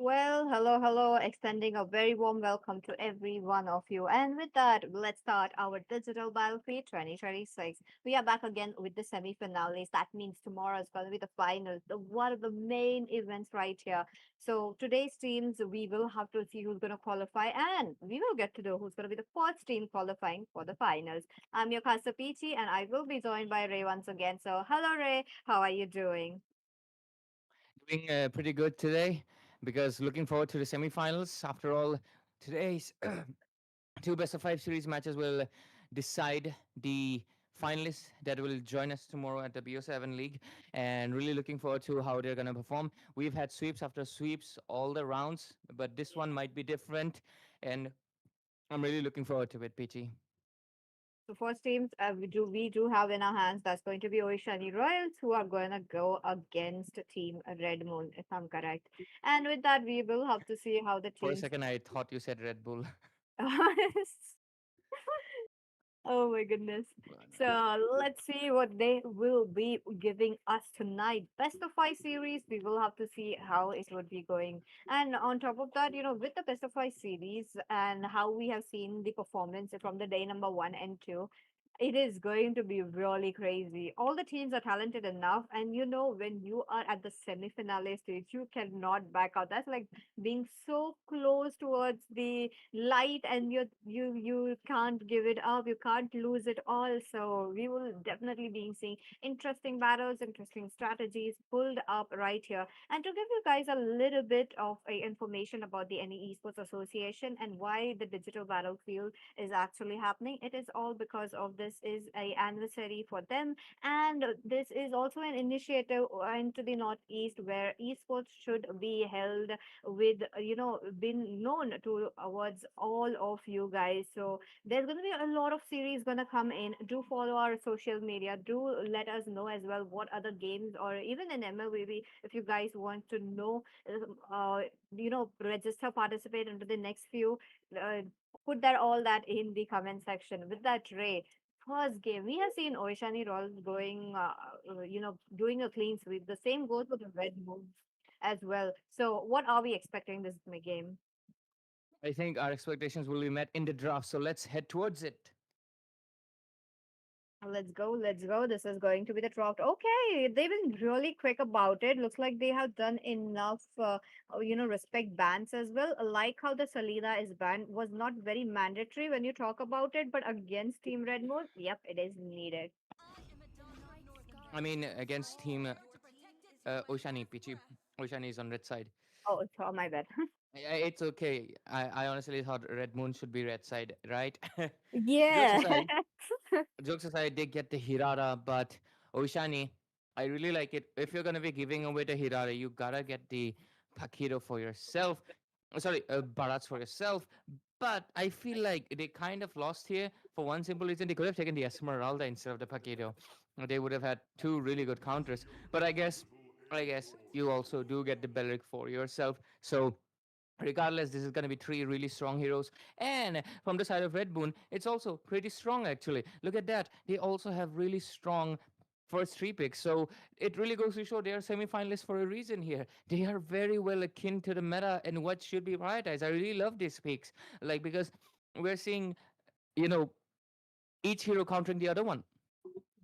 Well, hello, hello, extending a very warm welcome to every one of you. And with that, let's start our digital battlefield 2026. We are back again with the semi-finales. That means tomorrow is going to be the finals, one of the main events right here. So today's teams, we will have to see who's going to qualify, and we will get to know who's going to be the first team qualifying for the finals. I'm your Kasa Peachy, and I will be joined by Ray once again. So hello, Ray. How are you doing? Doing pretty good today because looking forward to the semifinals. After all, today's two best of five series matches will decide the finalists that will join us tomorrow at the BO7 League, and really looking forward to how they're going to perform. We've had sweeps after sweeps all the rounds, but this one might be different, and I'm really looking forward to it, Peachy. So first teams we do have in our hands that's going to be Oishani Royals who are going to go against Team Red Moon if I'm correct. And with that we will have to see how the For a teams. second, I thought you said Red Bull. Oh my goodness. But, So let's see what they will be giving us tonight. Best of five series, we will have to see how it would be going. And on top of that, with the best of five series and how we have seen the performance from the day number one and two, it is going to be really crazy. All the teams are talented enough, and when you are at the semi-finale stage, you cannot back out. That's like being so close towards the light, and you can't give it up. You can't lose it all. So we will definitely be seeing interesting battles, interesting strategies pulled up right here. And to give you guys a little bit of information about the NE Esports Association and why the digital battlefield is actually happening. It is all because of this is a anniversary for them, and this is also an initiative into the Northeast where esports should be held with been known to towards all of you guys. So there's going to be a lot of series going to come in. Do follow our social media. Do let us know as well what other games or even in MLBB if you guys want to know. Register, participate into the next few. Uh, Put that all that in the comment section. With that, Ray, first game we have seen Oishani Rolls going, doing a clean sweep. The same goes for the Red Moon as well. So, what are we expecting this game? I think our expectations will be met in the draft, so let's head towards it. Let's go, let's go. This is going to be the draft. Okay, they've been really quick about it. Looks like they have done enough, respect bans as well. Like how the Salida is banned was not very mandatory when you talk about it, but against Team Red Mode, yep, it is needed. I mean, against Team Oshani, Pichi. Oshani is on red side. Oh, my bad. It's okay. I honestly thought Red Moon should be red side, right? Jokes Yeah. aside, jokes aside, they get the Hirara, but Oshani, I really like it. If you're gonna be giving away the Hirara, you gotta get the Pakiro for yourself. Sorry, Barats for yourself. But I feel like they kind of lost here for one simple reason. They could have taken the Esmeralda instead of the Pakiro. They would have had two really good counters. But I guess you also do get the Belric for yourself. So regardless, this is going to be three really strong heroes. And from the side of Red Moon, it's also pretty strong actually. Look at that, they also have really strong first three picks. So it really goes to show they are semi-finalists for a reason here. They are very well akin to the meta and what should be prioritized. I really love these picks, like, because we're seeing, you know each hero countering the other one.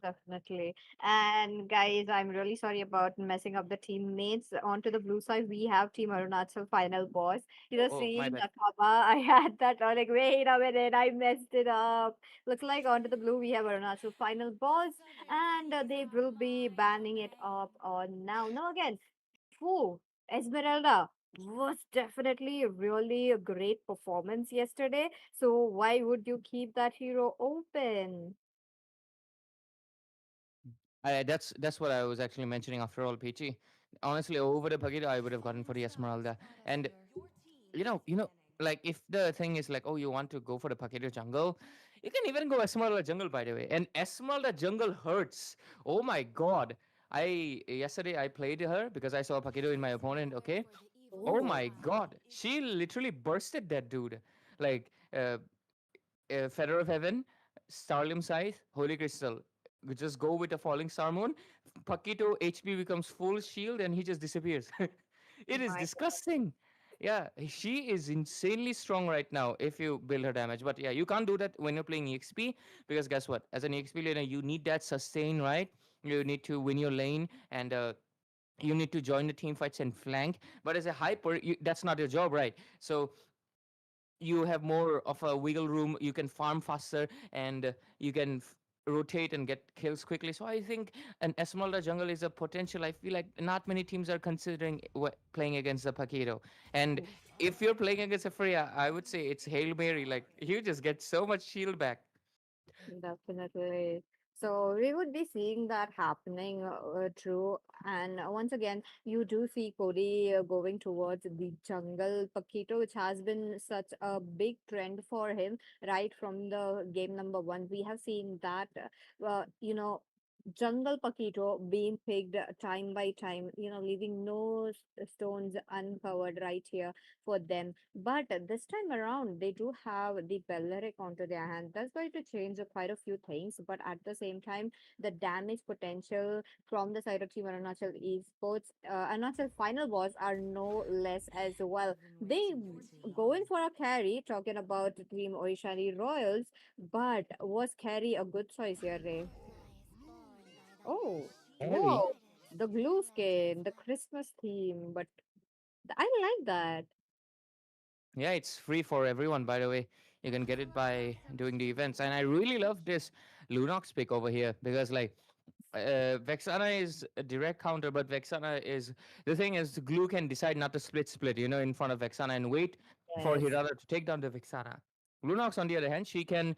Definitely. And guys, I'm really sorry about messing up the teammates. Onto the blue side, we have Team Arunachal final boss. Oh, my Seeing bad. Nakama, I had that. Like, wait a minute, I messed it up. Looks like onto the blue, we have Arunachal final boss, and they will be banning it up on now. No, again, Fu, Esmeralda was definitely really a great performance yesterday. So why would you keep that hero open? That's what I was actually mentioning after all, Peachy. Honestly, over the Pagida, I would have gotten for the Esmeralda. And you know, you know, like, if the thing is like, oh, you want to go for the Pakedo jungle, you can even go Esmeralda jungle, by the way. And Esmeralda jungle hurts. Oh my god. Yesterday I played her because I saw Pakedo in my opponent, okay? Oh Oh. my god. She literally bursted that dude. Like, Feather of Heaven, Starlim Scythe, Holy Crystal. We just go with a Falling Star Moon. Pakito HP becomes full shield and he just disappears. It is My disgusting. Yeah, she is insanely strong right now if you build her damage. But yeah, you can't do that when you're playing EXP because guess what? As an EXP laner, you need that sustain, right? You need to win your lane and you need to join the team fights and flank. But as a hyper, that's not your job, right? So you have more of a wiggle room. You can farm faster and you can rotate and get kills quickly. So I think an Esmeralda jungle is a potential. I feel like not many teams are considering playing against the Paquito. And if you're playing against a Freya, I would say it's Hail Mary. Like you just get so much shield back. Definitely. So we would be seeing that happening, true. And once again, you do see Cody going towards the jungle Paquito, which has been such a big trend for him right from the game number one. We have seen that, jungle Paquito being picked time by time, leaving no stones uncovered right here for them. But this time around, they do have the Belleric onto their hand. That's going to change quite a few things. But at the same time, the damage potential from the side of Team Arunachal eSports, Arunachal final boss are no less as well. They go in for a carry, talking about Team Oishani Royals. But was carry a good choice here, Ray? Oh, Harry. whoa, the blue skin, the Christmas theme. But I like that. Yeah, it's free for everyone, by the way. You can get it by doing the events. And I really love this Lunox pick over here because, like, Vexana is a direct counter, but Vexana is the thing is Glue can decide not to split, in front of Vexana and wait for Yes. Hirada to take down the Vexana. Lunox, on the other hand, she can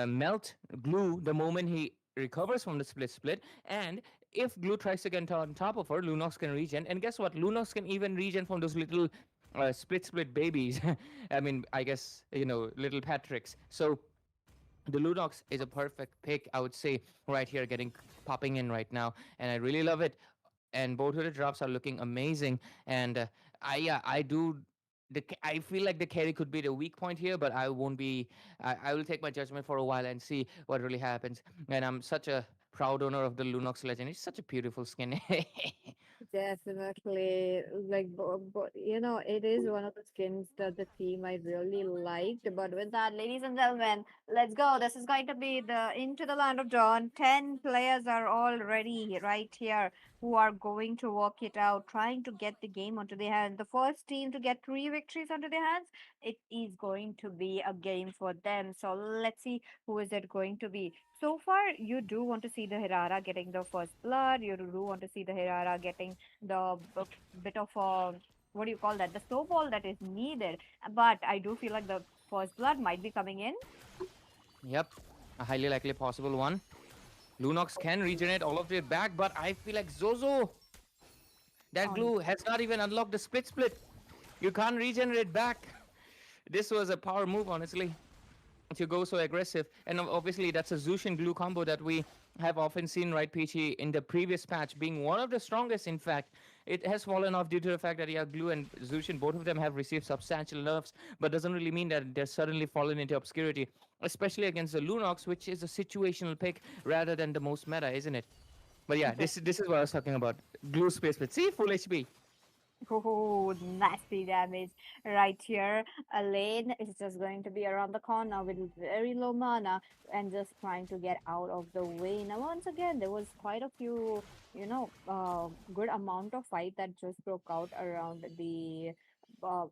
melt Glue the moment he recovers from the split, and if Glue tries to get on top of her, Lunox can regen. And guess what? Lunox can even regen from those little split babies. I mean, I guess little Patricks. So the Lunox is a perfect pick, I would say, right here, getting popping in right now, and I really love it. And both of the drops are looking amazing, and I do. I feel like the carry could be the weak point here, but I won't be. I will take my judgment for a while and see what really happens. And I'm such a proud owner of the Lunox Legend. It's such a beautiful skin. Definitely, it is one of the skins that the team I really liked. But with that, ladies and gentlemen, let's go. This is going to be the Into the Land of Dawn. 10 players are already right here who are going to work it out, trying to get the game onto their hands. The first team to get 3 victories onto their hands, it is going to be a game for them. So let's see who is it going to be. So far, you do want to see the Hirara getting the first blood. You do want to see the Hirara getting the bit of what do you call that? The snowball that is needed. But I do feel like the first blood might be coming in. Yep, a highly likely possible one. Lunox can regenerate all of it back, but I feel like Zozo, that On glue has not even unlocked the split. You can't regenerate back. This was a power move, honestly, to go so aggressive. And obviously, that's a Zushin glue combo that we have often seen, right, Peachy, in the previous patch, being one of the strongest, in fact. It has fallen off due to the fact that, yeah, Glue and Zushin, both of them have received substantial nerfs, but doesn't really mean that they're suddenly fallen into obscurity, especially against the Lunox, which is a situational pick rather than the most meta, isn't it? But yeah, this is what I was talking about. Glue space, but see, full HP. Oh, nasty damage right here. Elaine is just going to be around the corner with very low mana and just trying to get out of the way. Now, once again, there was quite a few, good amount of fight that just broke out around the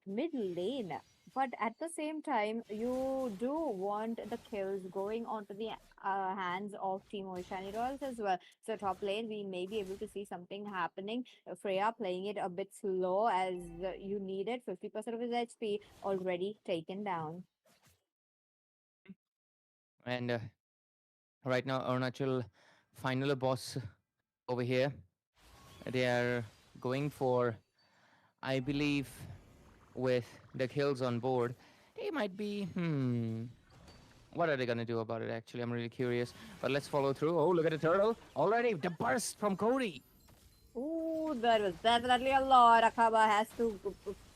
mid lane. But at the same time, you do want the kills going onto the hands of Team Oishani Royals as well. So top lane, we may be able to see something happening. Freya playing it a bit slow as you needed 50% of his HP already taken down. And right now, Arunachal, final boss over here. They are going for, I believe, with the kills on board. They might be, what are they gonna do about it? Actually, I'm really curious. But let's follow through. Oh, look at the turtle already! The burst from Cody. Ooh, there was definitely a lot. Akaba has to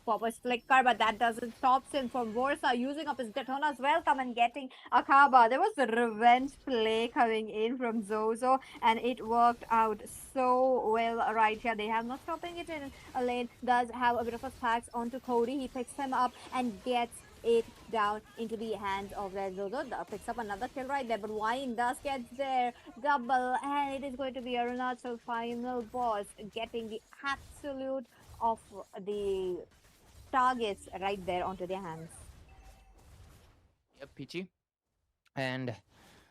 Popper's flicker, but that doesn't stop him from Vorsa using up his Detona's welcome and getting Akaba. There was a revenge play coming in from Zozo, and it worked out so well right here. They have not stopping it in a lane, does have a bit of a stacks onto Cody. He picks him up and gets it down into the hands of Red Zozo. Picks up another kill right there, but Wine does get there. Double, and it is going to be Arunachal final boss getting the absolute of the targets right there onto their hands. Yep, Peachy. And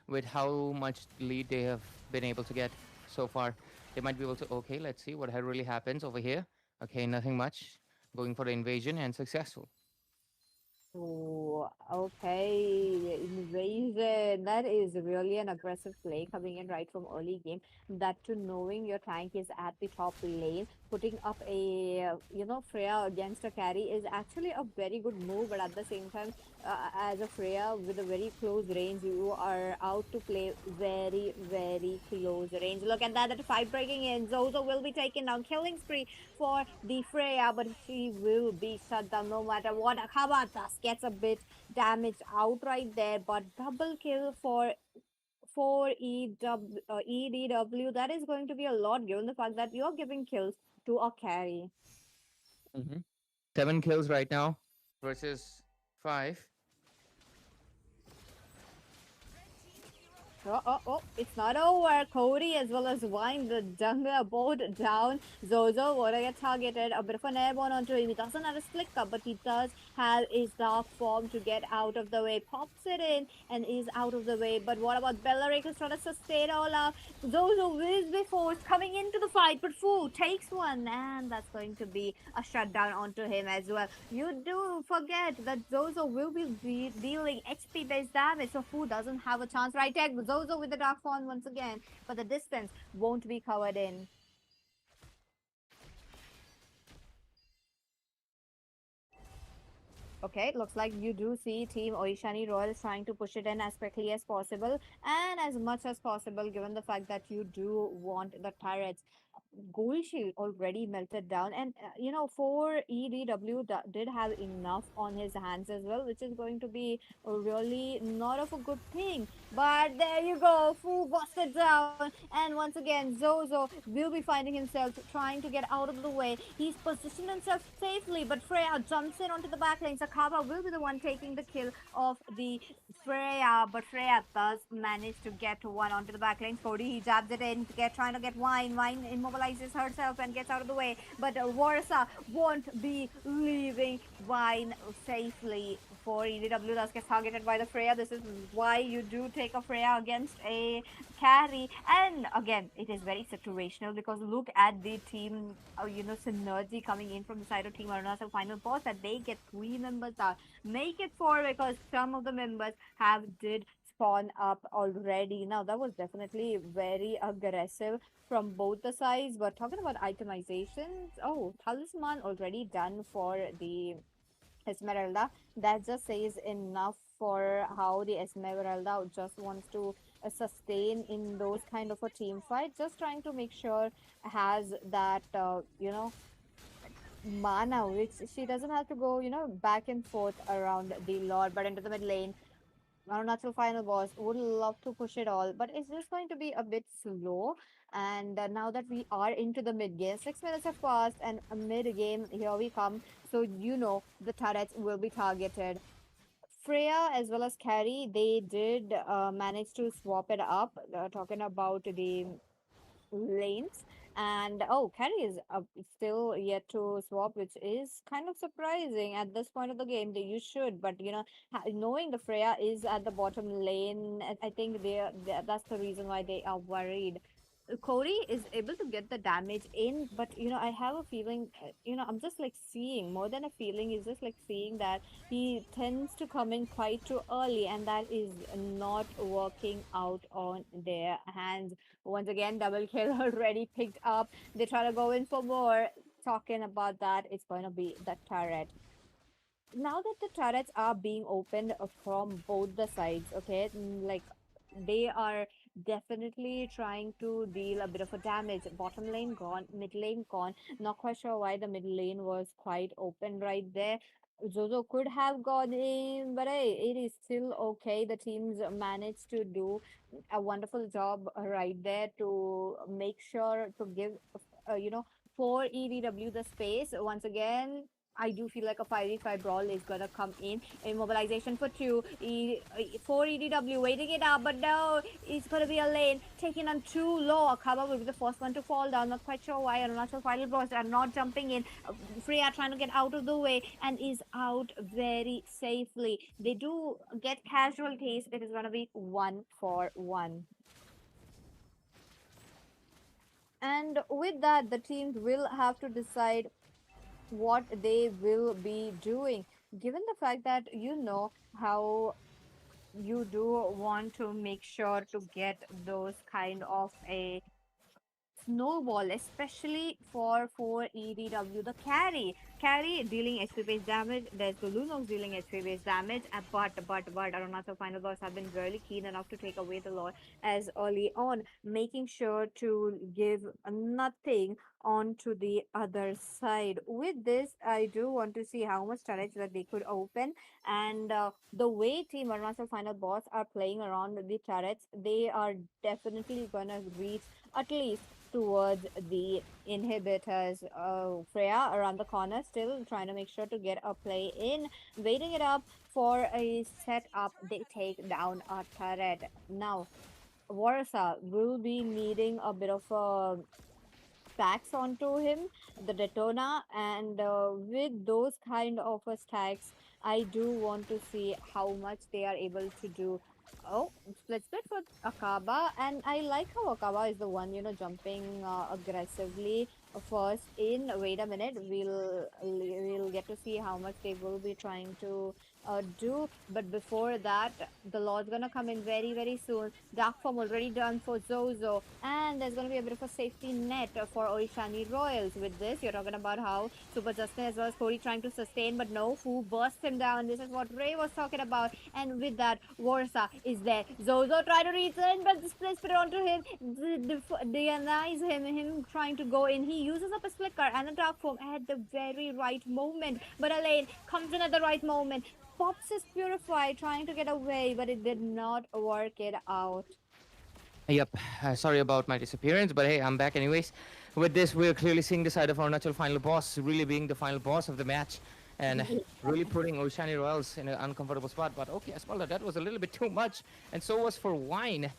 with how much lead they have been able to get so far, they might be able to. Okay, let's see what really happens over here. Okay, nothing much. Going for the invasion and successful. Oh, okay. Invasion. That is really an aggressive play coming in right from early game. That to knowing your tank is at the top lane, putting up a Freya against a carry is actually a very good move. But at the same time, as a Freya with a very close range, you are out to play very very close range. Look at that! That five breaking in. Zozo will be taken down. Killing spree for the Freya, but she will be shut down no matter what. Akabatas gets a bit damaged out right there, but double kill for EDW. That is going to be a lot given the fact that you're giving kills to a carry. Mm-hmm. 7 kills right now versus 5. It's not over. Cody as well as Wine, the jungler, both down. Zozo wanna get targeted. A bit of an airborne onto him. He doesn't have a flicker, but he does have his dark form to get out of the way. Pops it in and is out of the way. But what about Bellaric who's trying to sustain all out? Zozo is before coming into the fight, but Fu takes one, and that's going to be a shutdown onto him as well. You do forget that Zozo will be dealing HP based damage, so Fu doesn't have a chance right there. Zozo with the Dark Fawn once again, but the distance won't be covered in. Okay, looks like you do see Team Oishani Royals trying to push it in as quickly as possible and as much as possible, given the fact that you do want the turrets. Gold Shield already melted down, and for EDW did have enough on his hands as well, which is going to be really not of a good thing. But there you go, Fu busted down, and once again Zozo will be finding himself trying to get out of the way. He's positioned himself safely, but Freya jumps in onto the back lane. Sakaba will be the one taking the kill of the Freya, but Freya does manage to get one onto the back lane. Cody, he jabs it in to trying to get Wine. Wine immobilizes herself and gets out of the way, but Warsa won't be leaving Wine safely. For EDW does get targeted by the Freya. This is why you do take a Freya against a carry, and again it is very situational because look at the team synergy coming in from the side of Team Arunachal final boss, that they get 3 members out, make it 4 because some of the members have did spawn up already. Now that was definitely very aggressive from both the sides, but talking about itemizations, oh, talisman already done for the Esmeralda. That just says enough for how the Esmeralda just wants to sustain in those kind of a team fight. Just trying to make sure has that mana, which she doesn't have to go back and forth around the Lord, but into the mid lane. Arunachal final boss would love to push it all, but it's just going to be a bit slow. And now that we are into the mid game, 6 minutes have passed, and a mid game, here we come. So the turrets will be targeted. Freya as well as Carrie, they did manage to swap it up. Talking about the lanes. And oh, Carrie is still yet to swap, which is kind of surprising at this point of the game. That you should, but knowing the Freya is at the bottom lane, I think that's the reason why they are worried. Cody is able to get the damage in, but I have a feeling, I'm just like seeing more than a feeling, is just like seeing that he tends to come in quite too early, and that is not working out on their hands. Once again, double kill already picked up. They try to go in for more. Talking about that, it's going to be the turret. Now that the turrets are being opened from both the sides, okay, like they are definitely trying to deal a bit of a damage. Bottom lane gone, mid lane gone. Not quite sure why the mid lane was quite open right there. Zozo could have gone in, but hey, it is still okay. The teams managed to do a wonderful job right there to make sure to give, for EDW the space. Once again, I do feel like a 5v5 brawl is gonna come in. Immobilization for two. For EDW, waiting it up, but no, it's gonna be a lane. Taking on too low. Akaba will be the first one to fall down. Not quite sure why. Arunachal final boss are not jumping in. Freya trying to get out of the way and is out very safely. They do get casualties. It is gonna be 1 for 1. And with that, the teams will have to decide what they will be doing. Given the fact that you know how you do want to make sure to get those kind of a snowball, especially for EDW. The carry dealing HP based damage. There's the Lunox dealing HP based damage. But Arunachal final boss have been really keen enough to take away the lord as early on, making sure to give nothing onto the other side. With this, I do want to see how much turrets that they could open, and the way Team Arunachal final boss are playing around the turrets, they are definitely gonna reach at least towards the inhibitors. Freya around the corner, still trying to make sure to get a play in, waiting it up for a setup. They take down a turret. Now, Warsaw will be needing a bit of a stacks onto him, the Detona, and with those kind of stacks, I do want to see how much they are able to do. Oh, split for Akaba, and I like how Akaba is the one, jumping aggressively first in. Wait a minute, we'll get to see how much they will be trying to do. But before that, the Lord's gonna come in very, very soon. Dark form already done for Zozo, and there's gonna be a bit of a safety net for Oishani Royals. With this, you're talking about how Super Justin as well as Cody trying to sustain, but no, Fu burst him down. This is what Ray was talking about. And with that, Warsa is there. Zozo try to reach in, but the split spit onto him. Denies him trying to go in. He uses up his flicker and a dark form at the very right moment. But Elaine comes in at the right moment. Pops is purified, trying to get away, but it did not work it out. Yep. Sorry about my disappearance, but hey, I'm back anyways. With this, we're clearly seeing the side of our natural final boss really being the final boss of the match and really putting Oshani Royals in an uncomfortable spot. But okay, Espalda, that was a little bit too much, and so was for Wine.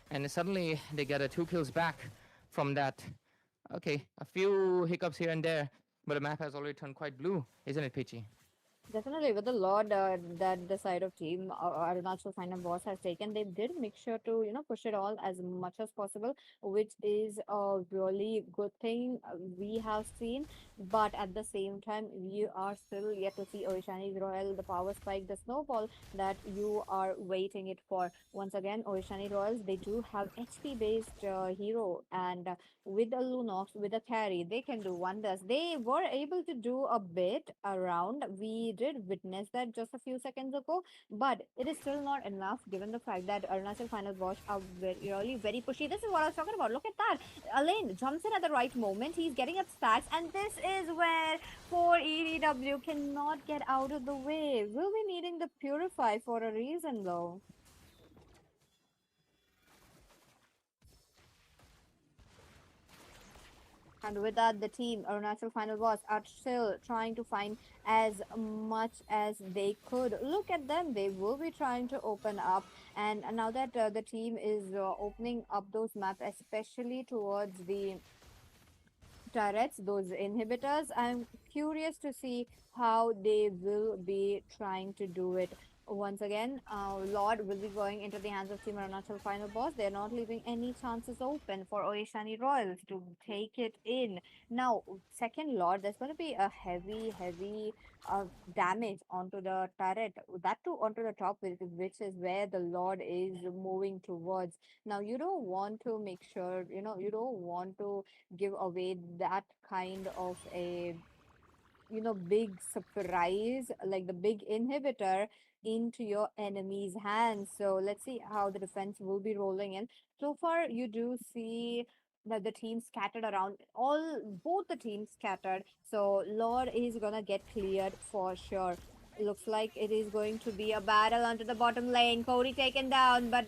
And suddenly they get a 2 kills back from that. Okay, a few hiccups here and there, but the map has already turned quite blue, isn't it, Peachy? Definitely, with the lot that the side of team Arunachal Final Boss has taken, they did make sure to push it all as much as possible, which is a really good thing we have seen. But at the same time, we are still yet to see Oishani's Royal, the power spike, the snowball that you are waiting it for. Once again, Oishani Royals, they do have HP based hero, and with a Lunox, with a carry, they can do wonders. They were able to do a bit around. We did witness that just a few seconds ago, but it is still not enough given the fact that Arunachal Final Boss are really very pushy. This is what I was talking about. Look at that. Alain jumps in at the right moment. He's getting up stacks, and this is where 4 EDW cannot get out of the way. We'll be needing the Purify for a reason, though. And with that, the team, Arunachal Final Boss, are still trying to find as much as they could. Look at them. They will be trying to open up. And now that the team is opening up those maps, especially towards the turrets, those inhibitors. I'm curious to see how they will be trying to do it. Once again, Lord will be going into the hands of Team Arunachal Final Boss. They're not leaving any chances open for Oishani Royals to take it in. Now, second Lord, there's going to be a heavy damage onto the turret. That too onto the top, which is where the Lord is moving towards. Now, you don't want to make sure, you don't want to give away that kind of a big surprise, like the big inhibitor into your enemy's hands. So let's see how the defense will be rolling in. So far, you do see that the team scattered around, all both the teams scattered. So Lord is gonna get cleared for sure. Looks like it is going to be a battle onto the bottom lane. Cody taken down, but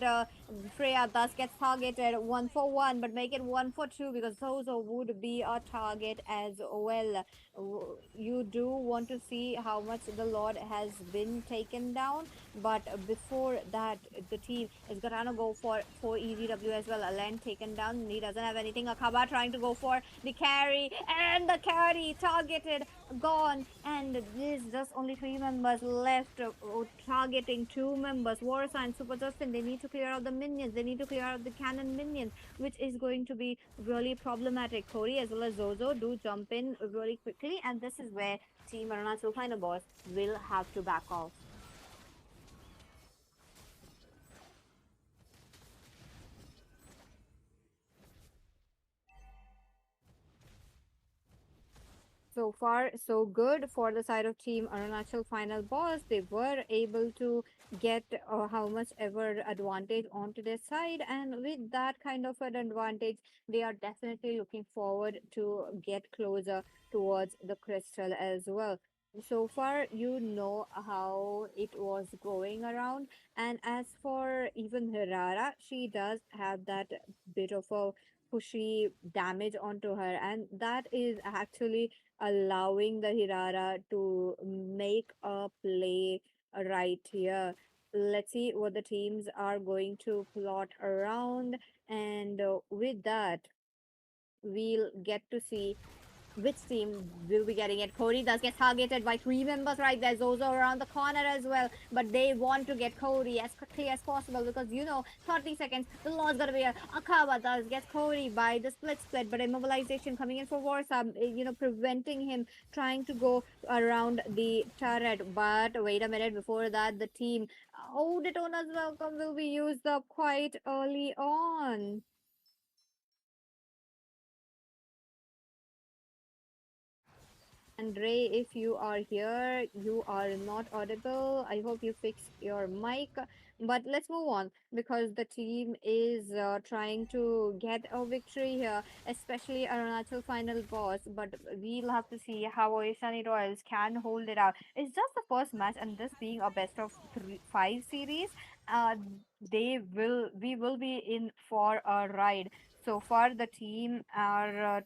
Freya thus gets targeted 1 for 1, but make it 1 for 2 because Zozo would be a target as well. You do want to see how much the Lord has been taken down, but before that, the team is gonna go for EGW as well. Alan taken down. He doesn't have anything. Akaba trying to go for the carry, and the carry targeted, gone, and there's just only 3 members left, targeting 2 members. Warsa and Super Justin, they need to clear out the minions. They need to clear out the cannon minions, which is going to be really problematic. Cody as well as Zozo do jump in really quickly, and this is where Team Arunachal Final Boss will have to back off. So far, so good for the side of Team Arunachal Final Boss. They were able to get how much ever advantage onto their side, and with that kind of an advantage, they are definitely looking forward to get closer towards the crystal as well. So far, you know how it was going around, and as for even Hirara, she does have that bit of a pushy damage onto her, and that is actually allowing the Hirara to make a play right here. Let's see what the teams are going to plot around, and with that, we'll get to see which team will be getting it. Cody does get targeted by 3 members right there. Zozo around the corner as well. But they want to get Cody as quickly as possible because 30 seconds, the law's gonna be here. Akawa does get Cody by the split, but immobilization coming in for Warsaw, preventing him trying to go around the turret. But wait a minute, before that, the team, oh, Daytona's welcome will be used up quite early on. And Ray, if you are here, you are not audible. I hope you fix your mic. But let's move on because the team is trying to get a victory here, especially Arunachal final boss. But we'll have to see how Oishani Royals can hold it out. It's just the first match, and this being a best of 5 series, uh, we will be in for a ride. So far, the team are,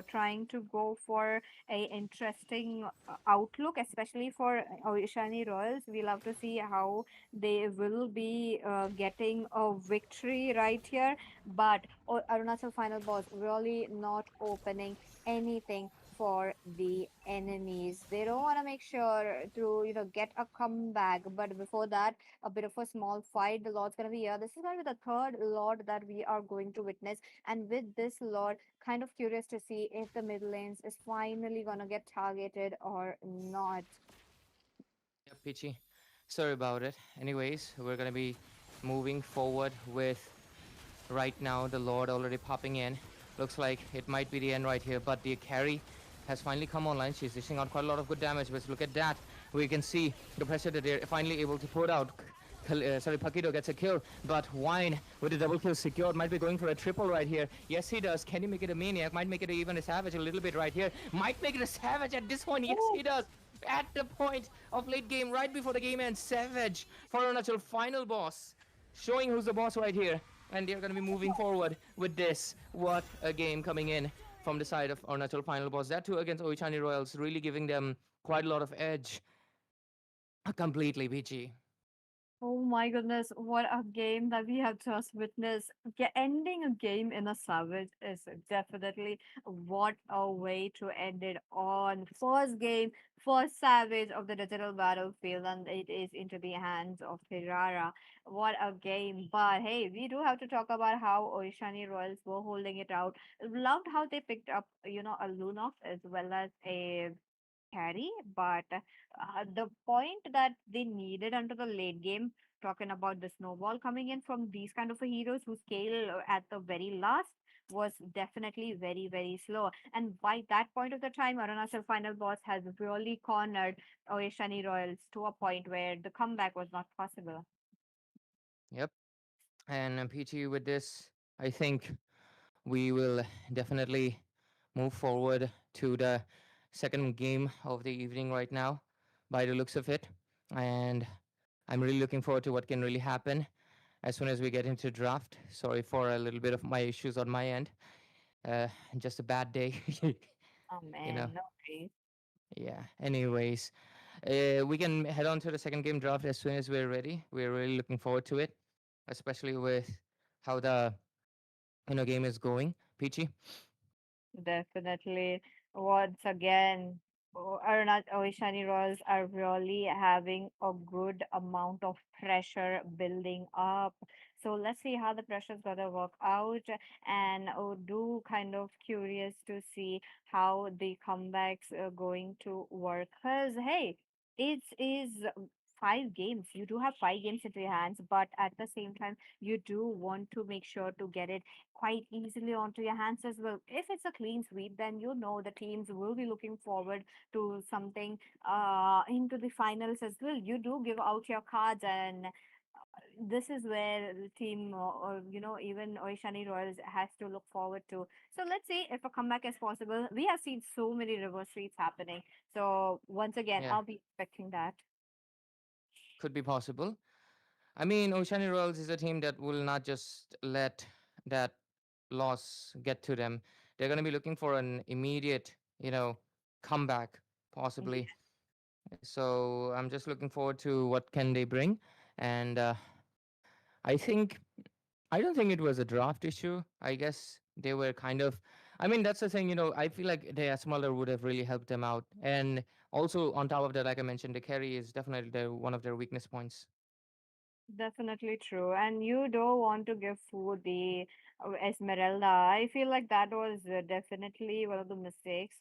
trying to go for a interesting outlook, especially for Oishani Royals. We'll have to see how they will be getting a victory right here. But Arunachal Final Boss really not opening anything for the enemies. They don't want to make sure to get a comeback. But before that, a bit of a small fight. The Lord's gonna be here. This is gonna be the third Lord that we are going to witness, and with this Lord, kind of curious to see if the mid lanes is finally gonna get targeted or not. Yeah, Peachy. Sorry about it. Anyways, we're gonna be moving forward with right now the Lord already popping in. Looks like it might be the end right here, but the carry has finally come online. She's dishing out quite a lot of good damage, but look at that. We can see the pressure that they're finally able to put out. Paquito gets a kill, but Wine with a double kill secured might be going for a triple right here. Yes, he does. Can he make it a maniac? Might make it even a savage a little bit right here. Might make it a savage at this point. Yes, he does. At the point of late game, right before the game ends, Savage for a natural final boss, showing who's the boss right here. And they're going to be moving forward with this. What a game coming in from the side of our natural final boss. That too against Oichani Royals, really giving them quite a lot of edge. Completely, BG. Oh my goodness, what a game that we have just witnessed. Ending a game in a Savage is definitely what a way to end it on. First game, first Savage of the digital battlefield, and it is into the hands of Hirara. What a game. But hey, we do have to talk about how Oishani Royals were holding it out. Loved how they picked up, a Lunox as well as a carry, but the point that they needed until the late game, talking about the snowball coming in from these kind of a heroes who scale at the very last. was definitely very, very slow. And by that point of the time, Arunachal final boss has really cornered Oeshani Royals to a point where the comeback was not possible. Yep. And PT, with this, I think we will definitely move forward to the second game of the evening right now, by the looks of it. And I'm really looking forward to what can really happen as soon as we get into draft. Sorry for a little bit of my issues on my end. Uh, just a bad day, Oh you know. man, no worries. Yeah. Anyways, we can head on to the second game draft as soon as we're ready. We're really looking forward to it, especially with how the game is going. Peachy. Definitely. Once again, Arunach Oishani Royals are really having a good amount of pressure building up. So let's see how the pressure's gonna work out, and do kind of curious to see how the comebacks are going to work. Cause hey, it is 5 games. You do have 5 games into your hands, but at the same time, you do want to make sure to get it quite easily onto your hands as well. If it's a clean sweep, then you know the teams will be looking forward to something into the finals as well. You do give out your cards, and this is where the team, or even Oishani Royals has to look forward to. So let's see if a comeback is possible. We have seen so many reverse sweeps happening. So once again, Yeah, I'll be expecting that. could be possible. I mean, Oceania Royals is a team that will not just let that loss get to them. They're going to be looking for an immediate, comeback, possibly. So I'm just looking forward to what can they bring. And I think I don't think it was a draft issue. I guess they were kind of. I mean, that's the thing. I feel like the smaller would have really helped them out. And also on top of that, like I mentioned, the carry is definitely one of their weakness points. Definitely true. And you don't want to give food the Esmeralda. I feel like that was definitely one of the mistakes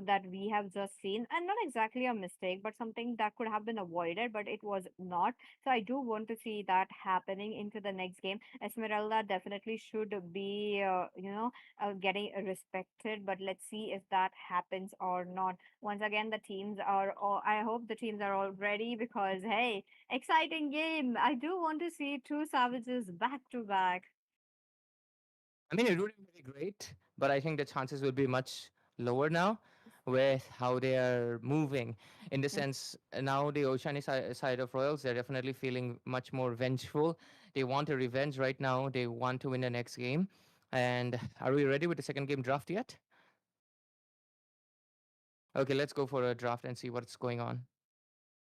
that we have just seen. And not exactly a mistake, but something that could have been avoided, but it was not. So I do want to see that happening into the next game. Esmeralda definitely should be, getting respected, but let's see if that happens or not. Once again, the teams are all, I hope the teams are all ready because, hey, exciting game. I do want to see two savages back to back. I mean, it would be great, but I think the chances would be much lower now with how they are moving. In the Mm, sense, now the Oceanic side of Royals, they're definitely feeling much more vengeful. They want a revenge right now. They want to win the next game. And are we ready with the second game draft yet? Okay, let's go for a draft and see what's going on.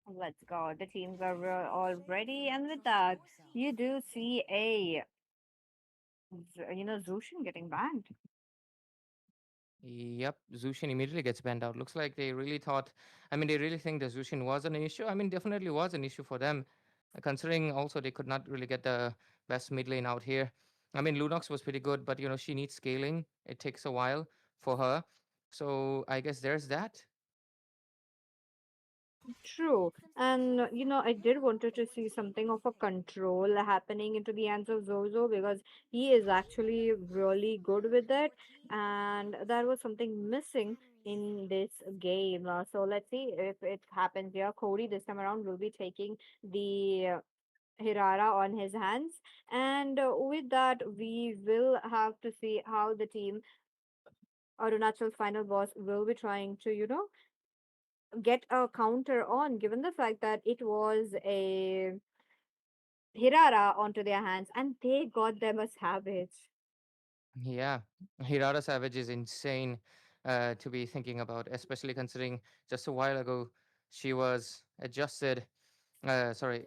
let's go. The teams are all ready, and with that, you do see Zushin getting banned. Yep, Zushin immediately gets banned out. Looks like they really thought, I mean, they really think that Zushin was an issue. I mean, definitely was an issue for them, considering also they could not really get the best mid lane out here. I mean, Lunox was pretty good, but she needs scaling. It takes a while for her. So I guess there's that. True. And I did wanted to see something of a control happening into the hands of Zozo because he is actually really good with it. And there was something missing in this game. So let's see if it happens here. Cody this time around will be taking the Hirara on his hands. And with that, we will have to see how the team Arunachal's final boss will be trying to, get a counter on, given the fact that it was a Hirara onto their hands and they got them a savage. Yeah, Hirata Savage is insane to be thinking about, especially considering just a while ago she was adjusted. Sorry,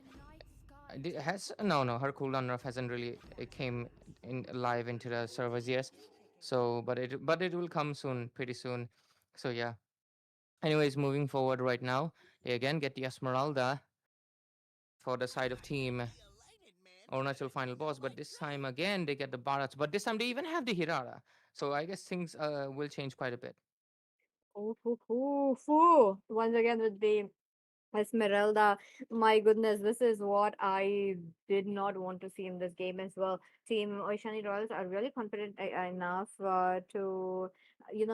has no, her cooldown nerf hasn't really came in live into the servers yet. So, but it will come soon, pretty soon. So yeah. Anyways, moving forward right now, they again get the Esmeralda for the side of team Arunachal final boss, but this time again they get the Barats, but this time they even have the Hirara. So I guess things will change quite a bit. Ooh, ooh, ooh, ooh. Once again with the Esmeralda, my goodness, this is what I did not want to see in this game as well. Team Oishani Royals are really confident enough to,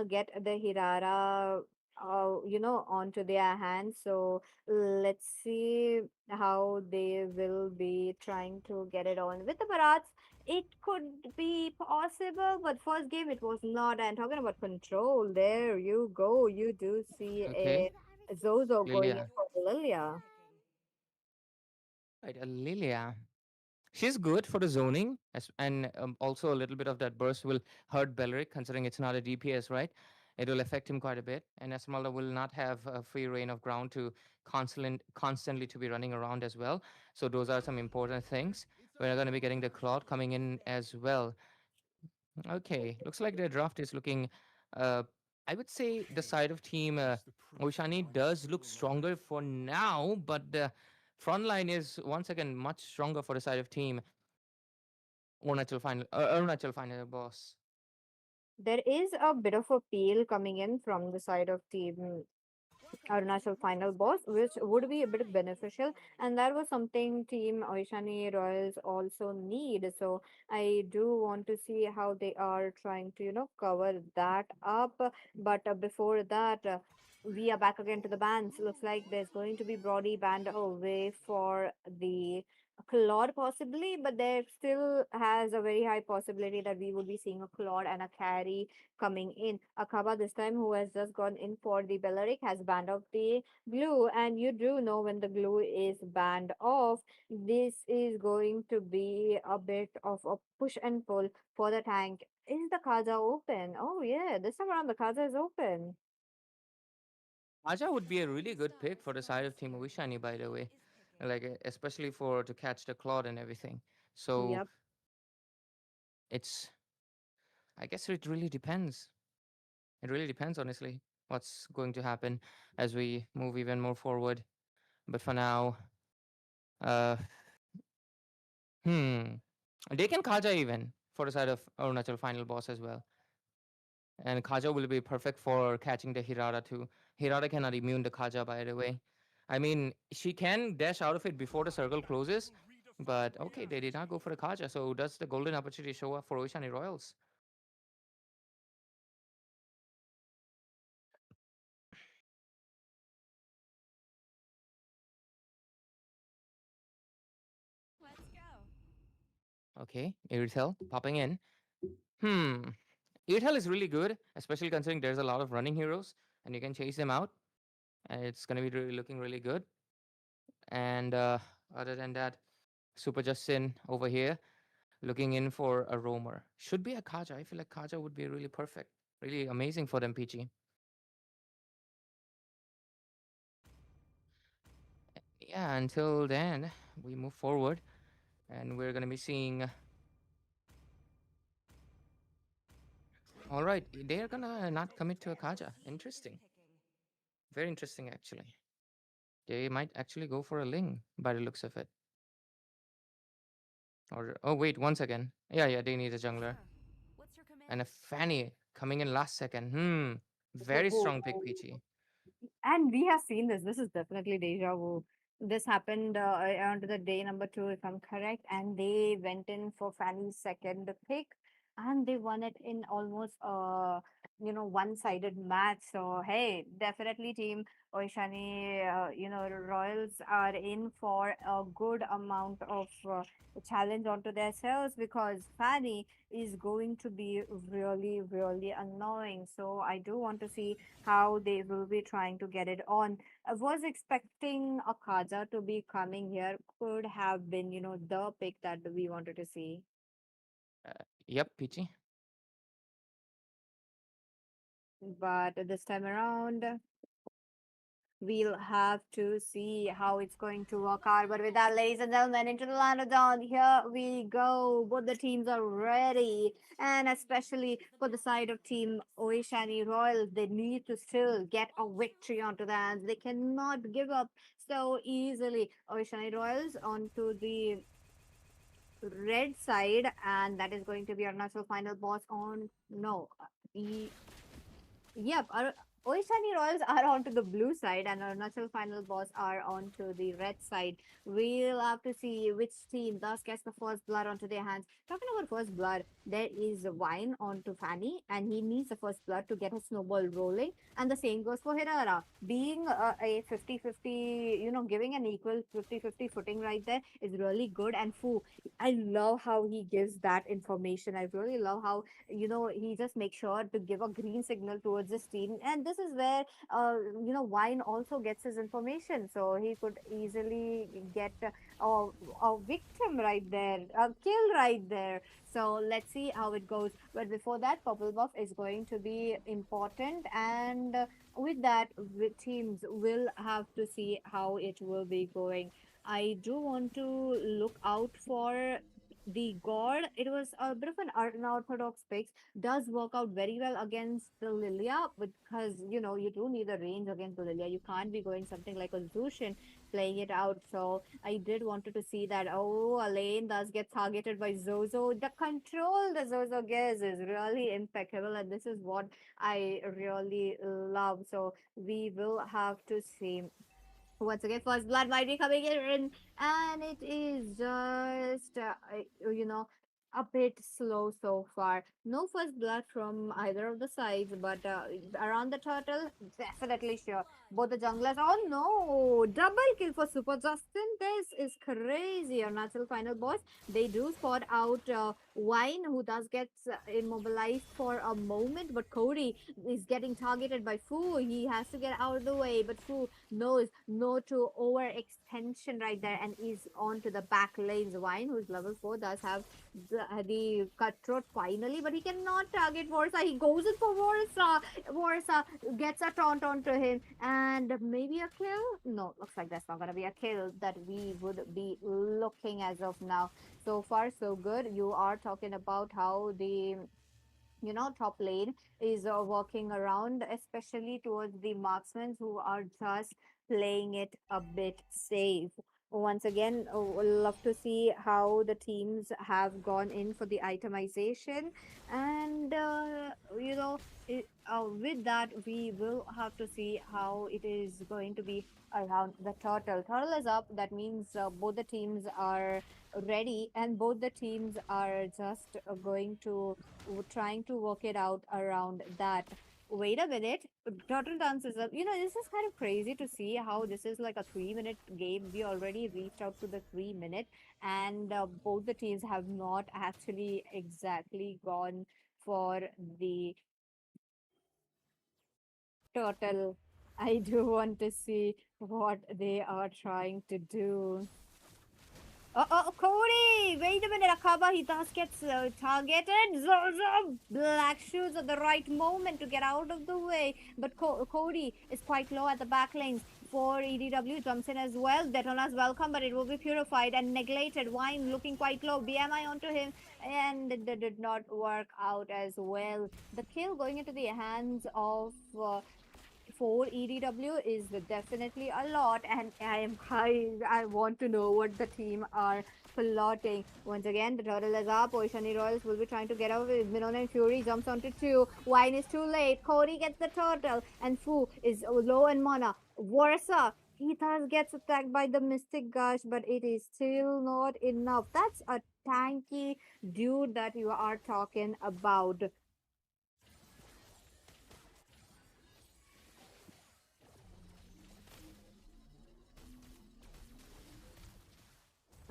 get the Hirara, onto their hands. So let's see how they will be trying to get it on. With the Barats, it could be possible, but first game it was not. And talking about control, there you go. You do see Okay, a Zozo going in Lilia. for Lilia. Right, Lilia. She's good for the zoning, and also a little bit of that burst will hurt Belleric, considering it's not a DPS, right? It will affect him quite a bit, and Esmeralda will not have a free reign of ground to constantly to be running around as well. So those are some important things. We're going to be getting the Claude coming in as well. Okay, looks like the draft is looking. Uh, I would say the side of team Oshani does look stronger for now, but the front line is once again much stronger for the side of team Arunachal final boss. There is a bit of a peel coming in from the side of team Arunachal final boss, which would be a bit beneficial, and that was something Team Oishani Royals also need. So I do want to see how they are trying to, cover that up. But before that, we are back again to the bans. Looks like there's going to be Brody banned away for the Claude possibly, but there still has a very high possibility that we will be seeing a Claude and a carry coming in. Akaba this time, who has just gone in for the Belleric, has banned off the glue, and you do know when the glue is banned off, this is going to be a bit of a push and pull for the tank. Is the Kaza open? Oh yeah, this time around the Kaza is open. Aja would be a really good pick for the side of Team Wishani, by the way, like especially for to catch the Claude and everything. So Yep. it's, I guess it really depends. It really depends, honestly, what's going to happen as we move even more forward. But for now, uh, hmm, they can Kaja even for the side of Arunachal final boss as well. And Kaja will be perfect for catching the Hirara too. Hirara cannot immune the Kaja, by the way. I mean, she can dash out of it before the circle closes, but okay, they did not go for the Kaja. So does the golden opportunity show up for Oceani Royals? Okay, Irithel popping in. Hmm, Irithel is really good, especially considering there's a lot of running heroes and you can chase them out, and it's gonna be really looking really good. And other than that, Super Justin over here looking in for a roamer. Should be a Kaja. I feel like Kaja would be really perfect, really amazing for them, PG. Yeah, until then, we move forward and we're going to be seeing. All right, they are going to not commit to a Kaja. Interesting. Very interesting, actually. They might actually go for a Ling by the looks of it. Or, oh, wait, once again. Yeah, yeah, they need a jungler. And a Fanny coming in last second. Very strong pick, PG. And we have seen this. This is definitely deja vu. This happened on the day number two, if I'm correct, and they went in for Fanny's second pick, and they won it in almost one-sided match. So hey, definitely team Oishani, Royals are in for a good amount of challenge onto themselves because Fanny is going to be really, really annoying. So I do want to see how they will be trying to get it on. I was expecting a Kaja to be coming here, could have been, the pick that we wanted to see. Yep, PG. But this time around, we'll have to see how it's going to work out. But with that, ladies and gentlemen, into the land of dawn, here we go. Both the teams are ready. And especially for the side of Team Oishani Royals, they need to still get a victory onto their hands. They cannot give up so easily. Oishani Royals onto the red side, and that is going to be our national final boss on. No. Yep. Oishani Royals are onto the blue side and Arunachal Final Boss are onto the red side. We'll have to see which team thus gets the first blood onto their hands. Talking about first blood, there is Wine onto Fanny and he needs the first blood to get his snowball rolling. And the same goes for Hirara. Being a 50-50, giving an equal 50-50 footing right there is really good. And Fu, I love how he gives that information. I really love how he just makes sure to give a green signal towards his team, and this is where Wine also gets his information, so he could easily get a victim right there, a kill right there. So let's see how it goes, but before that, purple buff is going to be important, and with that, with teams will have to see how it will be going. I do want to look out for the god. It was a bit of an unorthodox pick, does work out very well against the Lilia, because you do need a range against the Lilia. You can't be going something like a Zushin playing it out. So I did wanted to see that. Oh, Elaine does get targeted by Zozo. The control the Zozo gets is really impeccable, and this is what I really love. So we will have to see. Once again, first blood might be coming in, and it is just, a bit slow so far. No first blood from either of the sides, but around the turtle, definitely sure. Both the junglers. Oh no! Double kill for Super Justin. This is crazy. Our natural final boss. They do spot out Wine, who does get immobilized for a moment, but Cody is getting targeted by Fu. He has to get out of the way, but Fu knows no to overextension right there and is on to the back lanes. Wine, who's level 4, does have the cutthroat finally, but he cannot target Warsaw. He goes in for Warsaw. Warsaw gets a taunt onto him, and maybe a kill. No, looks like that's not gonna be a kill that we would be looking as of now. So far so good. You are talking about how the top lane is working around, especially towards the marksmen who are just playing it a bit safe. Once again, we'll love to see how the teams have gone in for the itemization, and with that, we will have to see how it is going to be around the turtle. Turtle is up. That means both the teams are ready, and both the teams are just going to trying to work it out around that. Wait a minute. Turtle Dance is up. This is kind of crazy to see how this is like a 3 minute game. We already reached out to the 3 minute, and both the teams have not actually exactly gone for the turtle. I do want to see what they are trying to do. Cody! Wait a minute, Akaba, he does get targeted. Zozo! Black shoes at the right moment to get out of the way. But Cody is quite low at the back lanes. For EDW jumps in as well. Detona's welcome, but it will be purified and neglected. Wine looking quite low. BMI onto him, and it did not work out as well. The kill going into the hands of for EDW is definitely a lot, and I want to know what the team are plotting. Once again, the turtle is up. Oceani Royals will be trying to get out with Minon and Fury jumps onto two. Wine is too late. Cody gets the turtle, and Fu is low in mana. Warsa, he thus gets attacked by the Mystic Gush, but it is still not enough. That's a tanky dude that you are talking about.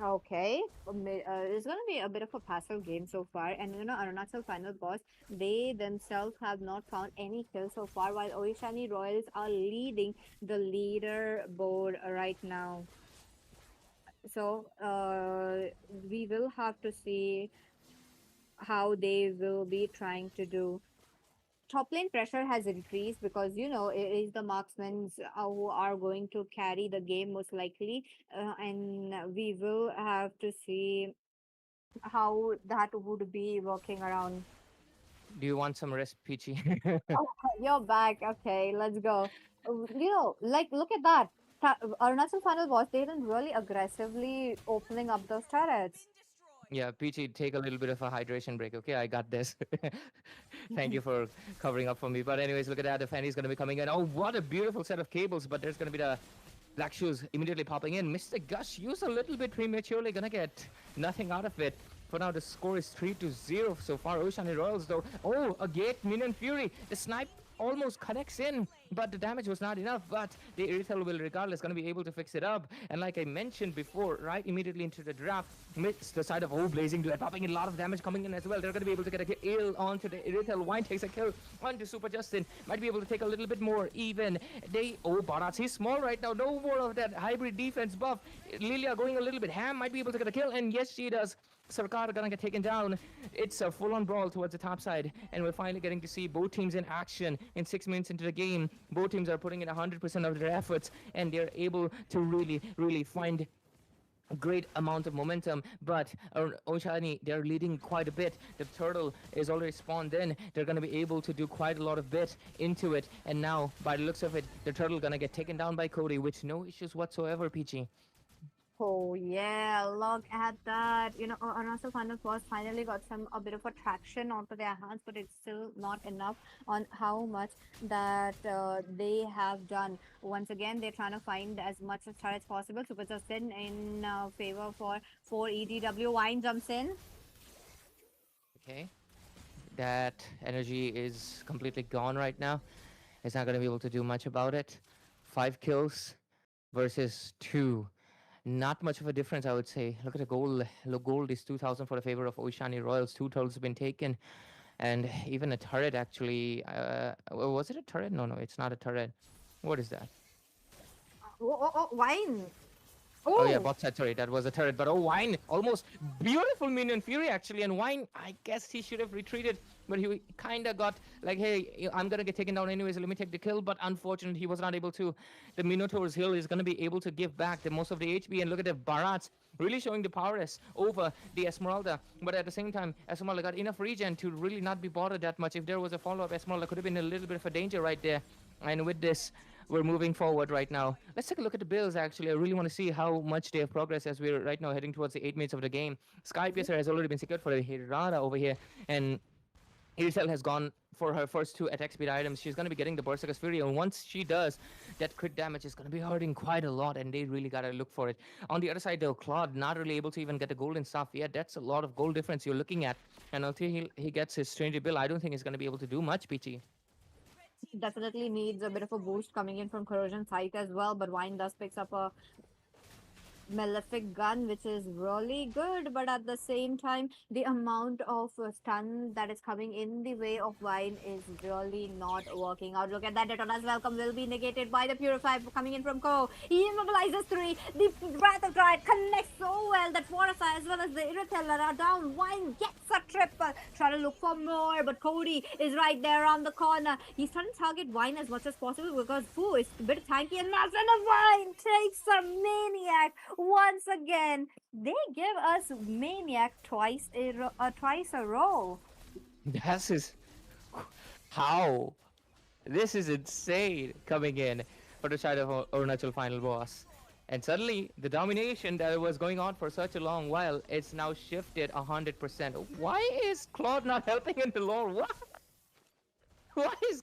Okay, it's gonna be a bit of a passive game so far, and Arunachal final boss, they themselves have not found any kills so far, while Oishani Royals are leading the leaderboard right now. So, we will have to see how they will be trying to do. Top lane pressure has increased because it is the marksmen who are going to carry the game most likely, and we will have to see how that would be working around. Do you want some rest, Peachy? Oh, you're back. Okay, let's go. Like, look at that. Arunachal final boss, they didn't really aggressively opening up those turrets. Yeah, Peachy, take a little bit of a hydration break, okay? I got this. Thank you for covering up for me. But anyways, look at that. The Fanny's going to be coming in. Oh, what a beautiful set of cables. But there's going to be the Black Shoes immediately popping in. Mr. Gush used a little bit prematurely. Going to get nothing out of it. For now, the score is 3-0 so far. Oceanic Royals, though. Oh, a gate. Minion Fury. The snipe almost connects in, but the damage was not enough. But the Irithel will regardless going to be able to fix it up. And like I mentioned before, right immediately into the draft, missed the side of Blazing Duet, popping in a lot of damage coming in as well. They're going to be able to get a kill onto the Irithel. Wine takes a kill onto Super Justin. Might be able to take a little bit more even. Barats, he's small right now. No more of that hybrid defense buff. Lilia going a little bit ham, might be able to get a kill, and yes, she does. Sarkar gonna get taken down. It's a full-on brawl towards the top side, and we're finally getting to see both teams in action. In 6 minutes into the game, both teams are putting in 100% of their efforts, and they're able to really find a great amount of momentum. But Oshani, they're leading quite a bit. The turtle is already spawned in. They're going to be able to do quite a lot of bit into it, and now by the looks of it, the turtle gonna get taken down by Cody with no issues whatsoever. Peachy. Oh yeah, look at that. Arunachal Final Boss finally got a bit of attraction onto their hands, but it's still not enough on how much that they have done. Once again, they're trying to find as much as as possible. Super Justin in favor for EDW. Wine jumps in. Okay, that energy is completely gone right now. It's not going to be able to do much about it. 5 kills versus 2. Not much of a difference, I would say. Look at the goal. The gold is 2,000 for the favor of Oishani Royals. 2 turtles have been taken. And even a turret, actually. Was it a turret? No, it's not a turret. What is that? Wine. Oh yeah, Oh, bot side, sorry, that was a turret. But Wine, almost beautiful minion fury actually. And Wine, I guess he should have retreated, but he kind of got like, hey, I'm gonna get taken down anyways. Let me take the kill. But unfortunately, he was not able to. The Minotaur's Hill is gonna be able to give back the most of the HP. And look at the Barats really showing the prowess over the Esmeralda. But at the same time, Esmeralda got enough regen to really not be bothered that much. If there was a follow-up, Esmeralda could have been a little bit of a danger right there. And with this, we're moving forward right now. Let's take a look at the Bills, actually. I really want to see how much they have progressed as we're right now heading towards the 8 minutes of the game. Sky Piercer has already been secured for the Hirada over here, and Irithel has gone for her first 2 attack speed items. She's going to be getting the Berserker's Fury, and once she does, that crit damage is going to be hurting quite a lot, and they really got to look for it. On the other side, though, Claude not really able to even get the golden stuff yet. That's a lot of gold difference you're looking at, and until he gets his Stranger Bill, I don't think he's going to be able to do much, Peachy. definitely needs a bit of a boost coming in from Corrosion Sight as well, but Wine does picks up a malefic gun, which is really good, but at the same time the amount of stun that is coming in the way of Wine is really not working out. Look at that. Detona's welcome will be negated by the Purify coming in from Ko. He immobilizes 3. The Wrath of Dryad connects so well that Forasa as well as the Irriteller are down. Wine gets a triple, try to look for more, but Cody is right there around the corner. He's trying to target Wine as much as possible because Fu is a bit tanky, and that's when a Wine takes a maniac. Once again, they give us Maniac twice a row. This is how. This is insane coming in for the side of Arunachal Final Boss. And suddenly, the domination that was going on for such a long while, it's now shifted 100%. Why is Claude not helping in the lore? What? Why is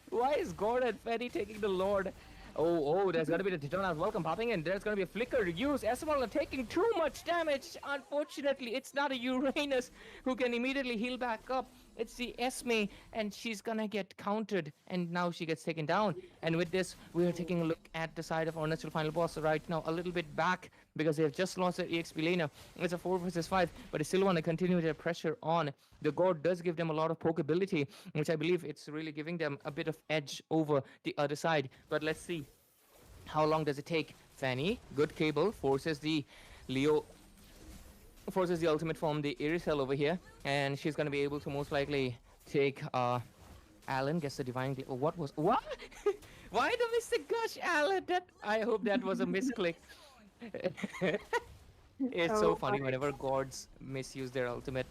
why is Gordon Fetty taking the Lord? There's gonna be the Titonas welcome popping in. There's gonna be a flicker to use. Esmeralda taking too much damage. Unfortunately, it's not a Uranus who can immediately heal back up. It's the Esme, and she's gonna get countered, and now she gets taken down. And with this, we are taking a look at the side of our natural final boss right now, a little bit back because they have just lost their EXP laner. It's a 4 versus 5, but they still want to continue their pressure on. The god does give them a lot of poke ability, which I believe it's really giving them a bit of edge over the other side. But let's see. How long does it take? Fanny, good cable, forces the ultimate from the Irithel over here, and she's gonna be able to most likely take Alan gets the divine what? Why the Mr. Gush Alan? That I hope that was a misclick. It's so funny whenever gods misuse their ultimate.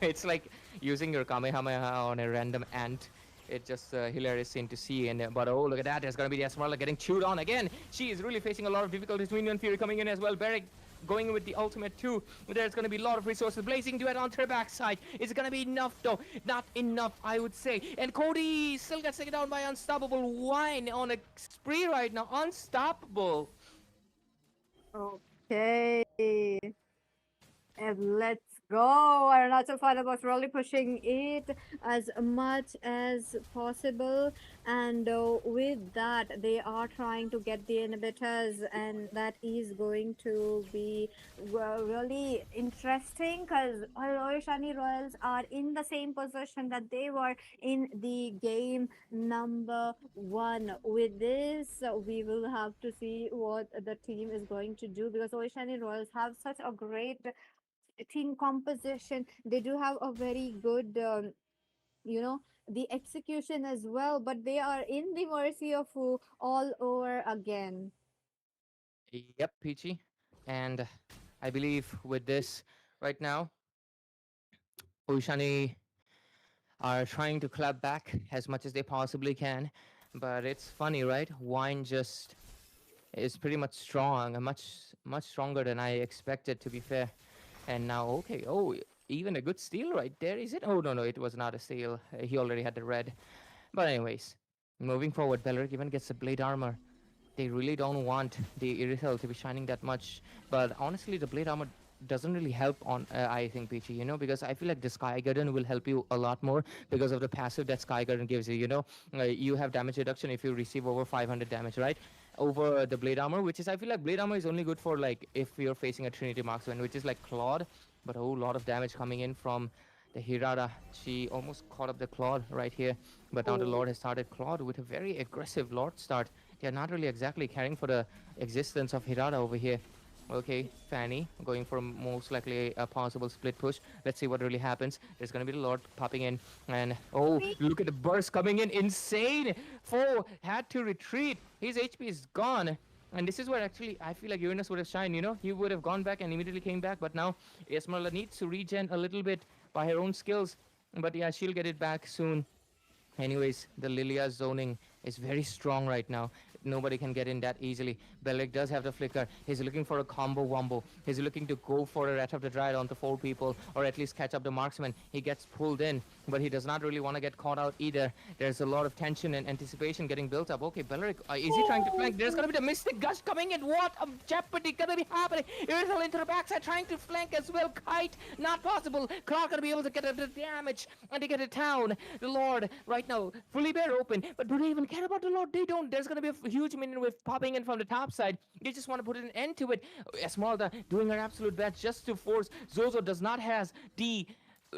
It's like using your Kamehameha on a random ant. It's just a hilarious scene to see. And but oh, look at that! There's gonna be the Esmeralda getting chewed on again. She is really facing a lot of difficulties. Minion Fury coming in as well. Beric going with the ultimate 2. There's going to be a lot of resources. Blazing duet onto her backside. Is it going to be enough though? Not enough, I would say. And Cody still gets taken down by Unstoppable Wine on a spree right now. Unstoppable. Okay. And let's go. Arunachal Final was really pushing it as much as possible. And with that, they are trying to get the inhibitors, and that is going to be really interesting because Shani Royals are in the same position that they were in the game number one. With this, we will have to see what the team is going to do because Oishani Royals have such a great team composition. They do have a very good you know the execution as well, but they are in the mercy of all over again. Yep, Peachy. And I believe with this right now, Ushani are trying to clap back as much as they possibly can. But it's funny, right? Wine just is pretty much strong, and much stronger than I expected, to be fair. And now, okay, oh, even a good steal right there, is it? Oh, no, no, it was not a steal. He already had the red. But anyways, moving forward, Beleric even gets the blade armor. They really don't want the Irithel to be shining that much. But honestly, the blade armor doesn't really help on, I think, Peachy, because I feel like the Sky Garden will help you a lot more because of the passive that Sky Garden gives you. You have damage reduction if you receive over 500 damage, right? Over the blade armor, which is, I feel like blade armor is only good for, like, if you're facing a Trinity marksman, which is like Claude, but a whole lot of damage coming in from the Hirada. She almost caught up the Claude right here, but now the Oh, Lord has started Claude with a very aggressive Lord start. They're not really exactly caring for the existence of Hirada over here. Okay, Fanny going for most likely a possible split push. Let's see what really happens. There's gonna be the Lord popping in, and oh, me? look at the burst coming in! Insane! Foe had to retreat. His HP is gone. And this is where actually I feel like Uranus would have shined. He would have gone back and immediately came back, but now Esmeralda needs to regen a little bit by her own skills. But yeah, she'll get it back soon. Anyways, the Lilia zoning is very strong right now. Nobody can get in that easily. Belek does have the flicker. He's looking for a combo wombo. He's looking to go for a Rat of the Dryad onto 4 people, or at least catch up the marksman. He gets pulled in, but he does not really want to get caught out either. There's a lot of tension and anticipation getting built up. Okay, Beleric, is he trying to flank? There's going to be the Mystic Gush coming in. What a jeopardy going to be happening? Irithel into the backside trying to flank as well. Kite, not possible. Clark going to be able to get the damage and to get it down. The Lord right now, fully bare open, but do they even care about the Lord? They don't. There's going to be a huge minion wave popping in from the top side. They just want to put an end to it. Esmeralda doing her absolute best just to force. Zozo does not has the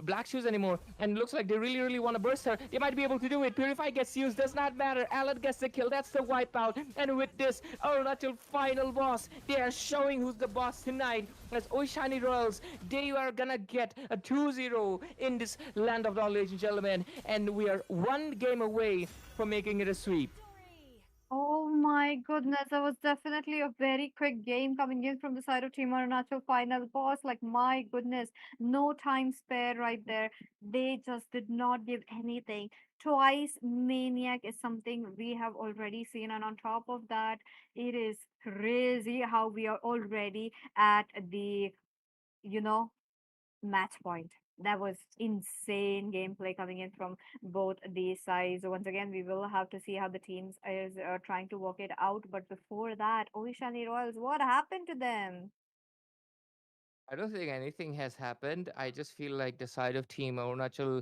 black shoes anymore, and looks like they really want to burst her. They might be able to do it. Purify gets used, does not matter. Alan gets the kill. That's the wipeout. And with this, Arunachal final boss, they are showing who's the boss tonight. As Oishani Royals, they are gonna get a 2-0 in this land of knowledge, ladies and gentlemen, and we are one game away from making it a sweep. Oh my goodness, that was definitely a very quick game coming in from the side of Team Arunachal final boss. Like, my goodness, no time spare right there. They just did not give anything. Twice Maniac is something we have already seen, and on top of that, it is crazy how we are already at the, you know, match point. That was insane gameplay coming in from both these sides. Once again, we will have to see how the teams is trying to work it out. But before that, Oishani Royals, what happened to them? I don't think anything has happened. I just feel like the side of Team Arunachal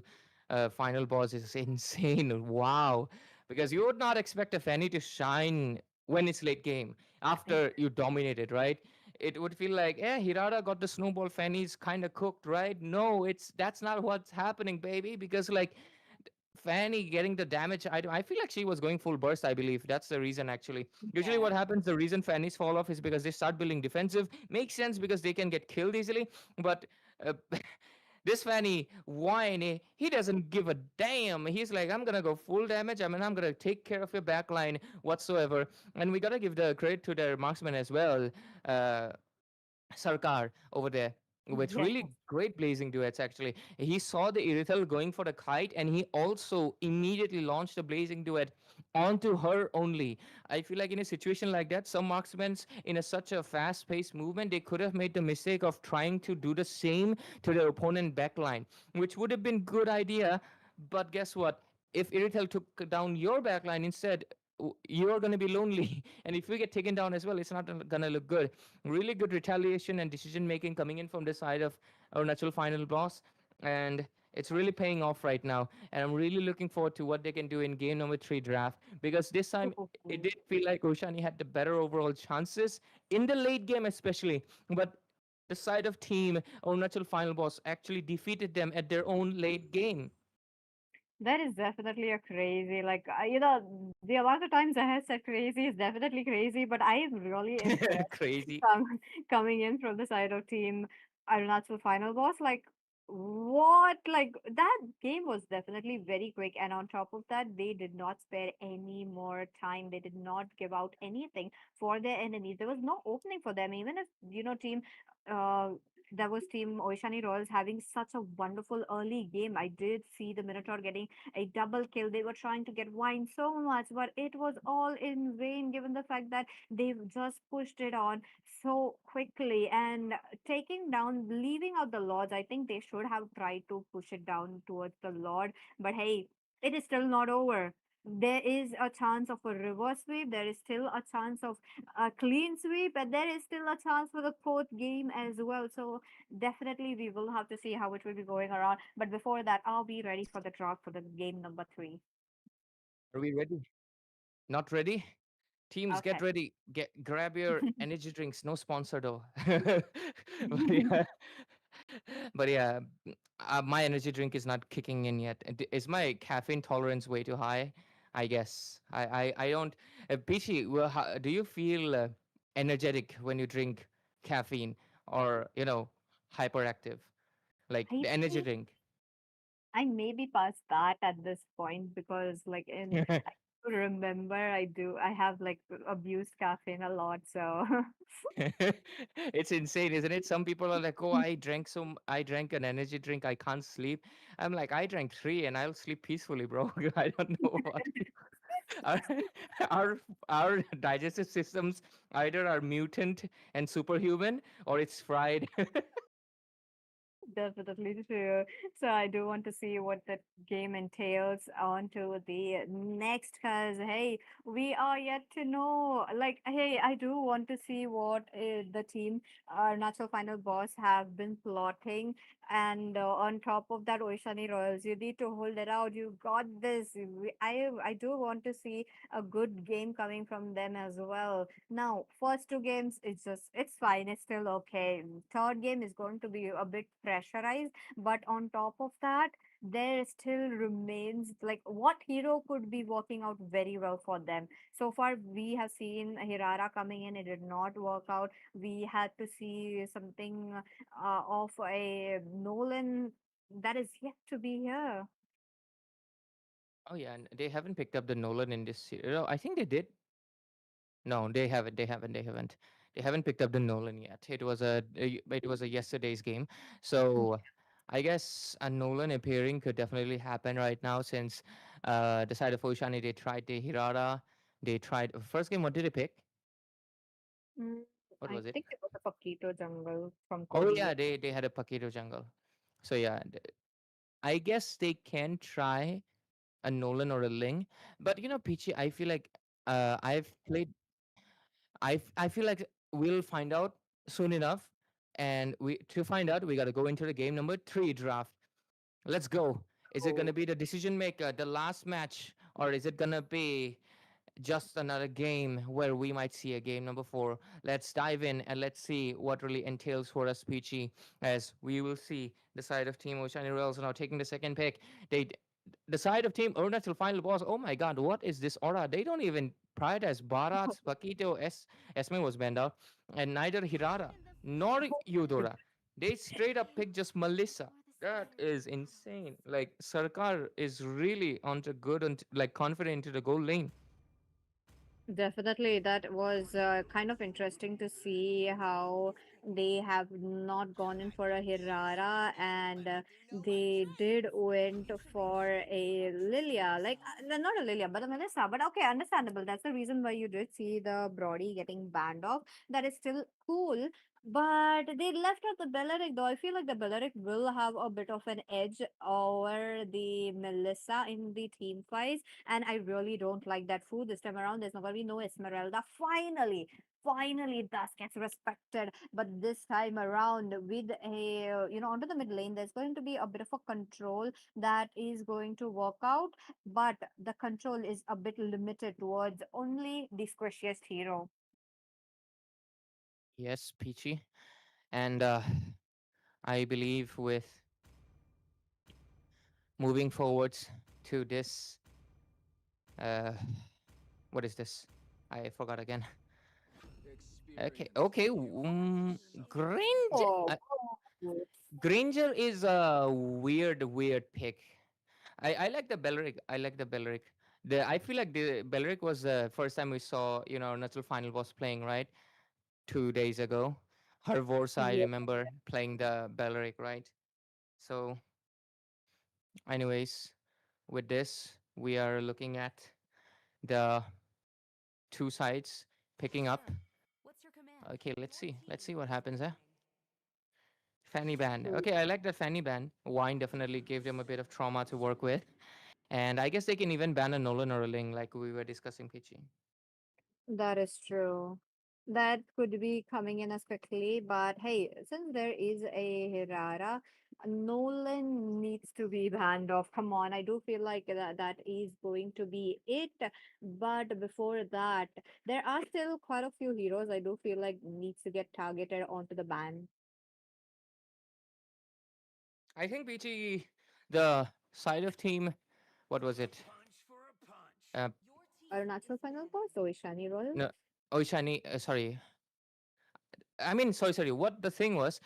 final boss is insane. Wow. Because you would not expect a Fanny to shine when it's late game after you dominated, right? It would feel like, Hirata got the snowball Fanny's kind of cooked, right? No, that's not what's happening, baby. Because like Fanny getting the damage, I feel like she was going full burst, I believe. That's the reason, actually. Usually, what Yeah. happens, the reason Fanny's fall off is because they start building defensive. Makes sense because they can get killed easily. But uh, this Fanny, whiny, he doesn't give a damn. He's like, I'm going to go full damage. I mean, I'm going to take care of your backline whatsoever. And we got to give the credit to their marksman as well. Uh, Sarkar over there. with Yes. really great blazing duets. Actually, he saw the Irithel going for the kite, and he also immediately launched a blazing duet onto her only. I feel like in a situation like that, some marksmen in such a fast-paced movement, they could have made the mistake of trying to do the same to their opponent backline, which would have been good idea. But guess what? If Irithel took down your backline instead, you are going to be lonely. And if we get taken down as well, it's not going to look good. Really good retaliation and decision making coming in from the side of our natural final boss. And it's really paying off right now. And I'm really looking forward to what they can do in game number 3 draft, because this time it did feel like Oshani had the better overall chances in the late game, especially. But the side of team Arunachal final boss actually defeated them at their own late game. That is definitely a crazy, like, the amount of times I have said crazy is definitely crazy, but I am really impressed Crazy. com coming in from the side of team Arunachal final boss. Like, what? Like, that game was definitely very quick, and on top of that, they did not spare any more time. They did not give out anything for their enemies. There was no opening for them, even if, team. Uh, there was team Oishani Royals having such a wonderful early game. I did see the Minotaur getting a double kill. They were trying to get wine so much, but it was all in vain given the fact that they've just pushed it on so quickly and taking down, leaving out the lords. I think they should have tried to push it down towards the lord, but hey, it is still not over. There is a chance of a reverse sweep. There is still a chance of a clean sweep, and there is still a chance for the fourth game as well. So definitely, we will have to see how it will be going around. But before that, are we ready for the draft for the game number three? Are we ready? Not ready? Teams, get Okay. ready. Grab your energy drinks. No sponsor though. But yeah, but yeah, my energy drink is not kicking in yet. Is my caffeine tolerance way too high? I guess I don't. Peachy, well, do you feel energetic when you drink caffeine, or hyperactive like I the energy think drink? I may be past that at this point because, like, I remember I have like abused caffeine a lot. So It's insane, isn't it? Some people are like, "Oh, I drank an energy drink. I can't sleep." I'm like, "I drank three, and I'll sleep peacefully, bro." I don't know what our our our digestive systems either are mutant and superhuman, or it's fried. definitely true. So I do want to see what that game entails on to the next because hey, we are yet to know. Like, hey, I do want to see what the team, our natural final boss, have been plotting. And on top of that, Oishani Royals, you need to hold it out. You got this. I do want to see a good game coming from them as well. Now, first two games, it's fine. It's still okay. Third game is going to be a bit pressurized, but on top of that, there still remains like what hero could be working out very well for them. So far, we have seen Hirara coming in. It did not work out. We had to see something of a Nolan that is yet to be here. Oh yeah, and they haven't picked up the Nolan in this series. No, I think they did. No, they haven't. They haven't. They haven't. They haven't picked up the Nolan yet. It was a yesterday's game, so I guess a Nolan appearing could definitely happen right now since the side of Oshani they tried the Hirara. They tried first game. What did they pick? Mm, What I was it? think it was a Paquito Jungle from Oh Korea. yeah, they had a Paquito jungle. So yeah, I guess they can try a Nolan or a Ling, but Peachy, I feel like I've played I feel like we'll find out soon enough, and we to find out we got to go into the game number 3 draft. Let's go. Is it gonna be the decision maker, the last match, or is it gonna be just another game where we might see a game number 4? Let's dive in and let's see what really entails for us, Peachy, as we will see the side of Team Oceania Royals now taking the second pick. They the side of Team Arunachal final boss. Oh my god, what is this aura? They don't even prioritize Bharat, Pakito, Esme was banned out, and neither Hirara nor Eudora. They straight up picked just Melissa. That is insane. Like Sarkar is really onto good and like confident into the goal lane. Definitely, that was kind of interesting to see how they have not gone in for a Hirara, and they did went for a Lilia, like not a Lilia, but a Melissa. But okay, understandable. That's the reason why you did see the Brody getting banned off. That is still cool. But they left out the Belleric though. I feel like the Belleric will have a bit of an edge over the Melissa in the team fights, and I really don't like that food this time around. There's not gonna be no Esmeralda. Finally, Dusk gets respected. But this time around, with a onto the mid lane, there's going to be a bit of a control that is going to work out. But the control is a bit limited towards only the squishiest hero. Yes, Peachy. And I believe with moving forwards to this, uh, what is this? I forgot again. Okay. Granger. Oh, Granger is a weird pick. I like the Belric. I like the Belric. I feel like the Belric was the first time we saw National Final was playing, right, 2 days ago. Harvors, I yeah. remember playing the Belric, right? So, anyways, with this, we are looking at the two sides picking up. Okay, let's see what happens. Fanny ban. Okay, I like that Fanny ban. Wine definitely gave them a bit of trauma to work with. And I guess they can even ban a Nolan or a Ling, like we were discussing, Pichi. That is true. That could be coming in as quickly, but hey, since there is a Hirara, Nolan needs to be banned off. Come on, I do feel like that is going to be it. But before that, there are still quite a few heroes I do feel like needs to get targeted onto the ban. I think Pichi, the side of team, what was it? Uh, Arunachal final boss, so Ishani Royal. no, Oishani, sorry. Sorry. What the thing was,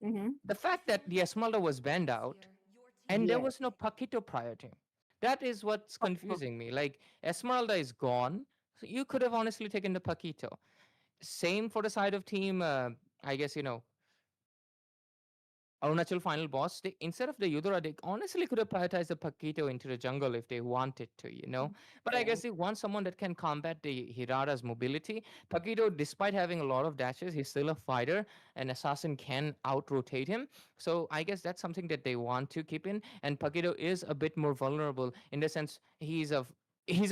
Mm-hmm. the fact that the Esmeralda was banned out and there Yes. was no Paquito prior to him. That is what's Oh, confusing me. Like, Esmeralda is gone. So you could have honestly taken the Paquito. Same for the side of team, I guess, Arunachal final boss, instead of the Yudhara, they honestly could have prioritized the Paquito into the jungle if they wanted to. But I yeah. guess they want someone that can combat the Hirara's mobility. Paquito, despite having a lot of dashes, he's still a fighter. An assassin can out rotate him. So I guess that's something that they want to keep in. And Paquito is a bit more vulnerable in the sense he's a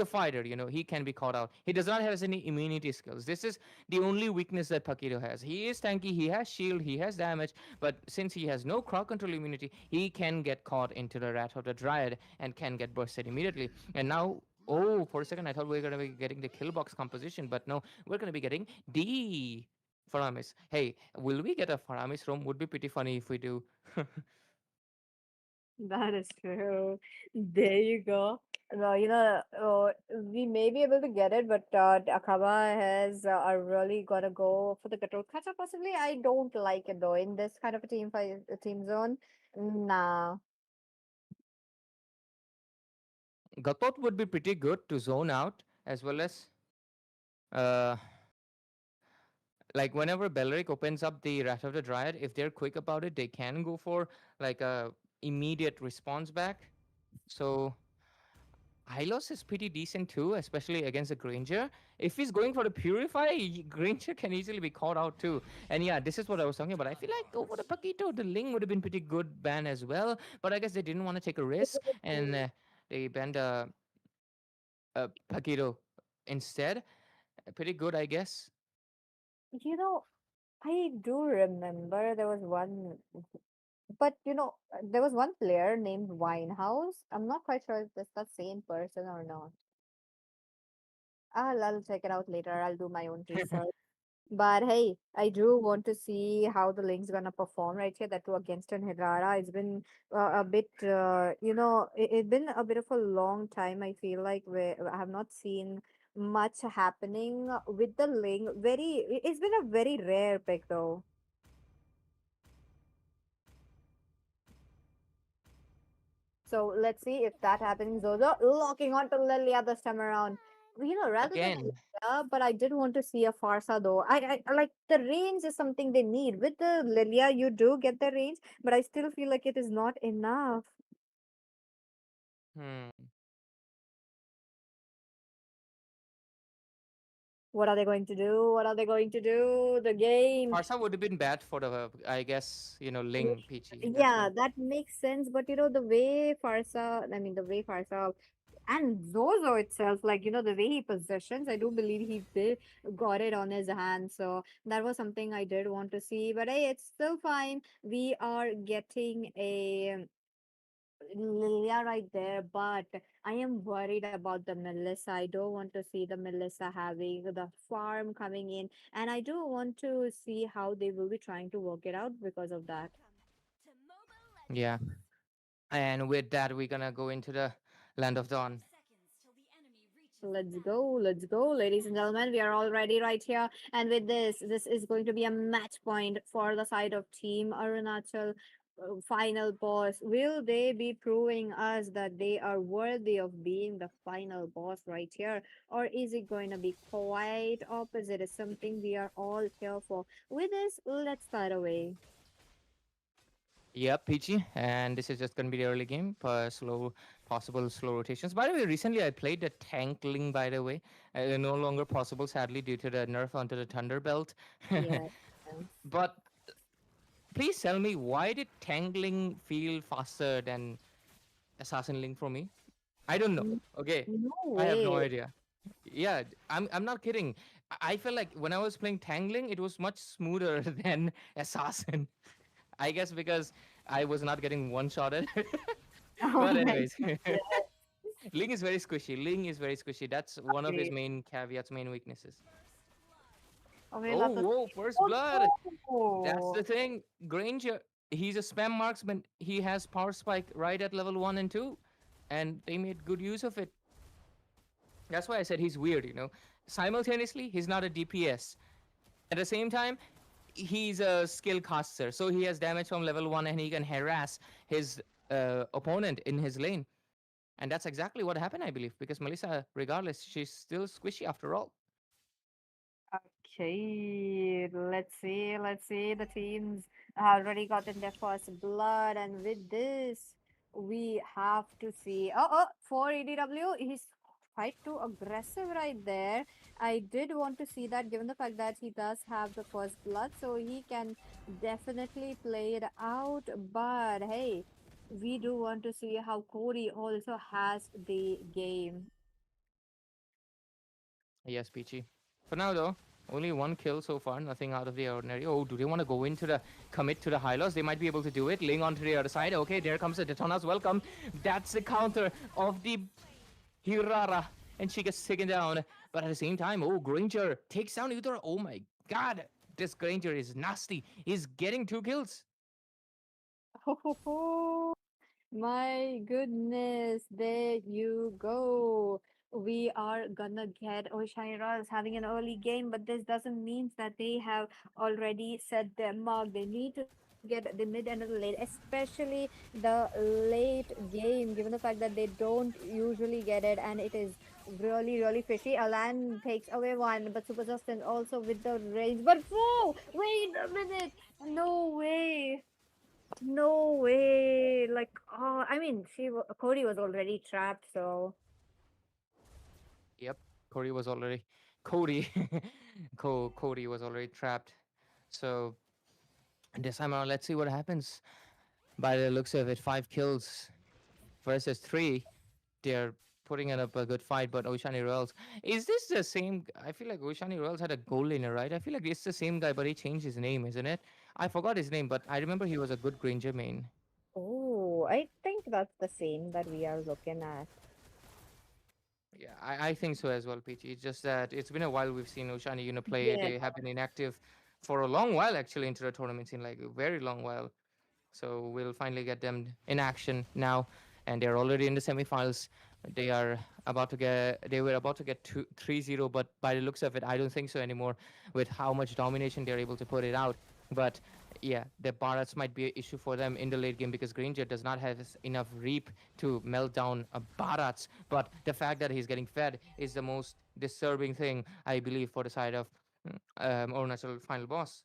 fighter. He can be caught out. He does not have any immunity skills. This is the only weakness that Paquito has. He is tanky, he has shield, he has damage, but since he has no crowd control immunity, he can get caught into the Wrath of the Dryad and can get bursted immediately. And now, oh, for a second, I thought we were going to be getting the kill box composition, but no, we're going to be getting the Faramis. Hey, will we get a Faramis roam? Would be pretty funny if we do. That is true. There you go. Well, we may be able to get it, but Akaba has really got to go for the control catcher. Possibly, I don't like it though in this kind of a team fight, team zone. Nah, Gatot would be pretty good to zone out as well as. Uh, like whenever Belric opens up the Wrath of the Dryad, if they're quick about it, they can go for like a immediate response back. So Hylos is pretty decent too, especially against the Granger. If he's going for the Purify, Granger can easily be caught out too. And yeah, this is what I was talking about. I feel like over the Paquito, the Ling would have been pretty good ban as well. But I guess they didn't want to take a risk and they banned Paquito instead. Pretty good, I guess. you know, I do remember there was one, but there was one player named Winehouse. I'm not quite sure if that's the same person or not. I'll check it out later. I'll do my own research. But hey, I do want to see how the Link's gonna perform right here. That too against an Hirara. It's been a bit, it's been a bit of a long time. I feel like where I have not seen much happening with the Link. It's been a very rare pick though. So let's see if that happens. Zozo locking onto Lilia this time around. Rather than Again. Lilia, but I did want to see a Farsa though. I like the range is something they need. With the Lilia, you do get the range, but I still feel like it is not enough. Hmm. What are they going to do? What are they going to do? The game. Parsa would have been bad for the, I guess, Y- Ling Peachy. That's Yeah, why. that makes sense. But the way Farsa, I mean, the way Farsa and Zozo itself, like, the way he positions, I do believe he did got it on his hand. So that was something I did want to see. But hey, it's still fine. We are getting a Lilia right there, but I am worried about the Melissa. I don't want to see the Melissa having the farm coming in, and I do want to see how they will be trying to work it out because of that. Yeah. And with that, we're gonna go into the Land of Dawn. Let's go, ladies and gentlemen. We are all ready right here. And with this is going to be a match point for the side of Team Arunachal. Final boss. Will they be proving us that they are worthy of being the final boss right here? Or is it going to be quite opposite? Is something we are all here for? With this, let's start away. Yep, Peachy. And this is just gonna be the early game. Slow, possible slow rotations. By the way, recently I played the Tank Ling. By the way, no longer possible, sadly, due to the nerf onto the Thunderbelt. Yes. But please tell me, why did Tangling feel faster than Assassin Link for me? I don't know. N- Okay, No I have no way. idea. Yeah, I'm not kidding. I felt like when I was playing Tangling, it was much smoother than Assassin. I guess because I was not getting one shotted. Oh But my anyways, goodness. Ling is very squishy. Ling is very squishy. That's one of his Okay. main caveats, main weaknesses. Oh, we'll Oh, have to. whoa, first Oh blood. That's no! the thing. Granger, he's a spam marksman. He has power spike right at level 1 and 2, and they made good use of it. That's why I said he's weird. Simultaneously, he's not a DPS. At the same time, he's a skill caster. So he has damage from level 1 and he can harass his opponent in his lane. And that's exactly what happened, I believe, because Melissa, regardless, she's still squishy after all. Okay, let's see. Let's see. The teams have already gotten their first blood, and with this, we have to see. For EDW, he's quite too aggressive right there. I did want to see that, given the fact that he does have the first blood, so he can definitely play it out. But hey, we do want to see how Cody also has the game. Yes, Peachy. For now, though, only one kill so far, nothing out of the ordinary. Oh, do they want to go into the commit to the high loss? They might be able to do it. Ling onto the other side. Okay, there comes the Detonas. Welcome. That's the counter of the Hirara. And she gets taken down. But at the same time, oh, Granger takes down Udara. Oh my god. This Granger is nasty. He's getting 2 kills. My goodness, there you go. We are gonna get Oshaira is having an early game, but this doesn't mean that they have already set their mark. They need to get the mid and the late, especially the late game, given the fact that they don't usually get it, and it is really, really fishy. Alan takes away one, but Super Justin also with the range. But whoa, wait a minute, no way. No way. Like, oh, I mean, Cody was already trapped, so. Yep. Cody was already. Cody. Cody was already trapped. So this time around, let's see what happens. By the looks of it, 5 kills versus 3. They're putting it up a good fight, but Oshani Royals. Is this the same? I feel like Oshani Royals had a goal laner, right? I feel like it's the same guy, but he changed his name, isn't it? I forgot his name, but I remember he was a good Granger main. Oh, I think that's the same that we are looking at. Yeah, I think so as well, Peachy. It's just that it's been a while we've seen Oshani, play. Yeah. They have been inactive for a long while, actually, into the tournament scene, like a very long while. So we'll finally get them in action now, and they're already in the semifinals. They were about to get 3-0, but by the looks of it, I don't think so anymore with how much domination they're able to put it out. But yeah, the Barats might be an issue for them in the late game because Granger does not have enough reap to melt down a Barats. But the fact that he's getting fed is the most disturbing thing, I believe, for the side of Arunachal final boss.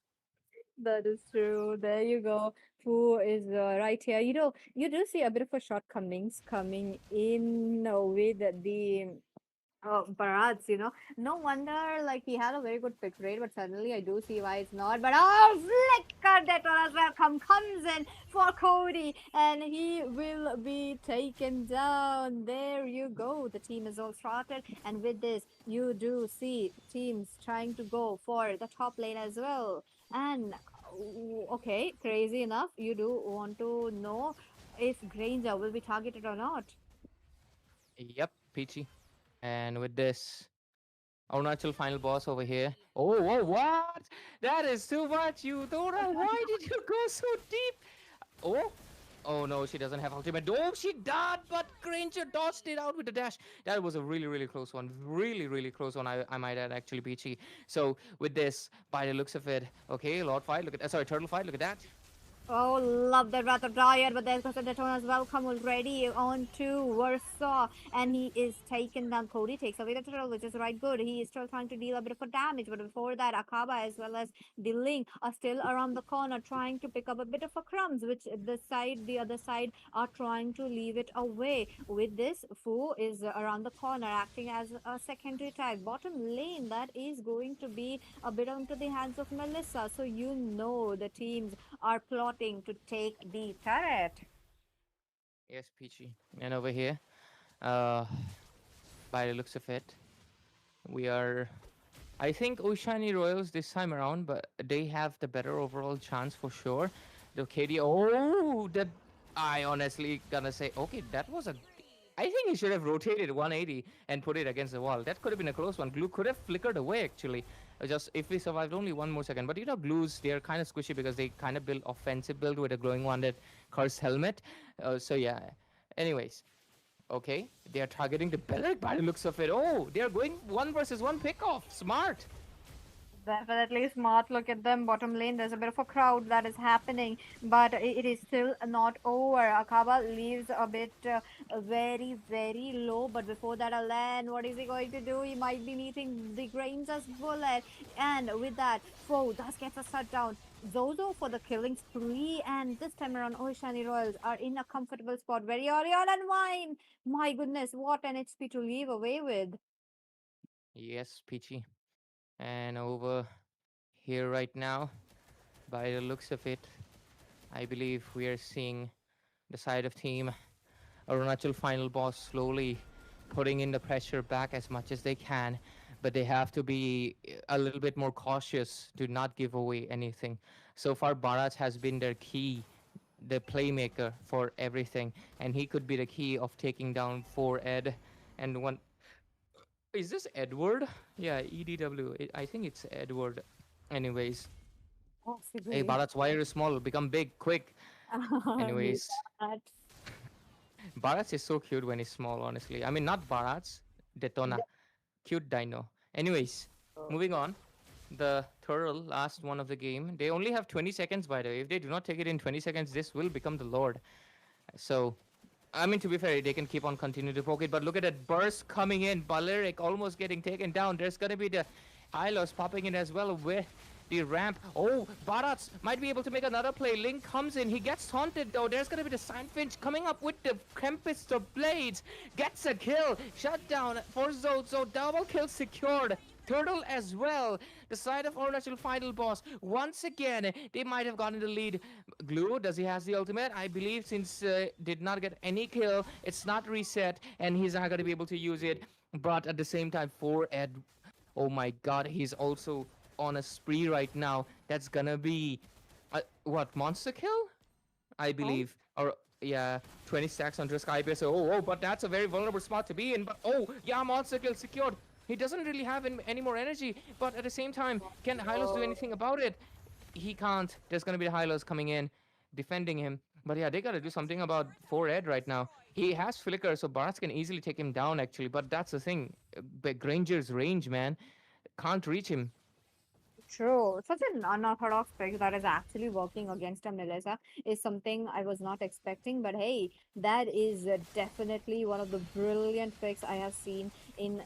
That is true. There you go. Who is right here? You know, you do see a bit of a shortcomings coming in with the Bharat's, no wonder like he had a very good pick rate, but suddenly I do see why it's not. But oh, flicker that one as well comes in for Cody, and he will be taken down. There you go. The team is all started, and with this, you do see teams trying to go for the top lane as well. And okay, crazy enough, you do want to know if Granger will be targeted or not. Yep, Peachy. And with this, Arunachal final boss over here. Oh, whoa, what? That is too much, you Dora. Why did you go so deep? Oh, oh no, she doesn't have ultimate. Oh, she died, but Granger dodged it out with the dash. That was a really, really close one. Really, really close one. I might add, actually, Peachy. So with this, by the looks of it, okay, Lord fight. Look at sorry, Turtle fight. Look at that. Oh, love that Wrath of Dryad, but there's Costa Daytona's welcome already on to Warsaw, and he is taken down. Cody takes away the turtle, which is right good. He is still trying to deal a bit of a damage, but before that, Akaba as well as the Link are still around the corner trying to pick up a bit of a crumbs, which the other side are trying to leave it away. With this, Fu is around the corner acting as a secondary tag. Bottom lane, that is going to be a bit onto the hands of Melissa, so you know the teams are plotting to take the turret. Yes, Peachy. And over here, uh, by the looks of it, we are I think Oceani Royals this time around, but they have the better overall chance for sure. The KD, oh, that I honestly gonna say, okay, that was a. I think he should have rotated 180 and put it against the wall. That could have been a close one. Glue could have flickered away actually. Just if we survived only one more second. But you know, glues they're kind of squishy because they kind of build offensive build with a glowing wanded curse helmet. So yeah. Anyways, okay, they are targeting the Beleric by the looks of it. Oh, they are going one versus one pick off. Smart. Definitely smart. Look at them. Bottom lane, there's a bit of a crowd that is happening, but it is still not over. Akaba leaves a bit very, very low. But before that, Alan, what is he going to do? He might be meeting the Granger's bullet. And with that, Foe does get a shutdown. Zozo for the killing spree, and this time around, Oceani Royals are in a comfortable spot very early on. And wine! My goodness, what an HP to leave away with. Yes, Peachy. And over here right now, by the looks of it, I believe we are seeing the side of team Arunachal final boss slowly putting in the pressure back as much as they can, but they have to be a little bit more cautious to not give away anything. So far, Bharat has been their key, the playmaker for everything, and he could be the key of taking down 4 Ed. And one is this Edward? Yeah, EDW. I think it's Edward. Anyways, hey, Possibly. Bharat's wire is small, become big, quick. Need Anyways, that. Bharat's is so cute when he's small, honestly. I mean, not Bharat's, Detona. Cute dino. Anyways, moving on. The turtle, last one of the game. They only have 20 seconds, by the way. If they do not take it in 20 seconds, this will become the Lord. So, I mean, to be fair, they can keep on continuing to poke it, but look at that burst coming in. Balearic almost getting taken down. There's going to be the Hylos popping in as well with the ramp. Oh, Barats might be able to make another play. Link comes in. He gets taunted, though. There's going to be the Sandfinch coming up with the Tempest of Blades. Gets a kill. Shut down for Zozo. Double kill secured. Turtle as well. The side of Arunachal final boss. Once again, they might have gotten the lead. Glue, does he has the ultimate? I believe since did not get any kill, it's not reset, and he's not going to be able to use it. But at the same time, for Ed, oh my god, he's also on a spree right now. That's gonna be what, monster kill? I Oh, believe, or yeah, 20 stacks onto a Sky Piercer. Oh, but that's a very vulnerable spot to be in. But oh, yeah, monster kill secured. He doesn't really have any more energy, but at the same time, can Hylos do no. anything about it? He can't. There's gonna be the Hylos coming in, defending him. But yeah, they gotta do something about 4 Ed right now. He has Flicker, so Barats can easily take him down actually. But that's the thing. Granger's range, man, can't reach him. True. Such an unorthodox pick that is actually working against a Melissa is something I was not expecting. But hey, that is definitely one of the brilliant picks I have seen in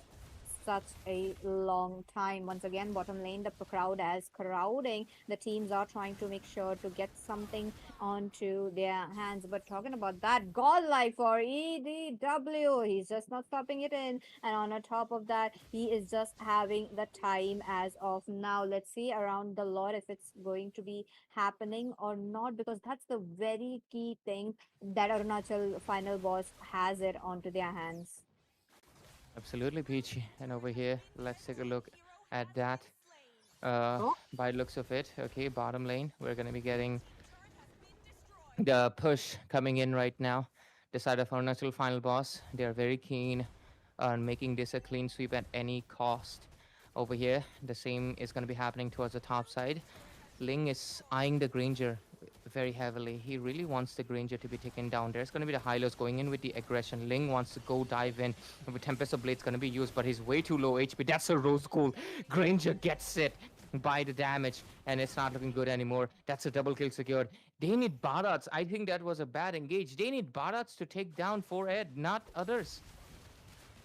such a long time. Once again, bottom lane, the crowd as crowding. The teams are trying to make sure to get something onto their hands. But talking about that, godlike for EDW. He's just not stopping it in. And on the top of that, he is just having the time as of now. Let's see around the lot if it's going to be happening or not, because that's the very key thing that Arunachal final boss has it onto their hands. Absolutely, Peachy. And over here, let's take a look at that. Uh, Oh, by the looks of it, okay, bottom lane, we're going to be getting the push coming in right now. The side of Arunachal final boss, they are very keen on making this a clean sweep at any cost. Over here, the same is going to be happening towards the top side. Ling is eyeing the Granger very heavily. He really wants the Granger to be taken down. There's going to be the Hylos going in with the aggression. Ling wants to go dive in. The Tempest of Blade's going to be used, but he's way too low HP. That's a Rose Gold. Granger gets it by the damage, and it's not looking good anymore. That's a double kill secured. They need Barats. I think that was a bad engage. They need Barats to take down 4Ed, not others.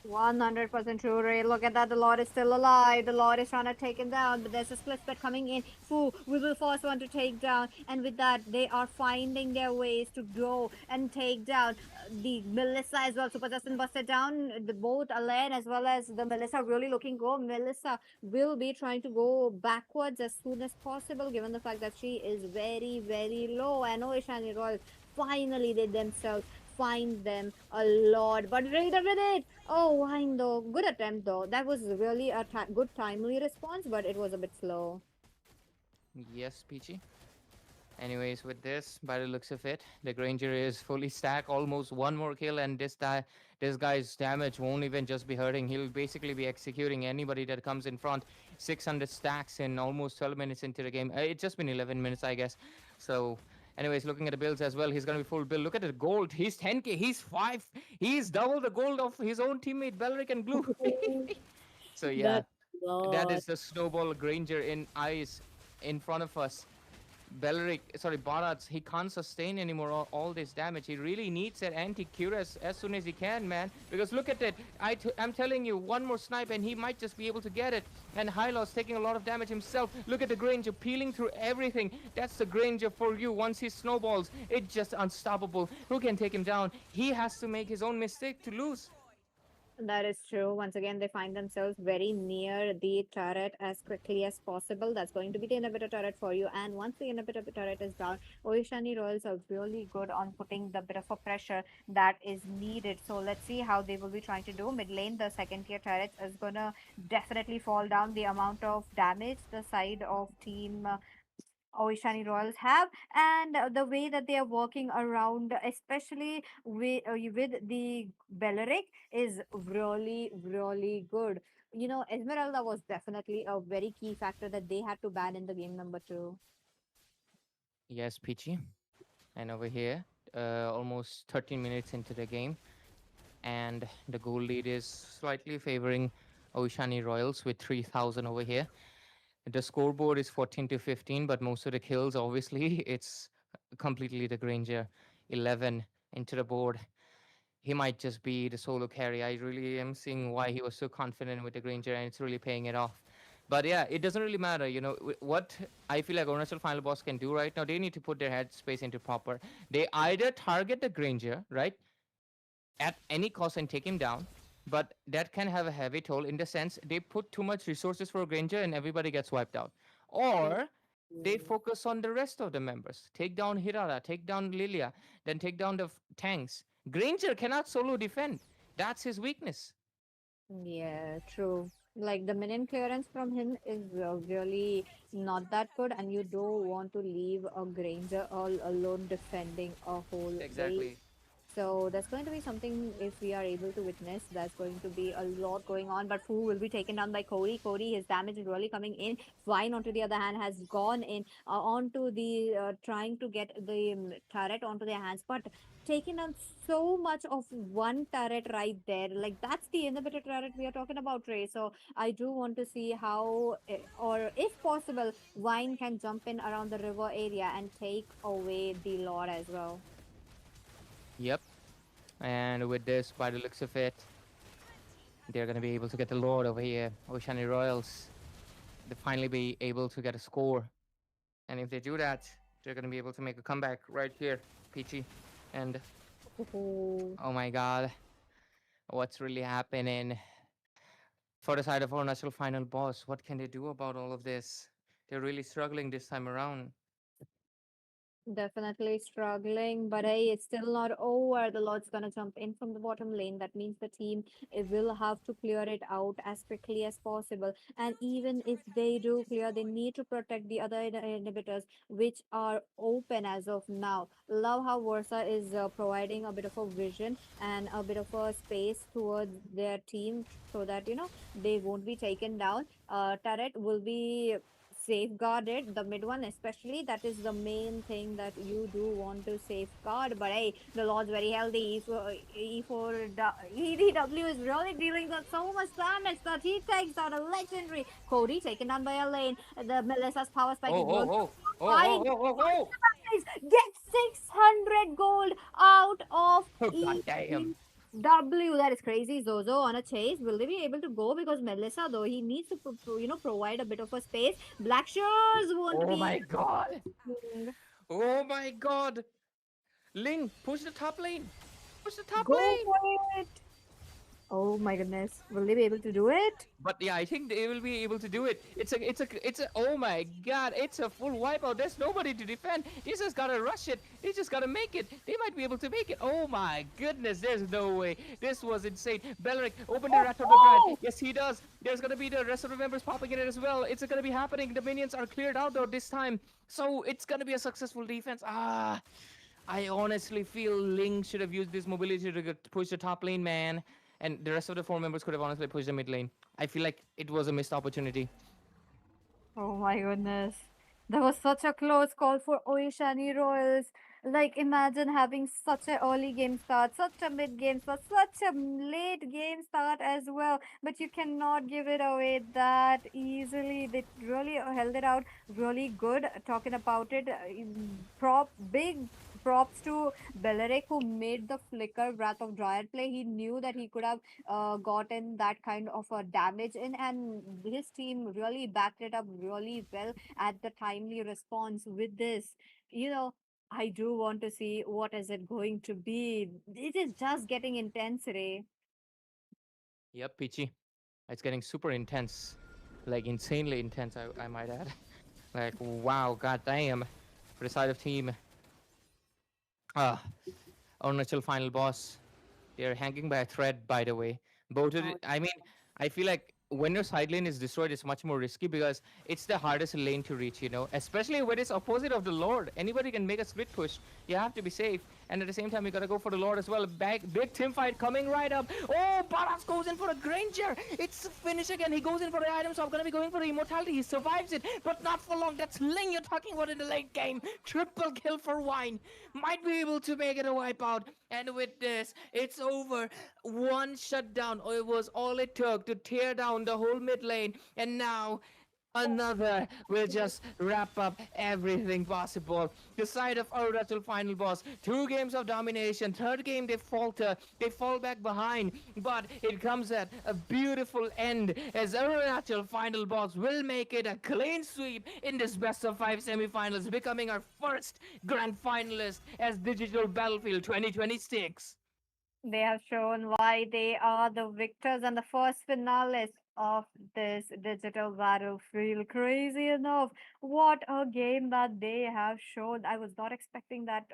100% true, Ray. Look at that. The Lord is still alive. The Lord is trying to take him down, but there's a split split coming in. Fu we will force one to take down. And with that, they are finding their ways to go and take down the Melissa as well. Super Justin busted down. The both Alain as well as the Melissa really looking go. Melissa will be trying to go backwards as soon as possible, given the fact that she is very, very low. And Oishani Royal finally they themselves find them a lot. But Raider with it. Oh, wine though. Good attempt though. That was really a good timely response, but it was a bit slow. Yes, Peachy. Anyways, with this, by the looks of it, the Granger is fully stacked, almost one more kill, and this guy's damage won't even just be hurting. He'll basically be executing anybody that comes in front. 600 stacks in almost 12 minutes into the game. It's just been 11 minutes, I guess. So, anyways, looking at the builds as well, he's gonna be full build. Look at the gold. He's 10k. He's five. He's double the gold of his own teammate Belric and Blue. So yeah, That's a that lot. is the snowball Granger in ice in front of us. Belric, sorry, Barats, he can't sustain anymore all this damage. He really needs that anti-Cuirass as soon as he can, man. Because look at it. I'm telling you, one more snipe and he might just be able to get it. And Hylos taking a lot of damage himself. Look at the Granger peeling through everything. That's the Granger for you. Once he snowballs, it's just unstoppable. Who can take him down? He has to make his own mistake to lose. That is true. Once again, they find themselves very near the turret as quickly as possible. That's going to be the inhibitor turret for you. And once the inhibitor turret is down, Oishani Royals are really good on putting the bit of a pressure that is needed. So let's see how they will be trying to do. Mid lane, the second tier turrets is gonna definitely fall down. The amount of damage the side of team Oishani Royals have, and the way that they are working around, especially with the Belleric, is really, really good. You know, Esmeralda was definitely a very key factor that they had to ban in the game number two. Yes, Peachy. And over here, almost 13 minutes into the game, and the goal lead is slightly favoring Oishani Royals with 3,000 over here. The scoreboard is 14 to 15, but most of the kills, obviously, it's completely the Granger. 11 into the board. He might just be the solo carry. I really am seeing why he was so confident with the Granger, and it's really paying it off. But yeah, it doesn't really matter. You know, what I feel like Arunachal Final Boss can do right now, they need to put their headspace into proper. They either target the Granger, right, at any cost and take him down, but that can have a heavy toll in the sense they put too much resources for Granger and everybody gets wiped out. Or they Mm. focus on the rest of the members. Take down Hirara, take down Lilia, then take down the tanks. Granger cannot solo defend. That's his weakness. Yeah, true. Like the minion clearance from him is really not that good, and you don't want to leave a Granger all alone defending a whole base. Exactly. So that's going to be something if we are able to witness. That's going to be a lot going on. But Fu will be taken down by Cody. Cody, his damage is really coming in. Vine, on to the other hand, has gone in onto the trying to get the turret onto their hands, but taking down so much of one turret right there. Like that's the inhibitor turret we are talking about, Ray. So I do want to see how, or if possible, Vine can jump in around the river area and take away the Lord as well. Yep. And with this, by the looks of it, They're going to be able to get the Lord over here. Oceania Royals, they finally be able to get a score. And if they do that, they're going to be able to make a comeback right here, Peachy. And Oh, oh my God, what's really happening? For the side of our national final boss, what can they do about all of this? They're really struggling this time around. definitely struggling, but hey, it's still not over. The Lord's gonna jump in from the bottom lane. That means the team will have to clear it out as quickly as possible. And even if they do clear, they need to protect the other inhibitors, which are open as of now. Love how Versa is providing a bit of a vision and a bit of a space towards their team so that they won't be taken down. Turret will be safeguarded, the mid one especially. That is the main thing that you do want to safeguard. But hey, the Lord's very healthy. EDW is really dealing with so much damage that he takes out a legendary Cody taken down by a lane. The Melissa's power spike Oh, is really oh, oh, oh, fine. oh, oh, oh, oh! Get 600 gold out of Oh, god damn. EDW. That is crazy. Zozo on a chase. Will they be able to go? Because Melissa, though, he needs to provide a bit of a space. Black Shears won't Oh be my god. able Oh my god. Ling, push the top lane. Push the top go lane. for it. Oh my goodness. Will they be able to do it? But yeah, I think they will be able to do it. It's a. Oh my god! It's a full wipeout. There's nobody to defend. They just gotta rush it. They just gotta make it. They might be able to make it. Oh my goodness! There's no way. This was insane. Belric, open the Oh, rat of the dread. oh! Yes, he does. There's gonna be the rest of the members popping in it as well. It's gonna be happening. The minions are cleared out though this time, so it's gonna be a successful defense. I honestly feel Ling should have used this mobility to push the top lane, man. And the rest of the four members could have honestly pushed the mid lane. I feel like it was a missed opportunity. Oh my goodness. That was such a close call for Oishani Royals. Like, imagine having such a early game start, such a mid game start, such a late game start as well. But you cannot give it away that easily. They really held it out really good. Talking about it, big props to Beleric who made the flicker Wrath of Dryad play. He knew that he could have gotten that kind of a damage in, and his team really backed it up really well at the timely response with this. You know, I do want to see what is it going to be. It is just getting intense, Ray. Yep, Peachy. It's getting super intense. Like insanely intense, I might add. Like, wow, god damn. For the side of team, uh, our natural final boss. They're hanging by a thread, by the way. Both of Oh, I mean, I feel like when your side lane is destroyed, it's much more risky because it's the hardest lane to reach, especially when it's opposite of the Lord. Anybody can make a split push. You have to be safe. And at the same time, you gotta go for the Lord as well. Big team fight coming right up. Oh, Baras goes in for a Granger. It's a finish again. He goes in for the item, so I'm gonna be going for the immortality. He survives it, but not for long. That's Ling you're talking about in the late game. Triple kill for Wine. Might be able to make it a wipeout. And with this, it's over. One shutdown. Oh, it was all it took to tear down the whole mid lane. And now another will just wrap up everything possible. The side of Arunachal final boss. 2 games of domination. Third game they falter. They fall back behind. But it comes at a beautiful end as Arunachal final boss will make it a clean sweep in this best of 5 semifinals, becoming our first grand finalist as Digital Battlefield 2026. they have shown why they are the victors and the first finalists of this digital battlefield. Crazy enough, what a game that they have shown. I was not expecting that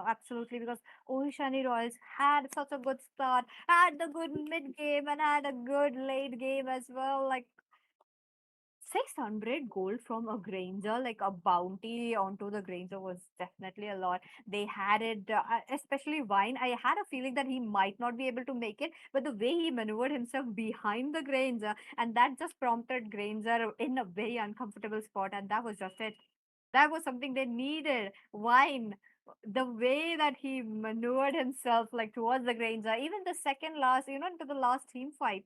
absolutely, because Ohishani Royals had such a good start, had the good mid game, and had a good late game as well. Like 600 gold from a Granger, like a bounty onto the Granger, was definitely a lot. They had it, especially Vine. I had a feeling that he might not be able to make it, but the way he maneuvered himself behind the Granger, and that just prompted Granger in a very uncomfortable spot, and that was just it. That was something they needed. Wine, the way that he maneuvered himself, like towards the Granger, even the second last, into the last team fight,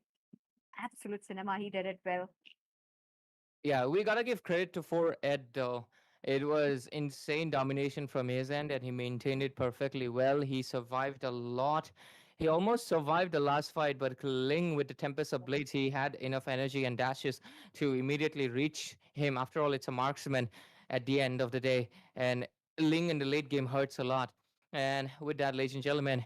absolute cinema. He did it well. Yeah, we gotta give credit to 4 Ed though. It was insane domination from his end, and he maintained it perfectly well. He survived a lot. He almost survived the last fight, but Ling, with the Tempest of Blades, he had enough energy and dashes to immediately reach him. After all, it's a marksman at the end of the day, and Ling in the late game hurts a lot. And with that, ladies and gentlemen,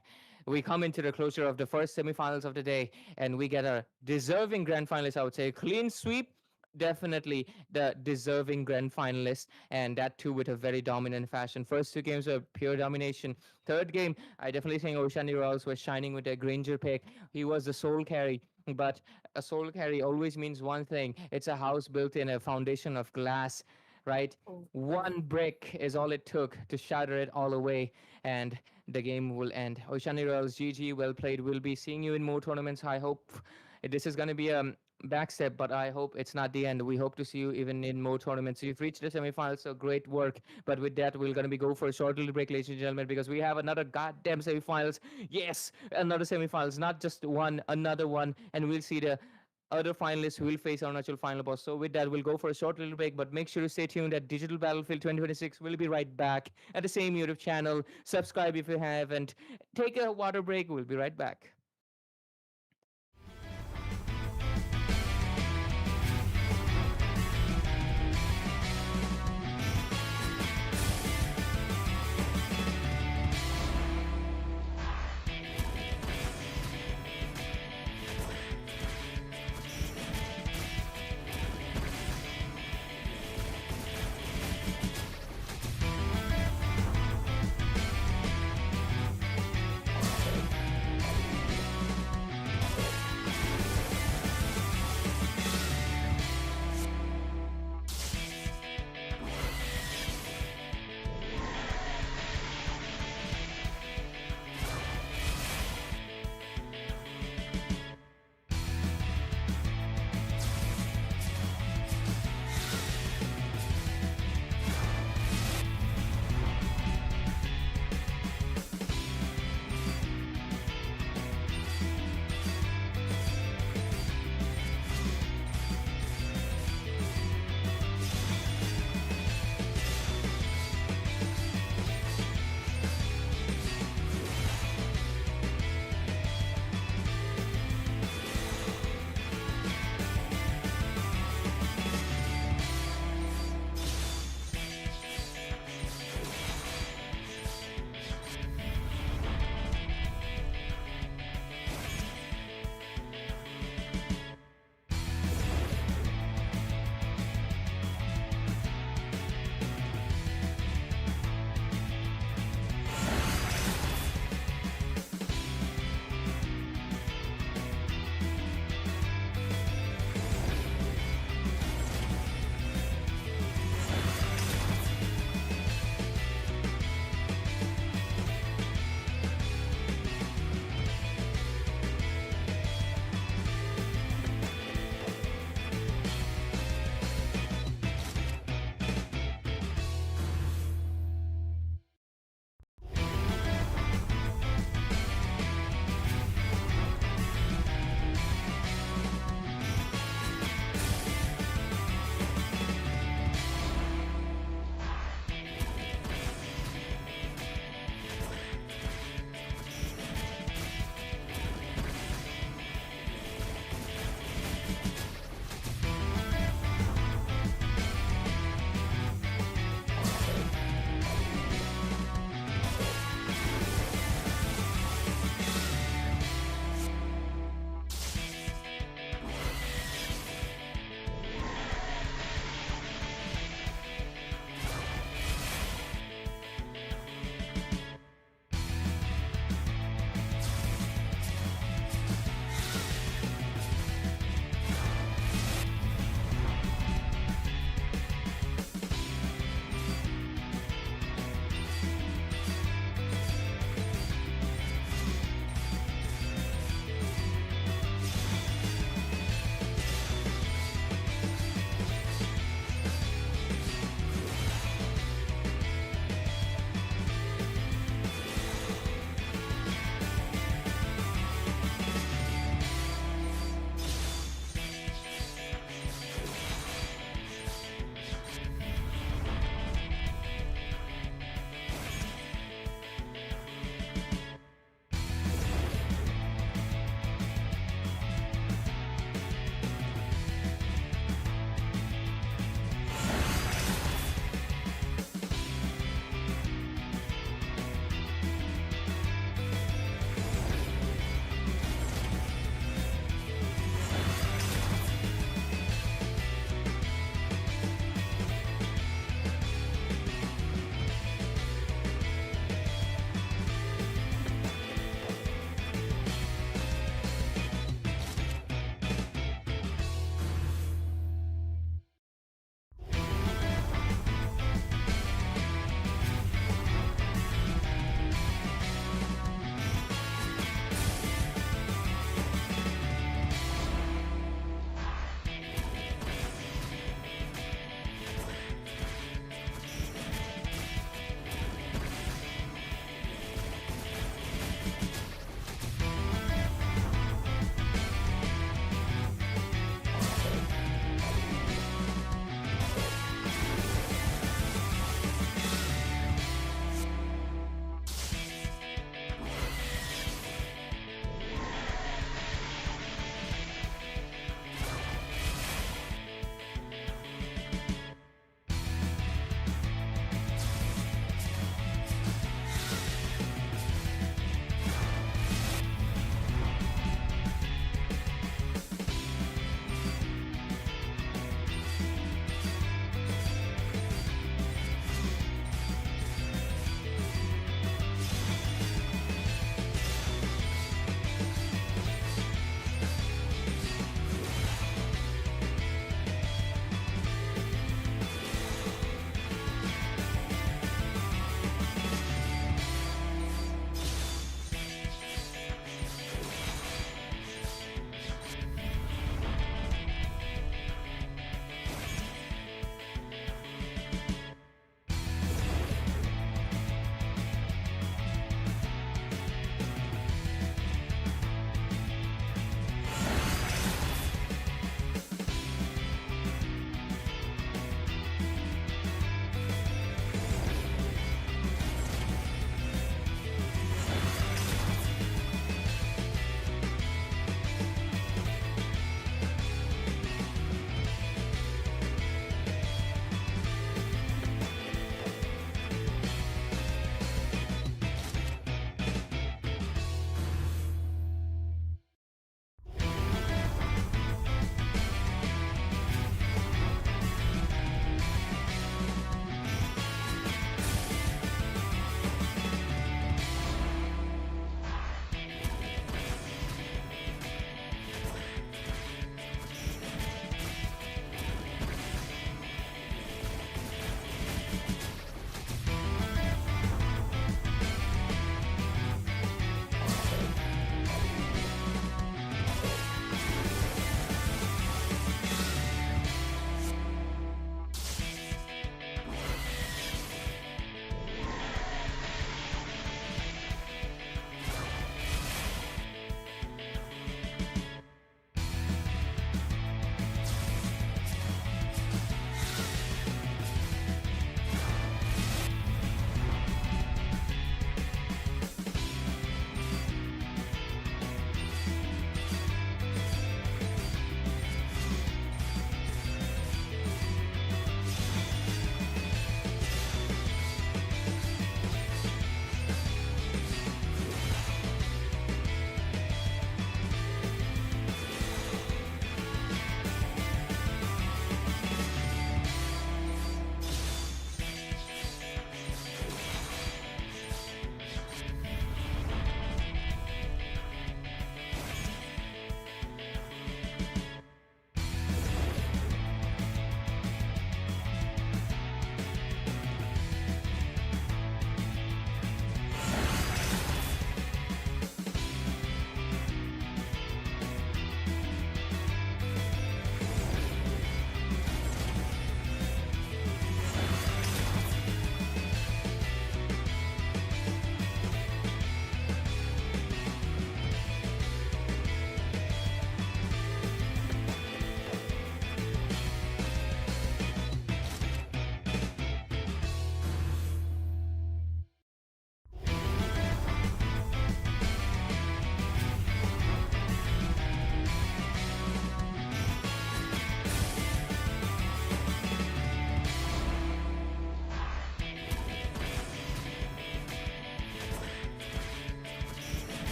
we come into the closure of the first semifinals of the day, and we get a deserving grand finalist. I would say clean sweep. Definitely the deserving grand finalist, and that too with a very dominant fashion. First two games were pure domination. Third game, I definitely think Oshani Royals was shining with their Granger pick. He was the soul carry, but a soul carry always means one thing: it's a house built in a foundation of glass, right? Oh, One brick is all it took to shatter it all away, and the game will end. Oshani Royals, GG, well played. We'll be seeing you in more tournaments. I hope this is going to be a backstep, but I hope it's not the end. We hope to see you even in more tournaments. You've reached the semifinals, so great work. But with that, we're going to be go for a short little break, ladies and gentlemen, because we have another goddamn semifinals. Yes, another semifinals, not just one, another one, and we'll see the other finalists who will face our natural final boss. So with that, we'll go for a short little break, but make sure to stay tuned at Digital Battlefield 2026. We'll be right back at the same YouTube channel. Subscribe if you haven't. Take a water break. We'll be right back.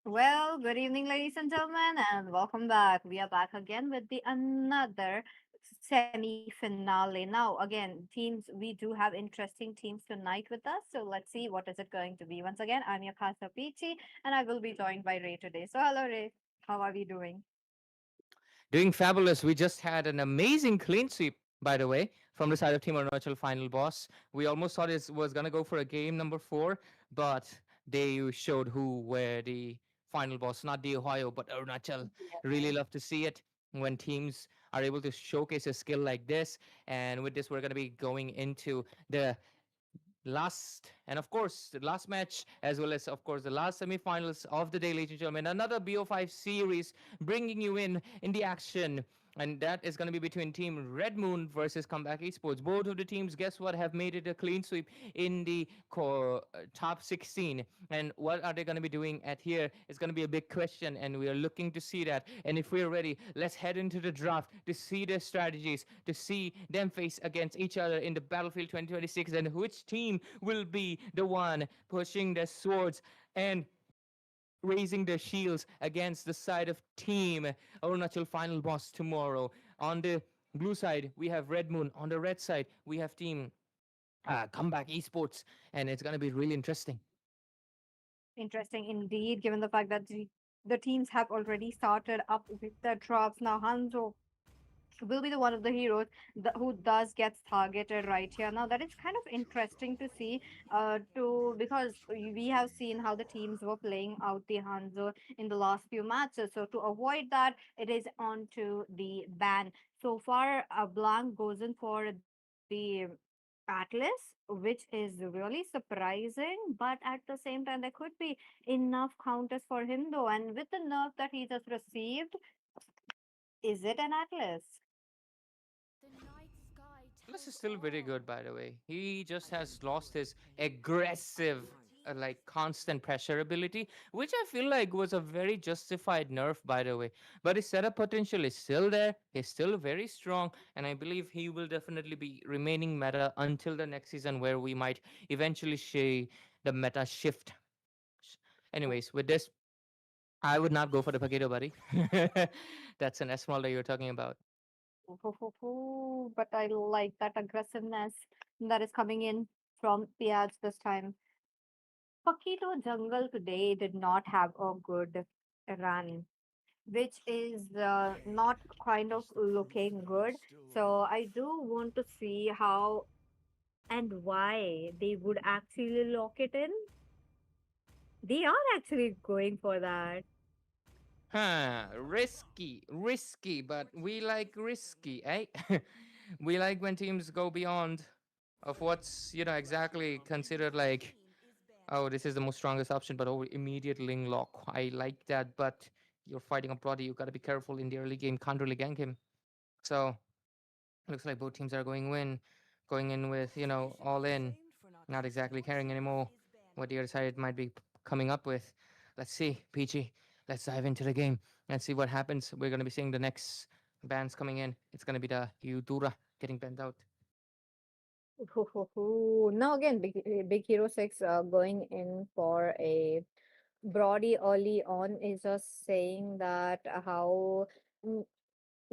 Well, good evening, ladies and gentlemen, and welcome back. We are back again with the another semi-finale. Now, again, teams, we do have interesting teams tonight with us, so let's see what is it going to be. Once again, I'm your Casa Peachy, and I will be joined by Ray today. So, hello, Ray. How are we doing? Doing fabulous. We just had an amazing clean sweep, by the way, from the side of Team Arunachal final boss. We almost thought it was going to go for a game number 4, but they showed who were the final boss, not the Ohio, but Arunachal. Really Yeah. love to see it when teams are able to showcase a skill like this. And with this, we're going to be going into the last and of course the last match, as well as of course the last semifinals of the day, ladies and gentlemen, another BO5 series bringing you in the action. And that is going to be between team Red Moon versus Comeback Esports. Both of the teams, guess what, have made it a clean sweep in the top 16. And what are they going to be doing at here is going to be a big question, and we are looking to see that. And if we're ready, let's head into the draft to see their strategies, to see them face against each other in the Battlefield 2026, and which team will be the one pushing their swords and raising their shields against the side of Team Arunachal Final Boss tomorrow. On the blue side, we have Red Moon. On the red side, we have Team Comeback Esports, and it's going to be really interesting. Interesting indeed, given the fact that the teams have already started up with their drops. Now, Hanzo will be the one of the heroes who does gets targeted right here. Now that is kind of interesting to see, to because we have seen how the teams were playing out the Hanzo in the last few matches. So to avoid that, it is on to the ban. So far, Blanc goes in for the Atlas, which is really surprising, but at the same time, there could be enough counters for him though. And with the nerf that he just received, is it an Atlas? Atlas is still very good, by the way. He just has lost his aggressive, like constant pressure ability, which I feel like was a very justified nerf, by the way. But his setup potential is still there. He's still very strong, and I believe he will definitely be remaining meta until the next season, where we might eventually see the meta shift. Anyways, with this, I would not go for the Paquito, buddy. That's an S that you're talking about. But I like that aggressiveness that is coming in from Piaz this time. Pakito Jungle today did not have a good run, which is not kind of looking good. So I do want to see how and why they would actually lock it in. They are actually going for that. Huh, risky, but we like risky, eh? We like when teams go beyond of what's, exactly considered like, oh, this is the most strongest option, but oh, immediate ling lock. I like that, but you're fighting a body, you gotta be careful in the early game, can't really gank him. So looks like both teams are going in with, all in, not exactly caring anymore what the other side might be coming up with. Let's see, Peachy. Let's dive into the game and see what happens. We're going to be seeing the next bands coming in. It's going to be the Udura getting bent out. Now again, Big Hero 6 going in for a Brody early on is just saying that how mm,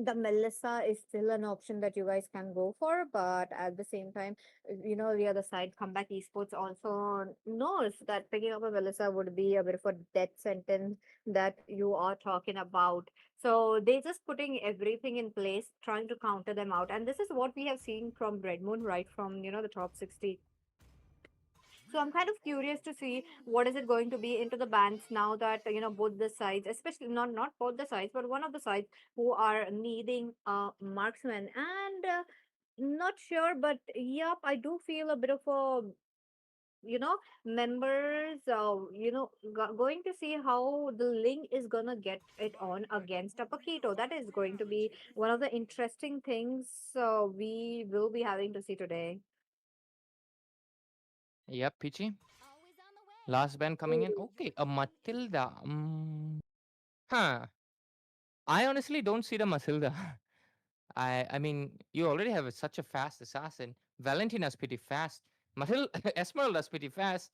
the Melissa is still an option that you guys can go for, but at the same time, the other side, Comeback Esports also knows that picking up a Melissa would be a bit of a death sentence that you are talking about. So they just putting everything in place, trying to counter them out. And this is what we have seen from Red Moon, right from, the top 60. So I'm kind of curious to see what is it going to be into the bands now that both the sides, especially not both the sides, but one of the sides who are needing a marksman and not sure, but yep, I do feel a bit of a members going to see how the link is gonna get it on against a Paquito. That is going to be one of the interesting things we will be having to see today. Yep, Peachy. Last band coming in. Okay, a Matilda. Huh. I honestly don't see the Matilda. I mean, you already have such a fast assassin. Valentina's pretty fast. Matilda Esmeralda's pretty fast.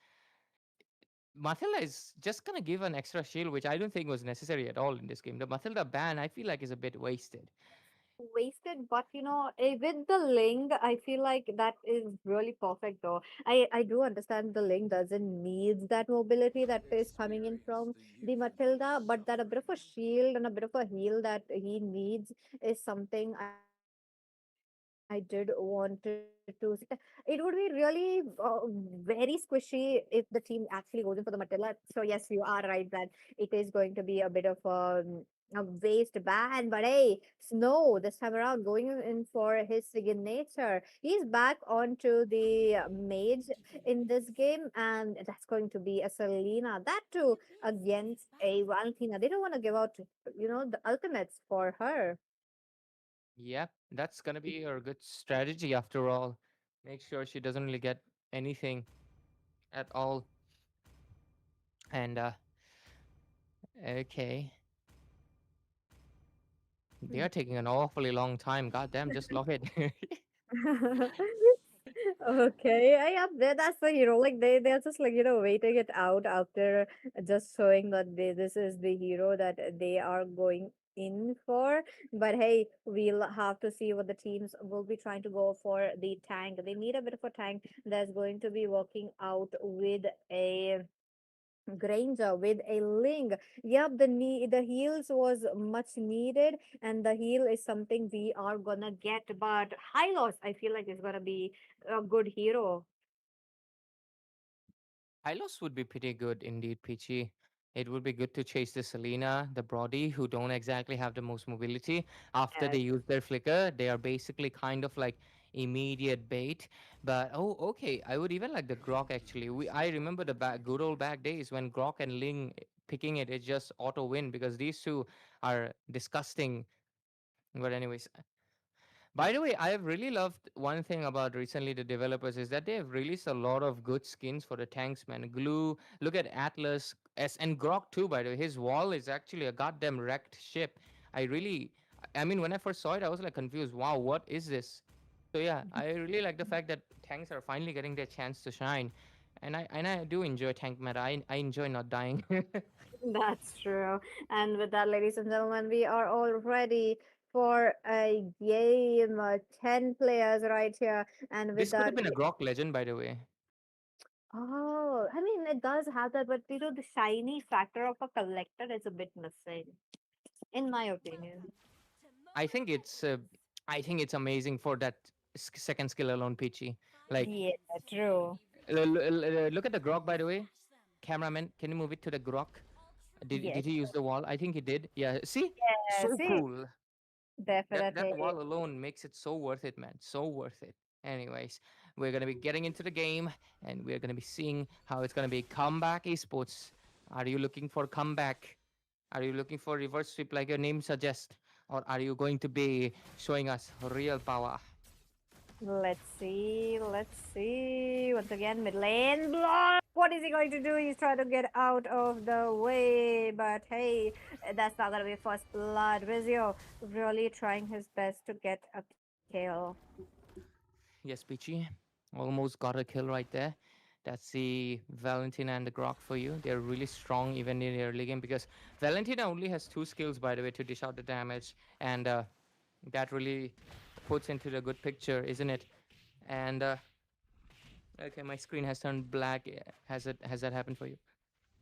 Matilda is just gonna give an extra shield, which I don't think was necessary at all in this game. The Matilda ban, I feel like, is a bit wasted. Wasted, but with the link, I feel like that is really perfect though. I do understand the link doesn't need that mobility that is coming in from the Matilda, but that a bit of a shield and a bit of a heal that he needs is something I did want to see. It would be really very squishy if the team actually goes in for the Matilda. So yes, you are right that it is going to be a bit of a waste ban, but hey, Snow this time around going in for his signature. He's back onto the mage in this game, and that's going to be a Selena. That too against a Valentina. They don't want to give out, the ultimates for her. Yep, that's gonna be a good strategy after all. Make sure she doesn't really get anything at all. And okay, they are taking an awfully long time. God damn, just lock it. Okay, yeah, that's the hero. Like they're just like waiting it out after just showing that this is the hero that they are going in for. But hey, we'll have to see what the teams will be trying to go for the tank. They need a bit of a tank that's going to be working out with a Granger with a link. Yep, the heals was much needed, and the heal is something we are gonna get. But Hylos, I feel like is gonna be a good hero. Hylos would be pretty good indeed, Peachy. It would be good to chase the Selena, the Brody, who don't exactly have the most mobility. After they Yes. use their flicker, they are basically kind of like immediate bait. But oh, okay, I would even like the Grok actually. I remember the good old back days when Grok and Ling picking it is just auto win because these two are disgusting. But anyways, by the way, I have really loved one thing about recently the developers is that they have released a lot of good skins for the tanks, man. Glue, look at Atlas, S and Grok too, by the way. His wall is actually a goddamn wrecked ship. I really I mean when I first saw it, I was like confused. Wow, what is this? So yeah, I really like the fact that tanks are finally getting their chance to shine. And I do enjoy tank meta. I enjoy not dying. That's true. And with that, ladies and gentlemen, we are all ready for a game. 10 players right here. And with This could that, have been a Grok legend, by the way. oh, I mean, it does have that, but the shiny factor of a collector is a bit missing, in my opinion. I think it's uh, I think it's amazing for that second skill alone, Peachy. Like, Yeah, true. look at the grok, by the way. Cameraman, can you move it to the grok? Did Yes. he use the wall? I think he did. Yeah. See, Yeah, so see, cool. That definitely. wall alone makes it so worth it, man. So worth it. Anyways, we're gonna be getting into the game, and we're gonna be seeing how it's gonna be comeback esports. Are you looking for comeback? Are you looking for reverse sweep like your name suggests? Or are you going to be showing us real power? Let's see. Let's see. Once again, mid lane block. What is he going to do? He's trying to get out of the way. But hey, that's not going to be first blood. Vizio really trying his best to get a kill. Yes, Peachy. Almost got a kill right there. That's the Valentina and the Grok for you. They're really strong even in the early game because Valentina only has two skills, by the way, to dish out the damage. And that really puts into the good picture, isn't it? And okay, my screen has turned black. Has that happened for you?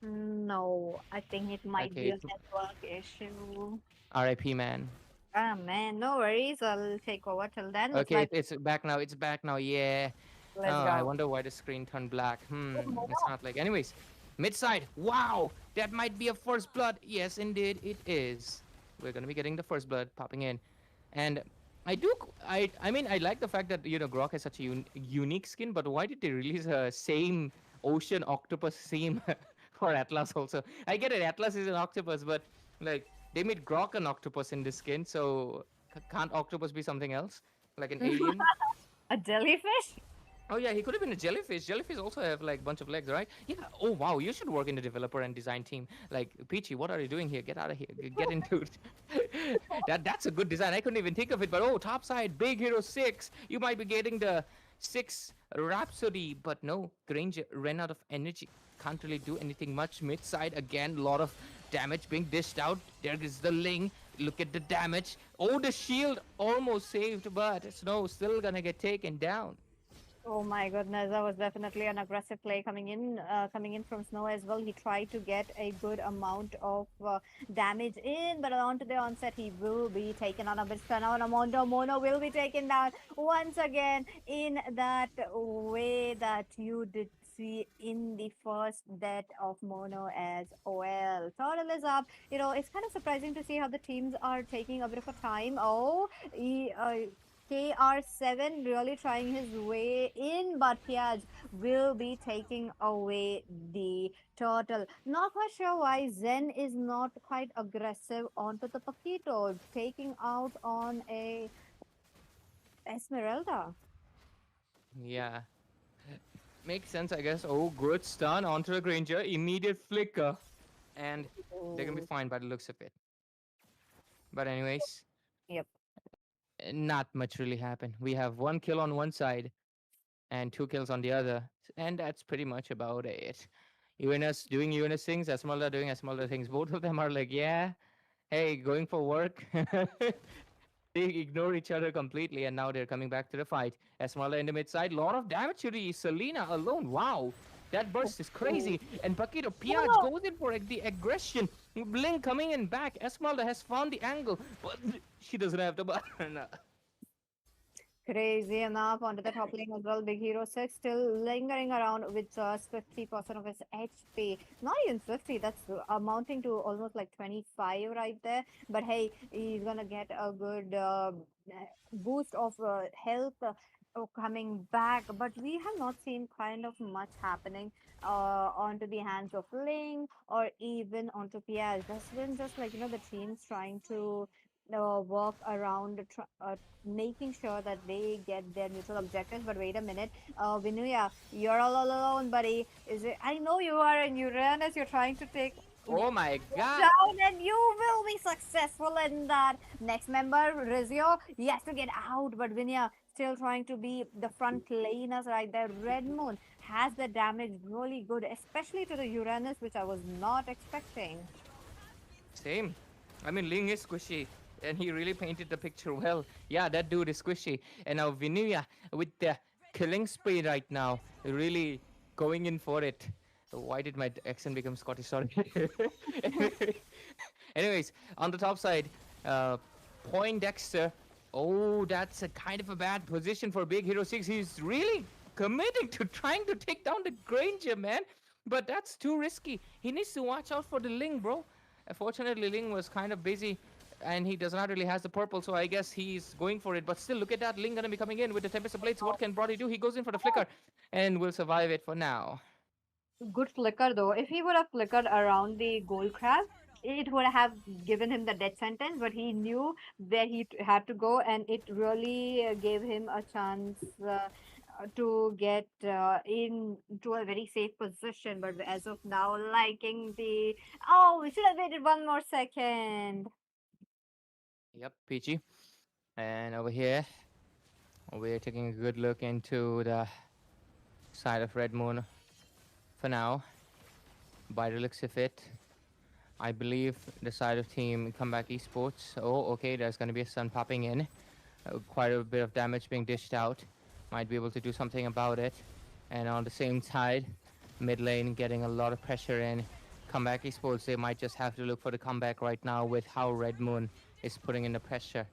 No, I think it might Okay, be a it's network issue. RIP, man. Ah, man, no worries. I'll take over till then. Looks Okay, like it's back now. It's back now. Yeah. let's Oh, I go. wonder why the screen turned black. Oh my It's god. not like. Anyways, mid side. Wow, that might be a first blood. Yes, indeed, it is. We're gonna be getting the first blood popping in, and I do. I mean, I like the fact that Grok has such a unique skin. But why did they release a same ocean octopus theme for Atlas also? I get it. Atlas is an octopus, but like they made Grok an octopus in this skin, so can't octopus be something else? Like an alien. A jellyfish? Oh yeah, he could have been a jellyfish. Jellyfish also have like bunch of legs, right? Yeah. Oh wow, you should work in the developer and design team. Like Peachy, what are you doing here? Get out of here. Get into it. That's a good design. I couldn't even think of it. But oh, top side, Big Hero 6. You might be getting the 6 Rhapsody, but no, Granger ran out of energy. Can't really do anything much mid side. Again, lot of damage being dished out. There is the Ling. Look at the damage. Oh, the shield almost saved, but Snow still gonna get taken down. Oh my goodness, that was definitely an aggressive play coming in from Snow as well. He tried to get a good amount of damage in, but onto the onset, he will be taken on a bit. Now, Mono will be taken down once again in that way that you did see in the first death of Mono as well. Total is up. It's kind of surprising to see how the teams are taking a bit of a time. Oh, KR7 really trying his way in, but Piaj will be taking away the turtle. Not quite sure why Zen is not quite aggressive onto the Paquito, taking out on a Esmeralda. Yeah, makes sense, I guess. Oh, good stun onto the Granger. Immediate flicker. And they're gonna be Oh, fine by the looks of it. But anyways, yep. not much really happened. We have 1 kill on one side and 2 kills on the other, and that's pretty much about it. UNS doing UNS things, Esmeralda doing Esmeralda things. Both of them are like, yeah, hey, going for work. They ignore each other completely, and now they're coming back to the fight. Esmeralda in the mid side, lot of damage to the Selena alone. Wow, that burst is Oh, crazy. And Paquito oh Piaj no! goes in for the aggression. Blink coming in back. Esmeralda has found the angle, but she doesn't have the button. Crazy enough onto the top lane as well. Big Hero 6 still lingering around with just 50% of his HP. Not even 50, that's amounting to almost like 25 right there. But hey, he's gonna get a good boost of health coming back. But we have not seen kind of much happening onto the hands of Ling or even onto Piaz. That's been just like, the teams trying to work around making sure that they get their neutral objectives. But wait a minute, Vinuya, you're all alone, buddy. Is it? I know you are in Uranus. You're trying to take Oh my god. down, and you will be successful in that. Next member, Rizio, he has to get out, but Vinya still trying to be the front laners right there. Red Moon has the damage really good, especially to the Uranus, which I was not expecting. Same. I mean, Ling is squishy, and he really painted the picture well. Yeah, that dude is squishy. And now Vinuya with the killing spree right now, really going in for it. Why did my accent become Scottish? Sorry. Anyways, on the top side, uh, Poindexter. Oh, that's a kind of a bad position for Big Hero 6. He's really committing to trying to take down the Granger, man. But that's too risky. He needs to watch out for the Ling, bro. Fortunately, Ling was kind of busy and he does not really has the purple, so I guess he's going for it. But still, look at that. Ling gonna be coming in with the Tempest of Blades. What can Brody do? He goes in for the flicker and will survive it for now. Good flicker though. If he would have flickered around the gold crab, it would have given him the death sentence, but he knew where he had to go, and it really gave him a chance to get into a very safe position. But as of now, liking the. Oh, we should have waited one more second. Yep, Peachy. And over here, we're taking a good look into the side of Red Moon for now. By the looks of it, I believe the side of Team Comeback Esports. Oh, okay, there's going to be a sun popping in. Quite a bit of damage being dished out. Might be able to do something about it. And on the same side, mid lane getting a lot of pressure in. Comeback Esports, they might just have to look for the comeback right now with how Red Moon is putting in the pressure.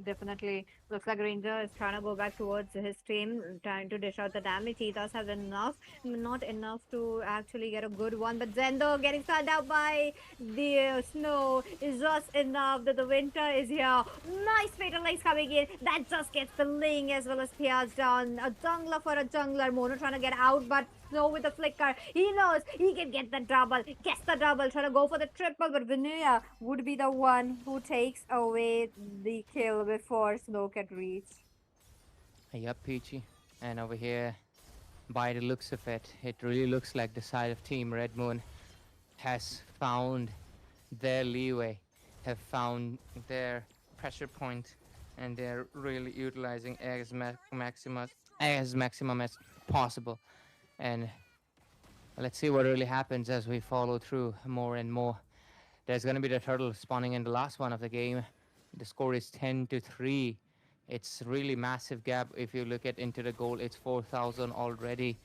Definitely. Looks like Ranger is trying to go back towards his team, trying to dish out the damage. He does have enough, not enough to actually get a good one. But Zendo getting stunned out by the snow is just enough that the winter is here. Nice fatal legs coming in. That just gets the Ling as well as Piaz down. A jungler for a jungler. Mono trying to get out, but Snow with the flicker. He knows he can get the double. Gets the double. Trying to go for the triple, but Vinuya would be the one who takes away the kill before Snow can reach. Yep, Peachy. And over here, by the looks of it, it really looks like the side of Team Red Moon has found their leeway, have found their pressure point, and they're really utilizing as maximum as possible. And let's see what really happens as we follow through more and more. There's going to be the turtle spawning in the last one of the game. The score is 10-3. It's really massive gap. If you look at into the goal, it's 4,000 already.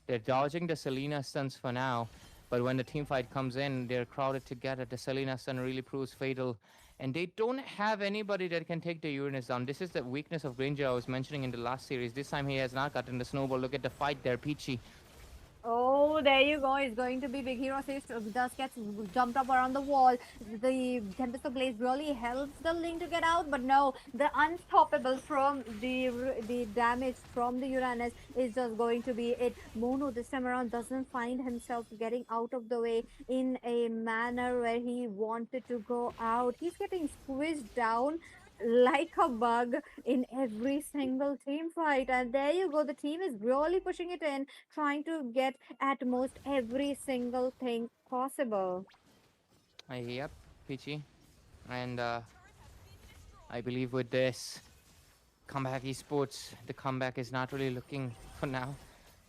They're dodging the Selena stuns for now, but when the team fight comes in, they're crowded together. The Selena stun really proves fatal, and they don't have anybody that can take the Uranus down. This is the weakness of Granger I was mentioning in the last series. This time he has not gotten the snowball. Look at the fight there, Peachy. Oh, there you go. It's going to be Big Hero 6. Just gets jumped up around the wall. The Tempest of Blaze really helps the Link to get out, but no, the unstoppable from the damage from the Uranus is just going to be it. Mono this time around doesn't find himself getting out of the way in a manner where he wanted to go out. He's getting squeezed down like a bug in every single team fight. And there you go. The team is really pushing it in, trying to get at most every single thing possible. Yep, Peachy. And I believe with this comeback esports, the comeback is not really looking for now.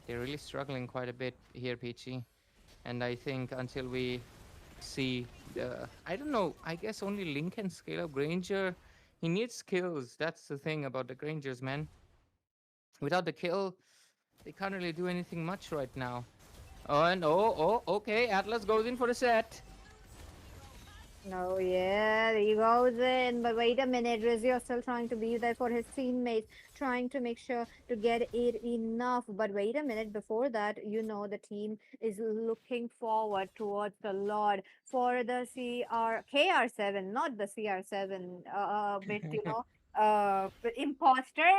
They're really struggling quite a bit here, Peachy. And I think until we see the, I don't know, I guess only Link can scale up Granger. He needs skills. That's the thing about the Grangers, man. Without the kill, they can't really do anything much right now. Oh, and okay. Atlas goes in for the set. Oh yeah, he goes in. But wait a minute, Rizio still trying to be there for his teammates, trying to make sure to get it enough. But wait a minute, before that, the team is looking forward towards the Lord for the KR7, not the CR7 bit, imposter.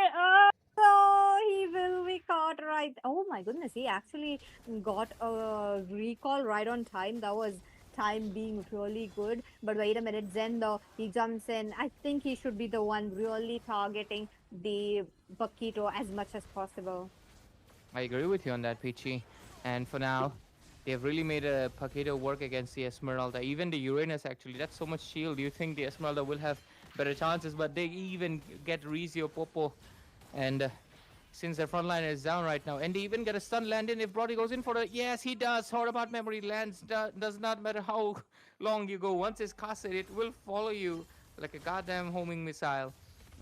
So he will be caught right. Oh my goodness, he actually got a recall right on time. That was time being really good. But wait a minute, Zen though, he jumps in. I think he should be the one really targeting the Bakito as much as possible. I agree with you on that, Peachy. And for now, they've really made a Paquito work against the Esmeralda. Even the Uranus, actually, that's so much shield. You think the Esmeralda will have better chances, but they even get Rizio Popo. And since their front line is down right now, and they even get a stun land in if Brody goes in for a. Yes, he does. Thought about memory lands. Does not matter how long you go. Once it's casted, it will follow you like a goddamn homing missile.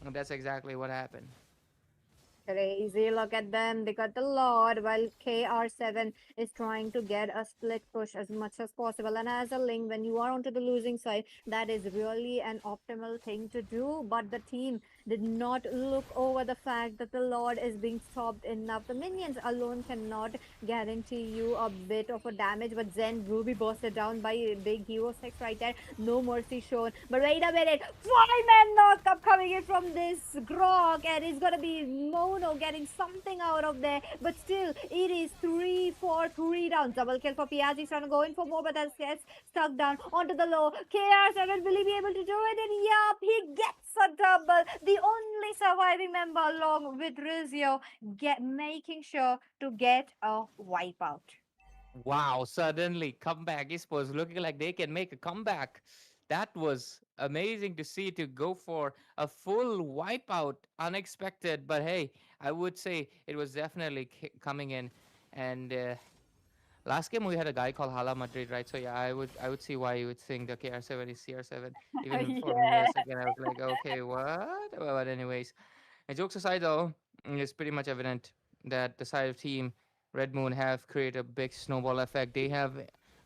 And that's exactly what happened. Crazy, look at them. They got the Lord while KR7 is trying to get a split push as much as possible. And as a Link, when you are onto the losing side, that is really an optimal thing to do. But the team did not look over the fact that the Lord is being stopped enough. The minions alone cannot guarantee you a bit of a damage. But Zen Ruby bursted down by Big Hero 6 right there. No mercy shown. But wait a minute. 5-man knockup coming in from this Grog. And it's going to be Mono getting something out of there. But still, it is 3-4-3 rounds. Double kill for Piazzi's trying to go in for more. But that gets stuck down onto the low. KR7 will he be able to do it? And yup, he gets a double. The only surviving member along with Rizio making sure to get a wipeout. Wow, suddenly comeback esports looking like they can make a comeback. That was amazing to see, to go for a full wipeout, unexpected. But hey, I would say it was definitely coming in. And last game we had a guy called Hala Madrid, right? So yeah, I would see why you would think the KR7 is CR7. Even for me a Yeah. second, I was like, okay, what? But anyways, and jokes aside, though, it's pretty much evident that the side of team Red Moon have created a big snowball effect. They have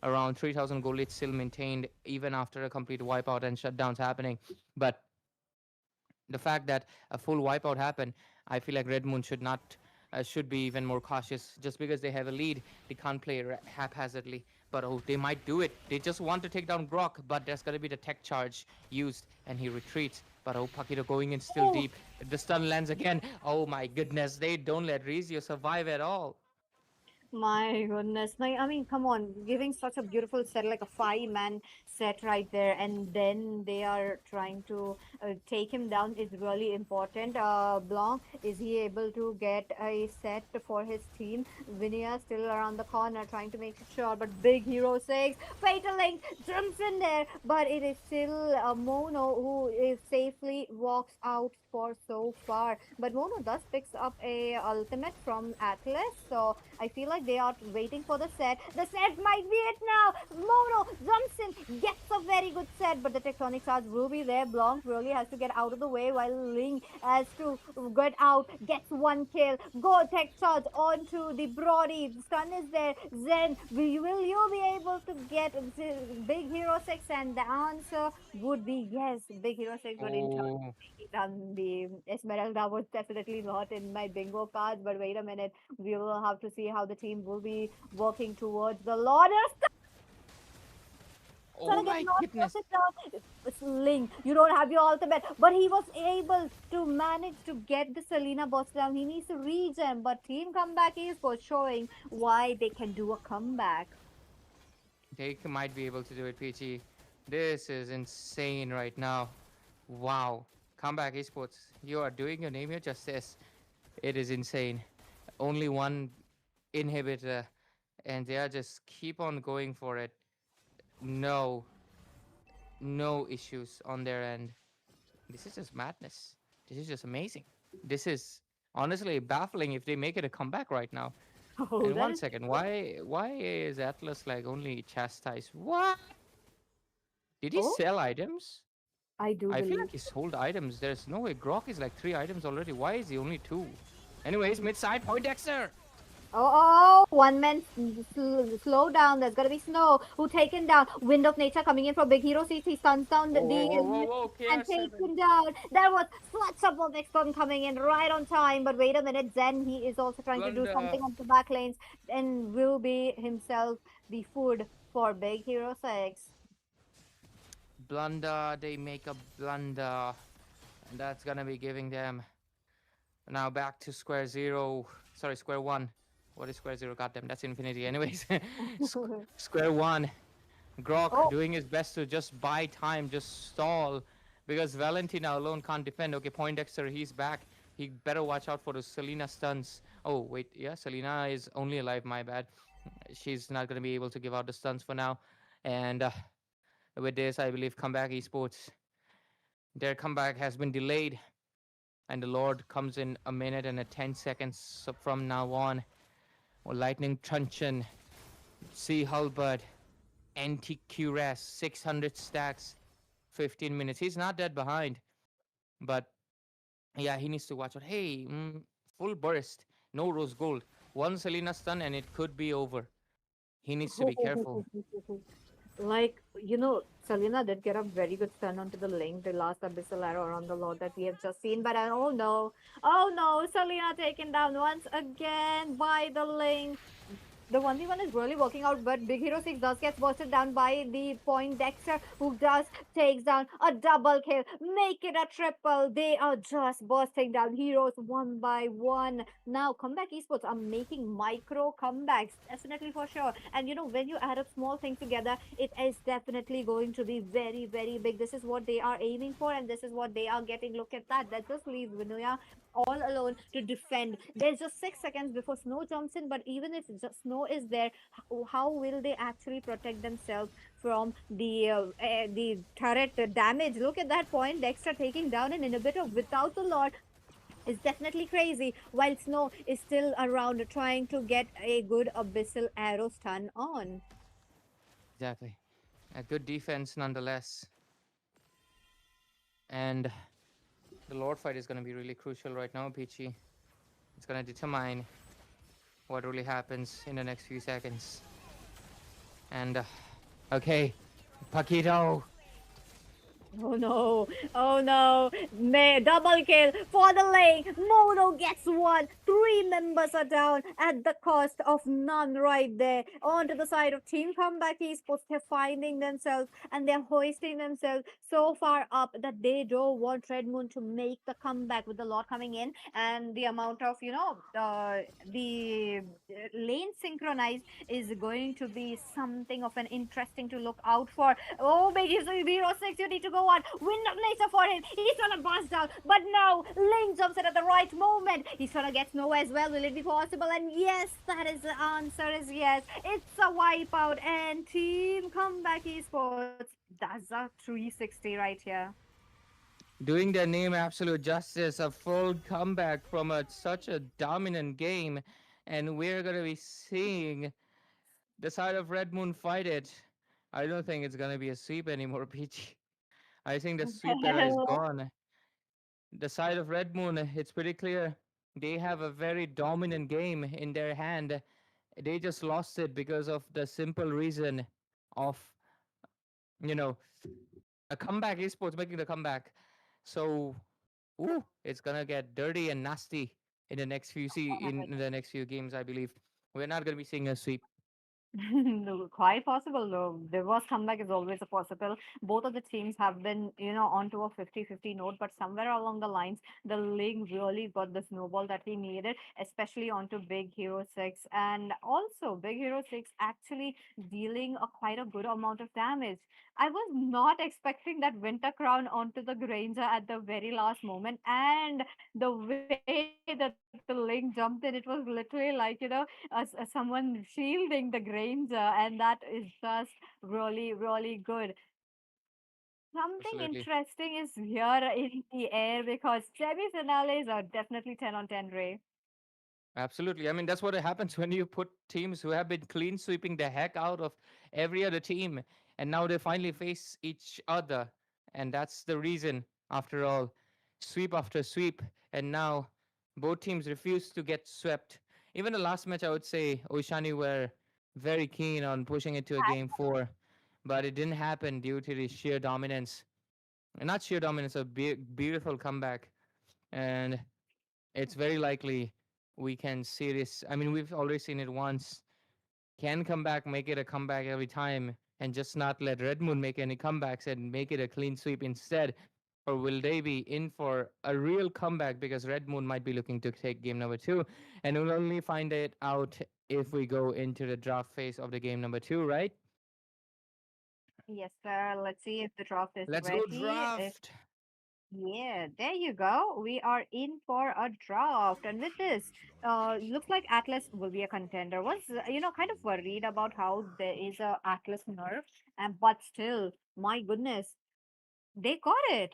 around 3,000 gold leads still maintained even after a complete wipeout and shutdowns happening. But the fact that a full wipeout happened, I feel like Red Moon should not. Should be even more cautious. Just because they have a lead, they can't play haphazardly. But oh, they might do it. They just want to take down Grok, but there's gonna be the tech charge used, and he retreats. But oh, Pakito going in still Oh, deep. The stun lands again. Oh my goodness, they don't let Rizio survive at all. My goodness. I mean, come on, giving such a beautiful set, like a five-man set right there, and then they are trying to take him down is really important. Blanc, is he able to get a set for his team? Vinia still around the corner trying to make sure, but Big Hero 6, Fatal Link jumps in there, but it is still Mono who is safely walks out for so far. But Mono does picks up a ultimate from Atlas, so I feel like they are waiting for the set. The set might be it now. Mono jumps in, gets a very good set, but the Tectonic Charge will be there. Blanc really has to get out of the way while Ling has to get out, gets one kill. Go Tech Charge onto the Brody. Stun is there. Zen, will you be able to get Big Hero 6? And the answer would be yes, Big Hero 6, but in turn, Oh, the Esmeralda was definitely not in my bingo cards. But wait a minute, we will have to see how the team will be working towards the Lord. oh Gonna get my lost goodness. it down. It's Link. You don't have your ultimate, but he was able to manage to get the Selena boss down. He needs to regen, but Team Comeback is for showing why they can do a comeback. Might be able to do it, Peachy. This is insane right now. Wow. Comeback esports. You are doing your name here justice. It is insane. Only one inhibitor, and they are just keep on going for it. No, no issues on their end. This is just madness. This is just amazing. This is honestly baffling if they make it a comeback right now. Oh, And that one is second, true. why is Atlas like only chastised? What? Did he Oh, sell items? I do I feel believe. like he sold items. There's no way. Grok is like three items already. Why is he only two? Anyways, mid side, Poindexter. One man slow down. There's gonna be Snow who taken down. Wind of Nature coming in for Big Hero 6. He stuns down Whoa, whoa, the whoa, whoa, enemy whoa. and KR7. taken down. There was such a perfect stun coming in right on time. But wait a minute, Zen, he is also trying to do Blunder. something on the back lanes and will be himself the food for Big Hero 6. Blunder. They make a blunder. And that's gonna be giving them now back to square zero. Sorry, square one. What is square zero? Goddamn, that's infinity. Anyways, square one. Grok Oh, doing his best to just buy time, just stall, because Valentina alone can't defend. Okay, Poindexter, he's back. He better watch out for those Selena stuns. Oh, wait, yeah, Selena is only alive, my bad. She's not going to be able to give out the stuns for now. And with this, I believe Comeback Esports, their comeback has been delayed. And the Lord comes in a minute and a 10 seconds from now on. Or Lightning Truncheon, Sea Halberd, NTQRS, 600 stacks, 15 minutes. He's not that behind, but yeah, he needs to watch out. Hey, full burst, no rose gold. One Selena stun and it could be over. He needs to be careful. like, Selena did get a very good stun onto the link, the last abyssal arrow around the lord that we have just seen. But oh no, Selena taken down once again by the link. The 1v1 is really working out, but Big Hero 6 does get busted down by the point Dexter, who does takes down a double kill, make it a triple. They are just busting down heroes one by one. Now, Comeback Esports are making micro comebacks, definitely for sure. And when you add up small things together, it is definitely going to be very, very big. This is what they are aiming for, and this is what they are getting. Look at that. That just leaves Vinuya all alone to defend. There's just 6 seconds before Snow jumps in, but even if just Snow is there, how will they actually protect themselves from the turret damage? Look at that point. Dexter taking down an inhibitor without the Lord is definitely crazy, while Snow is still around trying to get a good abyssal arrow stun on. Exactly. A good defense nonetheless. And the Lord fight is going to be really crucial right now, Peachy. It's going to determine what really happens in the next few seconds. And, okay, Paquito. Oh no, oh no, May double kill for the lane. Mono gets one. Three members are down at the cost of none right there. Onto the side of Team Comeback Esports, they're finding themselves and they're hoisting themselves so far up that they don't want Red Moon to make the comeback with the lot coming in and the amount of, the lane synchronized is going to be something of an interesting to look out for. Oh, baby, so Hero 6, you need to go on. Wind of nature for him. He's gonna bust down. But no, Link jumps in at the right moment. He's gonna get Snow as well. Will it be possible? And yes, that is the answer is yes. It's a wipeout and team comeback esports. That's a 360 right here. Doing their name absolute justice, a full comeback from such a dominant game, and we're gonna be seeing the side of Red Moon fight it. I don't think it's gonna be a sweep anymore, Peach. I think the sweep era is gone. The side of Red Moon, it's pretty clear. They have a very dominant game in their hand. They just lost it because of the simple reason of, you know, a comeback, esports making the comeback. So, ooh, it's gonna get dirty and nasty in the next few in the next few games, I believe. We're not gonna be seeing a sweep. No, quite possible though. Reverse comeback is always a possible. Both of the teams have been, onto a 50-50 note, but somewhere along the lines, the league really got the snowball that he needed, especially onto Big Hero 6. And also, Big Hero 6 actually dealing a quite a good amount of damage. I was not expecting that Winter Crown onto the Granger at the very last moment, and the way that the Link jumped in, it was literally like, someone shielding the Granger, and that is just really, really good. Something Absolutely. interesting is here in the air because semi-finales are definitely 10 on 10, Ray. Absolutely. I mean, that's what happens when you put teams who have been clean sweeping the heck out of every other team, and now they finally face each other. And that's the reason, after all, sweep after sweep. And now both teams refuse to get swept. Even the last match, I would say Oshani were very keen on pushing it to a game four, but it didn't happen due to the sheer dominance. And not sheer dominance, a beautiful comeback. And it's very likely we can see this. I mean, we've already seen it once. Can come back, make it a comeback every time, and just not let Red Moon make any comebacks and make it a clean sweep instead? Or will they be in for a real comeback because Red Moon might be looking to take game number two? And we'll only find it out if we go into the draft phase of the game number two, right? Yes, sir. Let's see if the draft is Let's go ready. draft. Yeah, there you go. We are in for a draft. And with this, looks like Atlas will be a contender. Was, kind of worried about how there is a Atlas nerf, and but still, my goodness, they got it.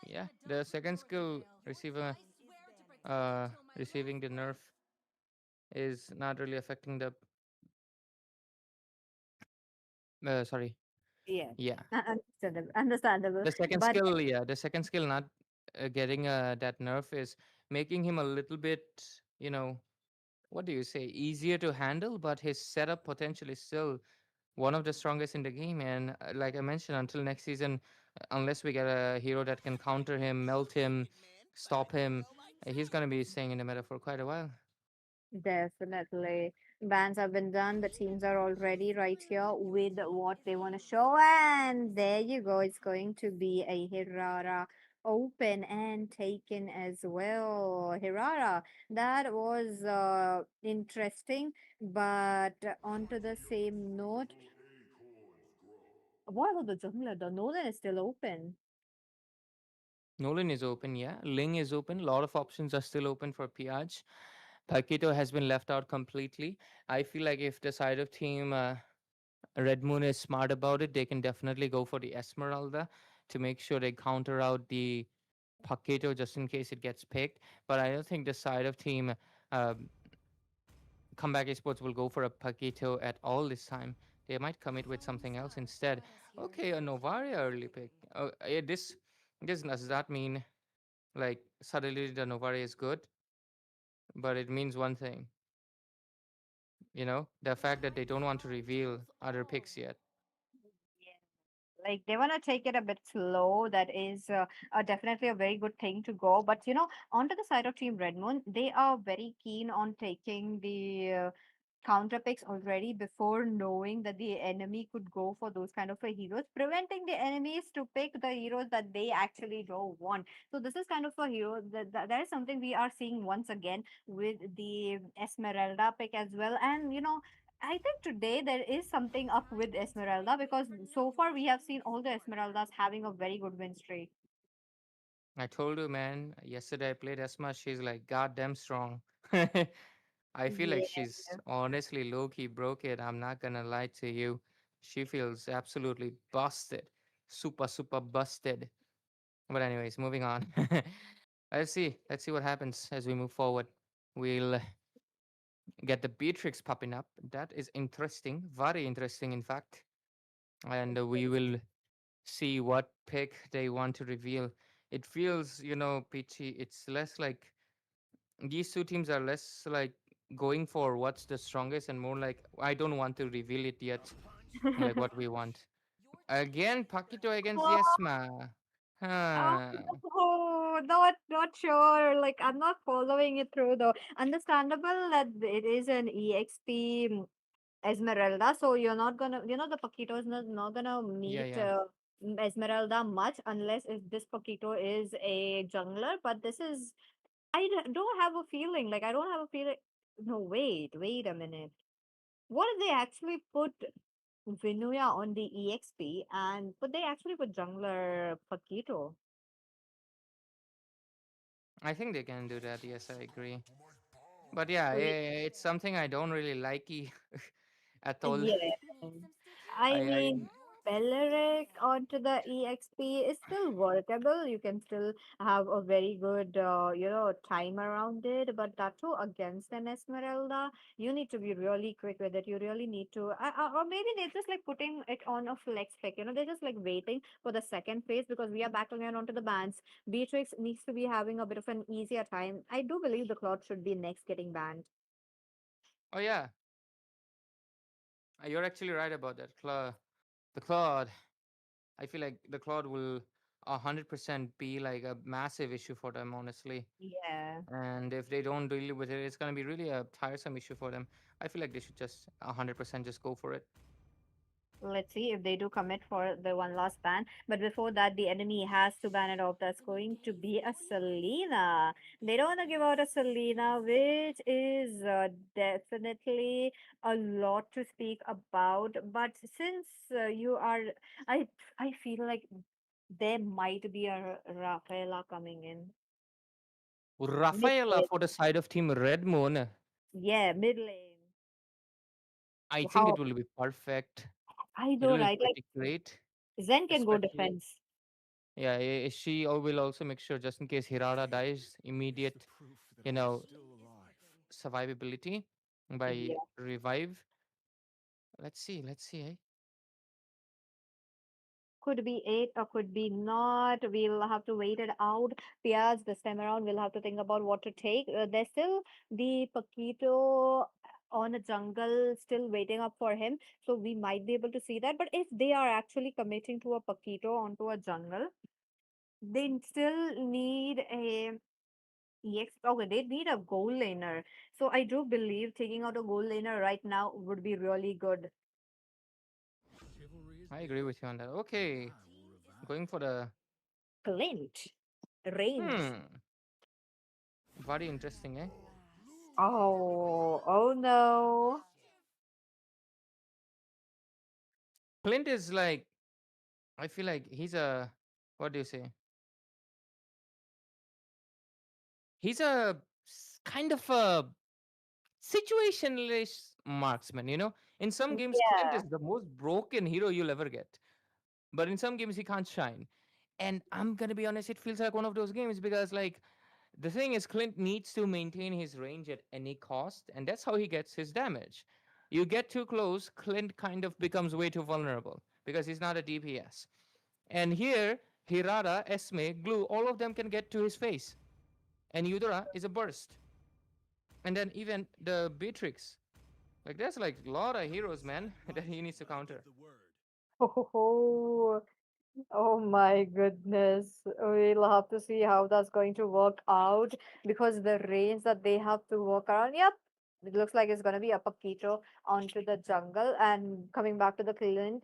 Yeah, the second skill receiver receiving the nerf is not really affecting the sorry. Yeah, Yeah. understandable, understandable. The second But skill, yeah, the second skill not getting that nerf is making him a little bit, you know, what do you say, easier to handle, but his setup potential is still one of the strongest in the game. And like I mentioned, until next season, unless we get a hero that can counter him, melt him, stop him, he's going to be staying in the meta for quite a while. definitely. Bans have been done. The teams are already right here with what they want to show. And there you go. It's going to be a Hirara open and taken as well. Hirara, that was interesting. But onto the same note, what about the jungler? The Nolan is still open. Nolan is open, yeah. Ling is open. A lot of options are still open for Piaj. Paquito has been left out completely. I feel like if the side of team Red Moon is smart about it, they can definitely go for the Esmeralda to make sure they counter out the Paquito just in case it gets picked. But I don't think the side of team um, Comeback Esports will go for a Paquito at all this time. They might commit with something else instead. Okay, a Novaria early pick. This does that mean like suddenly the Novaria is good? But it means one thing, the fact that they don't want to reveal other picks yet. Like they want to take it a bit slow. That is definitely a very good thing to go. But onto the side of Team Red Moon, they are very keen on taking the counter picks already before knowing that the enemy could go for those kind of a heroes, preventing the enemies to pick the heroes that they actually don't want. So this is kind of a hero that is something we are seeing once again with the Esmeralda pick as well. And I think today there is something up with Esmeralda because so far we have seen all the Esmeraldas having a very good win streak. I told you, man. Yesterday I played Esma. She's like goddamn strong. I feel like Yeah. she's honestly low key broke it. I'm not gonna lie to you. She feels absolutely busted. Super, super busted. But anyways, moving on. Let's see. Let's see what happens as we move forward. We'll get the Beatrix popping up. That is interesting. Very interesting, in fact. And we will see what pick they want to reveal. It feels, Peachy, it's less like these two teams are less like going for what's the strongest and more like I don't want to reveal it yet, like what we want. Again, Paquito against Yesma. Oh, Huh. no, not sure. Like I'm not following it through though. Understandable that it is an EXP Esmeralda, so you're not gonna, the Paquito is not gonna Yeah, meet yeah. Esmeralda much unless if this Paquito is a jungler. But this is, don't have a feeling. Like I don't have a feeling. No, wait a minute. What if they actually put Vinuya on the EXP and but they actually put jungler Paquito? I think they can do that. Yes, I agree. But yeah, it's something I don't really like at all. Yeah. I I mean, Belleric onto the EXP is still workable. You can still have a very good, time around it. But that too, against an Esmeralda, you need to be really quick with it. You really need to, or maybe they're just like putting it on a flex pick. They're just like waiting for the second phase because we are back again onto the bans. Beatrix needs to be having a bit of an easier time. I do believe the Cloud should be next getting banned. oh yeah, you're actually right about that. The Claude. I feel like the Claude will 100% be like a massive issue for them, honestly. Yeah. And if they don't deal with it, it's gonna be really a tiresome issue for them. I feel like they should just 100% just go for it. Let's see if they do commit for the one last ban. But before that, the enemy has to ban it off. That's going to be a Selena. They don't want to give out a Selena, which is definitely a lot to speak about. But since you are, I I feel like there might be a Rafaela coming in mid Rafaela lane. for the side of Team Red Moon. Yeah, mid lane. I think it How will be perfect. I It know, will be right? Like pretty great, Zen can go especially. defense. Yeah, she will also make sure just in case Hirara dies, immediate, you know, survivability by Yeah. revive. Let's see. Eh? Could be it or could be not. We'll have to wait it out. Piaz, this time around, we'll have to think about what to take. There's still the Paquito on a jungle still waiting up for him. So we might be able to see that. But if they are actually committing to a Paquito onto a jungle, they still need a EX. Okay, they need a goal laner. So I do believe taking out a goal laner right now would be really good. I agree with you on that. Okay, going for the Clint. Range. hmm. Very interesting, eh? Oh no. Clint is like I feel like he's a what do you say? He's a kind of a situationless marksman, In some games, Clint Yeah. is the most broken hero you'll ever get. But in some games, he can't shine. And I'm gonna be honest, it feels like one of those games because like the thing is Clint needs to maintain his range at any cost, and that's how he gets his damage. You get too close, Clint kind of becomes way too vulnerable because he's not a DPS. And here, Hirada, Esme, Glue, all of them can get to his face. And Eudora is a burst. And then even the Beatrix. Like there's like a lot of heroes, man, that he needs to counter. Oh, oh my goodness. We'll have to see how that's going to work out because the range that they have to work around. Yep. It looks like it's going to be a Paquito onto the jungle and coming back to the Cleveland.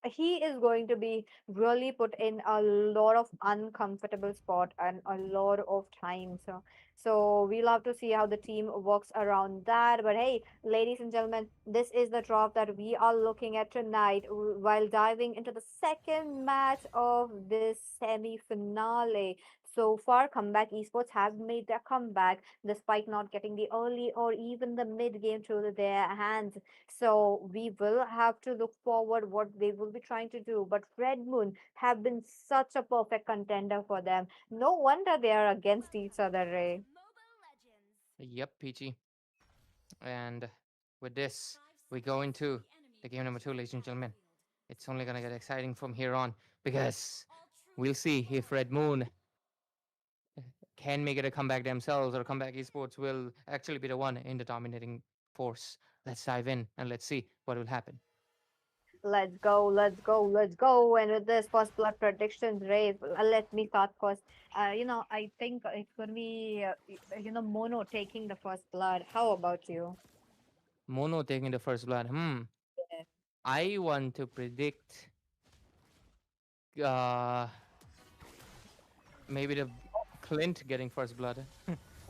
He is going to be really put in a lot of uncomfortable spot and a lot of time. So we'll have to see how the team works around that. But hey, ladies and gentlemen, this is the drop that we are looking at tonight while diving into the second match of this semi-finale. So far, Comeback Esports have made their comeback despite not getting the early or even the mid game to their hands. So we will have to look forward what they will be trying to do. But Red Moon have been such a perfect contender for them. No wonder they are against each other, Ray. Yep, Peachy. And with this, we go into the game number two, ladies and gentlemen. It's only gonna get exciting from here on because we'll see if Red Moon can make it a comeback themselves or Comeback Esports will actually be the one in the dominating force. Let's dive in and let's see what will happen. Let's go, let's go, let's go. And with this first blood predictions, Ray, let me start first. I think it's going to be, Mono taking the first blood. How about you? Mono taking the first blood. Yeah. I want to predict uh maybe the Clint getting first blood.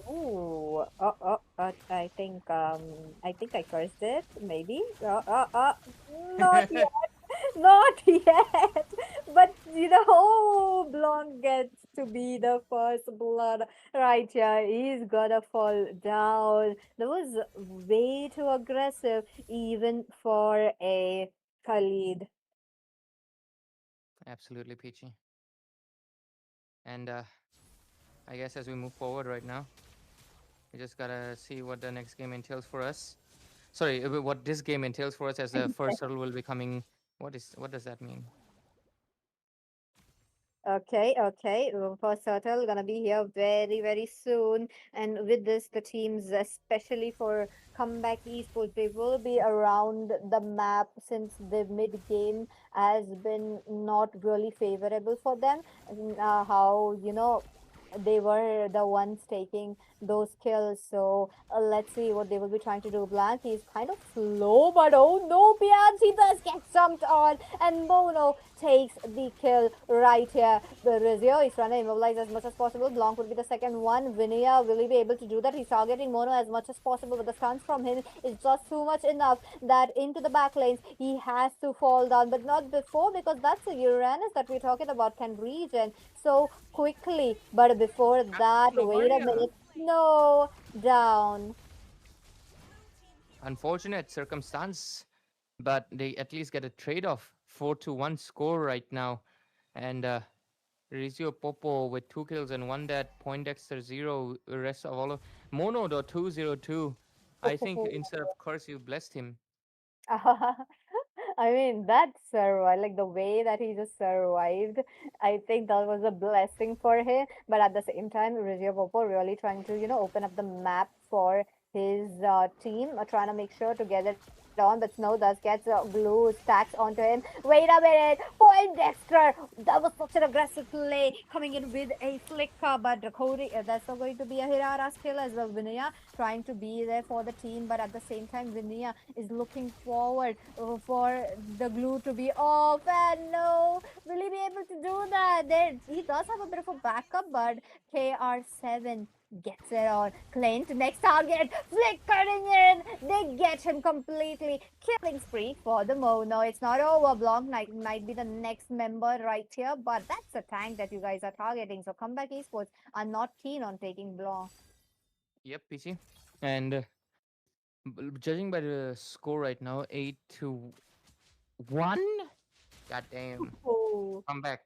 Ooh, I think I cursed it, maybe. Not yet, not yet. But Blanc gets to be the first blood right here. He's gonna fall down. That was way too aggressive, even for a Khalid. Absolutely peachy. And I guess as we move forward right now, we just gotta see what the next game entails for us. Sorry, what this game entails for us as the first hurdle will be coming. What does that mean? Okay, okay. First turtle gonna be here very, very soon. And with this, the teams, especially for comeback esports, they will be around the map since the mid game has been not really favorable for them. And, how they were the ones taking those kills. So let's see what they will be trying to do. Blank, he's kind of slow, but oh no, Piaz, he does get jumped on, and Mono takes the kill right here. The Rizio is trying to immobilize as much as possible. Blanc would be the second one. Vinia, will he be able to do that? He's targeting Mono as much as possible, but the stuns from him is just too much enough that into the back lanes he has to fall down, but not before because that's a Uranus that we're talking about can regen so quickly. But before that, No, wait a Maria. minute. No, down. Unfortunate circumstance, but they at least get a trade-off. 4-1 score right now, and Rizio Popo with 2 kills and one dead. Poindexter 0. The rest of all of Mono though 202. I think instead of curse, you blessed him. I mean, that survival, like the way that he just survived, I think that was a blessing for him. But at the same time, Rizio Popo really trying to, open up the map for his team, trying to make sure to get it on. But Snow does get glue stacks onto him. Wait a minute, Poindexter! That was such an aggressive play coming in with a flicker. But Cody, that's not going to be a Hirara's kill as well. Vinaya trying to be there for the team, but at the same time, Vinaya is looking forward for the glue to be off. And no, will he be able to do that? There, he does have a bit of a backup, but KR7 gets it on. Clint, next target, flickering in. They get him completely. Killing spree for the Mono. It's not over. Blanc might be the next member right here, but that's a tank that you guys are targeting. So Comeback Esports are not keen on taking Blanc. Yep, PC. And judging by the score right now, 8-1. God damn. Oh. Come back.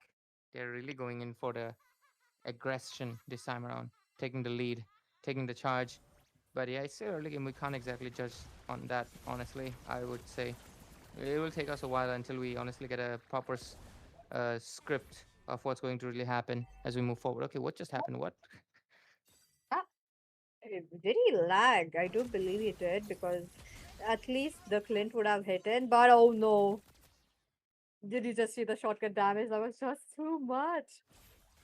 They're really going in for the aggression this time around, taking the lead, taking the charge. But yeah, it's still early game. We can't exactly judge on that, honestly. I would say it will take us a while until we honestly get a proper script of what's going to really happen as we move forward. Okay, what just happened? What? Did he lag? I do believe he did because at least the Clint would have hit it. But oh no. Did you just see the shotgun damage? That was just too much.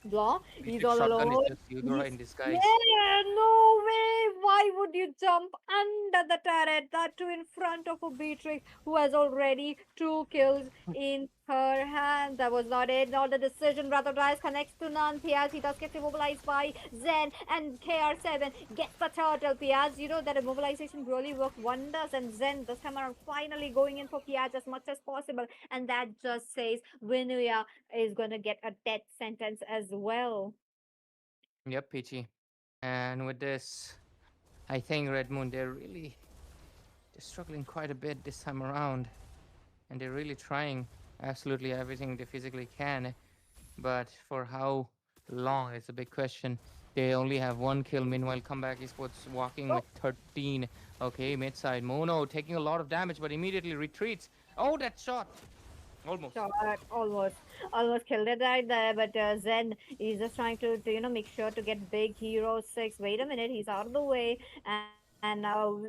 Blanc, he's Beatrix all shotgun is alone. just Eudora He's in disguise. scared. No way. Why would you jump under the turret? That too in front of a Beatrix who has already two kills in her hand. That was not it. Not the decision. Brother Dice connects to none. Piaz, he does get immobilized by Zen and KR7 gets the turtle. Piaz, you know that immobilization really worked wonders. And Zen this time around finally going in for Piaz as much as possible. And that just says Vinuya is going to get a death sentence as well. Yep, Peachy. And with this, I think Red Moon, they're struggling quite a bit this time around. And they're really trying absolutely everything they physically can. But for how long is a big question. They only have one kill. Meanwhile, Comeback Esports walking Oh, with 13. Okay, mid side. Mono taking a lot of damage, but immediately retreats. Oh, that shot! Almost. shot almost killed it right there. But Zen is just trying to make sure to get big hero six. Wait a minute, he's out of the way, and now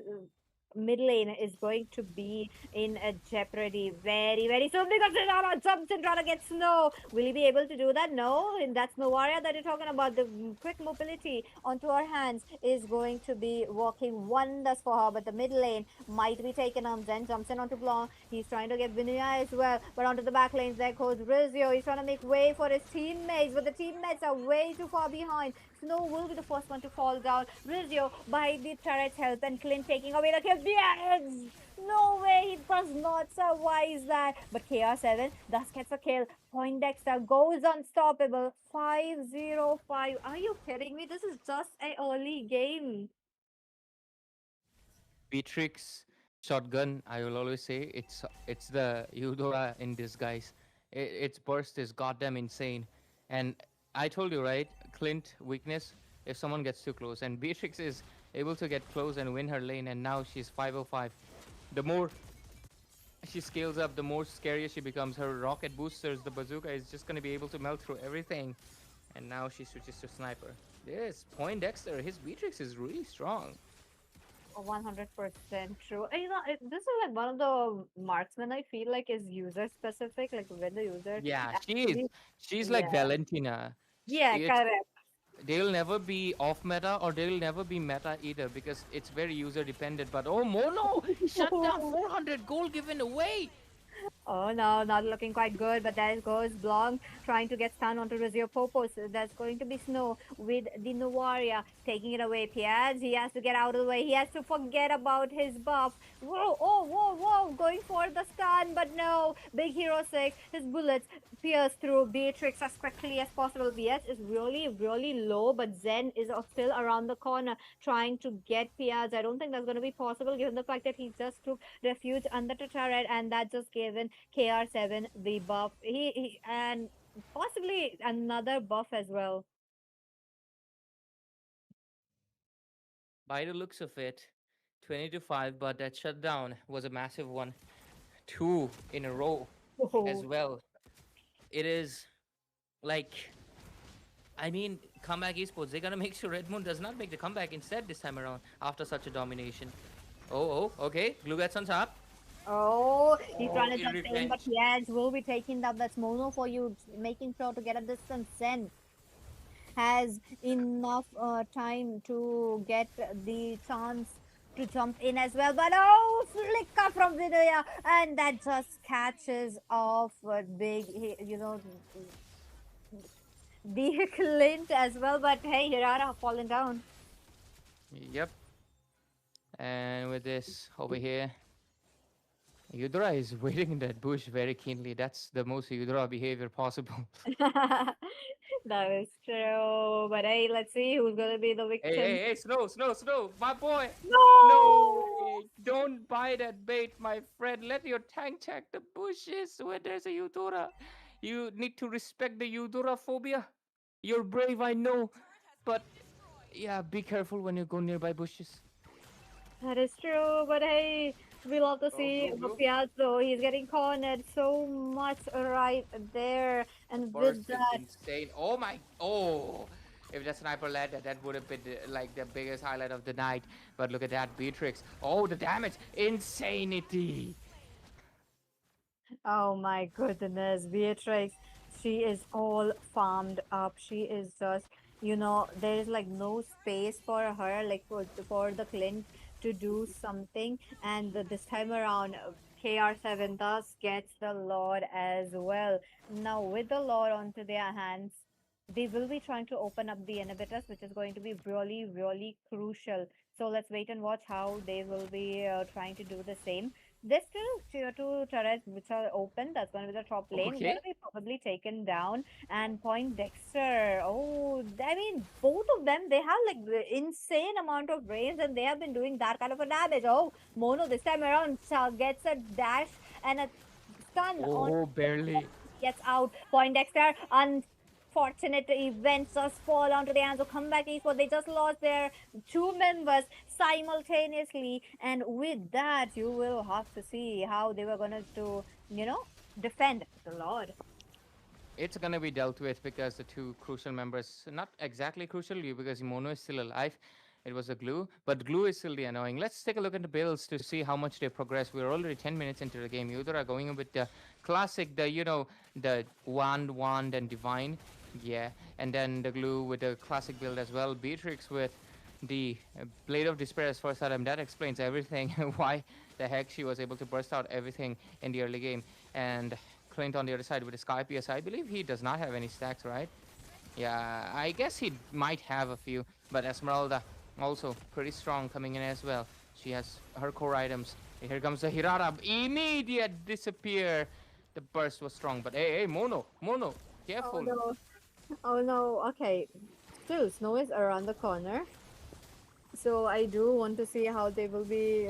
mid lane is going to be in a jeopardy very soon because Sinara jumps in trying to get Snow. Will he be able to do that? No, and that's Novaria that you're talking about. The quick mobility onto her hands is going to be working wonders for her, but the mid lane might be taken on. Zen jumps in onto Blanc. He's trying to get Vinuya as well, but onto the back lanes there goes Rizio. He's trying to make way for his teammates, but the teammates are way too far behind. Snow will be the first one to fall down. Rizio by the turret's help and Clint taking away the kill. Yes! No way, he does not survive that. But KR7 does gets a kill. Poindexter goes unstoppable. 505. Are you kidding me? This is just a early game. Beatrix shotgun, I will always say it's the Eudora in disguise. Its burst is goddamn insane. And I told you, right? Clint weakness if someone gets too close. And Beatrix is able to get close and win her lane, and now she's 505. The more she scales up, the more scarier she becomes. Her rocket boosters, the bazooka, is just gonna be able to melt through everything. And now she switches to sniper. This Poindexter, his Beatrix is really strong. 100% true. And, this is like one of the marksmen I feel like is user specific, like when the user Yeah, actually, she's like yeah, Valentina. yeah, It's correct. they'll never be off meta or they'll never be meta either because it's very user dependent. But oh Mono, shut down 400 gold given away. Oh no, not looking quite good, but there goes Blanc trying to get stun onto Rizio Popos. That's going to be Snow with the Novaria taking it away. Piaz, he has to get out of the way. He has to forget about his buff. Whoa, oh, whoa, going for the stun, but no. Big Hero 6, his bullets pierce through Beatrix as quickly as possible. BS is really low, but Zen is still around the corner trying to get Piaz. I don't think that's going to be possible given the fact that he just took refuge under the turret and that just gave in KR7 the buff. He and possibly another buff as well. By the looks of it, 20 to 5, but that shutdown was a massive one. Two in a row as Oh, well. It is like I mean, comeback esports. They're gonna make sure Redmond does not make the comeback instead this time around after such a domination. Okay. Glue gets on top. oh, he's Oh, trying to in jump in, but revenge. yes, will be taking that. That's mono for you, making sure to get a distance. Zen has enough time to get the chance to jump in as well. But oh, flicker from Vidya, and that just catches off big, the Clint as well. But hey, Hirara have fallen down. Yep. And with this over here, Yudra is waiting in that bush very keenly. That's the most Yudra behavior possible. That is true. But hey, let's see who's gonna be the victim. Hey, Snow, my boy. No No! way. Don't buy that bait, my friend. Let your tank check the bushes where there's a Eudora. You need to respect the Eudora phobia. You're brave, I know. But yeah, be careful when you go nearby bushes. That is true, but hey, we love to Oh, see glue. Piazzo. He's getting cornered so much right there. The And with burst is that, insane. Oh my. Oh. If the sniper led that would have been like the biggest highlight of the night. But look at that, Beatrix. Oh, the damage. Insanity. Oh my goodness, Beatrix, she is all farmed up. She is just, there is like no space for her, like for the Clint to do something. And this time around, KR7 thus gets the Lord as well. Now, with the Lord onto their hands, they will be trying to open up the inhibitors, which is going to be really, really crucial. So let's wait and watch how they will be trying to do the same. There's still tier two turrets which are open. That's going to be the top lane. Going to Okay. be probably taken down. And Point Dexter. Oh, I mean, both of them, they have like the insane amount of range and they have been doing that kind of a damage. Oh, Mono this time around gets a dash and a stun on Oh, barely. gets out. Poindexter, unfortunate events just fall onto the hands of Comeback Esports. They just lost their two members simultaneously, and with that, you will have to see how they were going to, defend the Lord. It's gonna be dealt with because the two crucial members, not exactly crucial, because Mono is still alive. It was a glue, but glue is still the annoying. Let's take a look at the builds to see how much they progress. We're already 10 minutes into the game. Either are going with the classic, the wand, and divine, yeah, and then the glue with the classic build as well. Beatrix with the blade of despair as first item. That explains everything. Why the heck she was able to burst out everything in the early game. And Clint on the other side with a Sky PS. I believe he does not have any stacks, right? Yeah, I guess he might have a few, but Esmeralda also pretty strong coming in as well. She has her core items. Here comes the Hirara. Immediate disappear. The burst was strong, but hey, Mono, Oh careful. no. Oh no. Okay. Still, snow is around the corner. So I do want to see how they will be,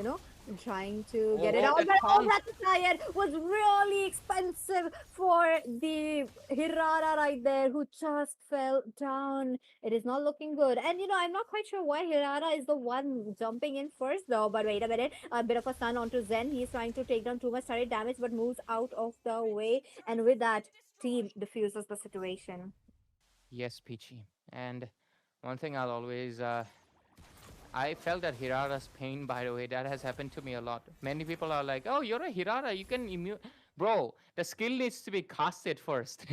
trying to get it Oh, out. that But oh, taunt. that client was really expensive for the Hirara right there, who just fell down. It is not looking good. And I'm not quite sure why Hirara is the one jumping in first, though. But wait a minute, a bit of a stun onto Zen. He's trying to take down too much turret damage, but moves out of the way. And with that, team diffuses the situation. Yes, Peachy. And one thing I'll always I felt that Hirara's pain, by the way. That has happened to me a lot. Many people are like, oh, you're a Hirara. You can immune. Bro, the skill needs to be casted first.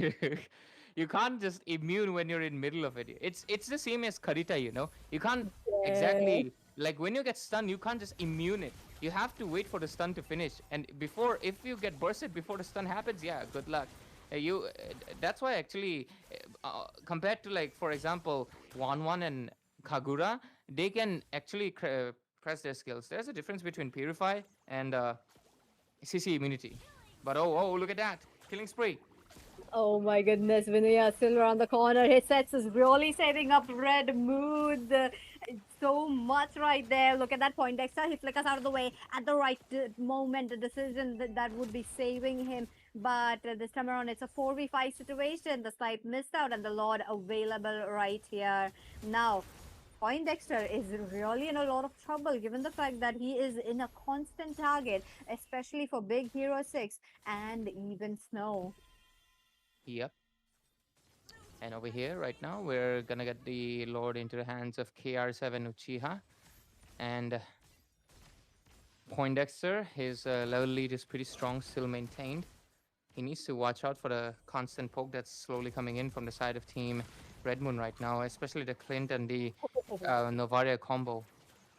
You can't just immune when you're in middle of it. It's the same as Karita, you know? You can't Yeah. exactly, like when you get stunned, you can't just immune it. You have to wait for the stun to finish. And before, if you get bursted before the stun happens, yeah, good luck. That's why actually, compared to like, for example, Wanwan and Kagura, they can actually press their skills. There's a difference between Purify and CC immunity. But oh, look at that. Killing spree. Oh my goodness, Vinaya still around the corner. His sets is really saving up Red Mood so much right there. Look at that point, Dexter. He flickers out of the way at the right moment. The decision that would be saving him. But this time around, it's a 4v5 situation. The snipe missed out and the Lord available right here. Now, Poindexter is really in a lot of trouble given the fact that he is in a constant target, especially for Big Hero 6 and even Snow. Yep. And over here, right now, we're gonna get the Lord into the hands of KR7 Uchiha. And Poindexter, his level lead is pretty strong, still maintained. He needs to watch out for the constant poke that's slowly coming in from the side of Team Red Moon right now, especially the Clint and the Novaria combo.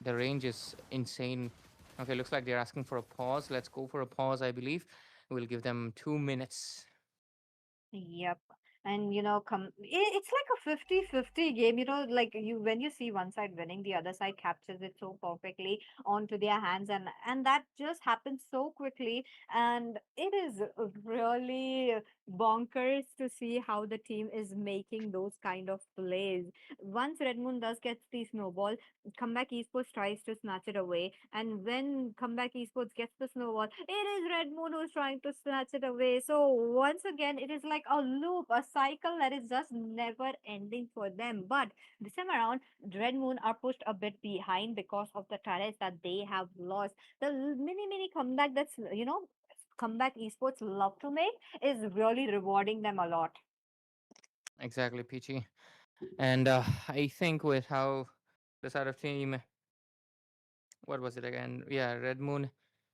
The range is insane. Okay, looks like they're asking for a pause. Let's go for a pause, I believe. We'll give them 2 minutes. Yep. And it's like a 50-50 game, like when you see one side winning, the other side captures it so perfectly onto their hands, and that just happens so quickly. And it is really bonkers to see how the team is making those kind of plays. Once Red Moon does get the snowball, Comeback Esports tries to snatch it away. And when Comeback Esports gets the snowball, it is Red Moon who's trying to snatch it away. So once again, it is like a loop, a cycle that is just never ending for them. But this time around, Red Moon are pushed a bit behind because of the turrets that they have lost. The mini comeback that's, Comeback Esports love to make is really rewarding them a lot. Exactly, Peachy. And I think with how the side of Team, what was it again? Yeah, Red Moon.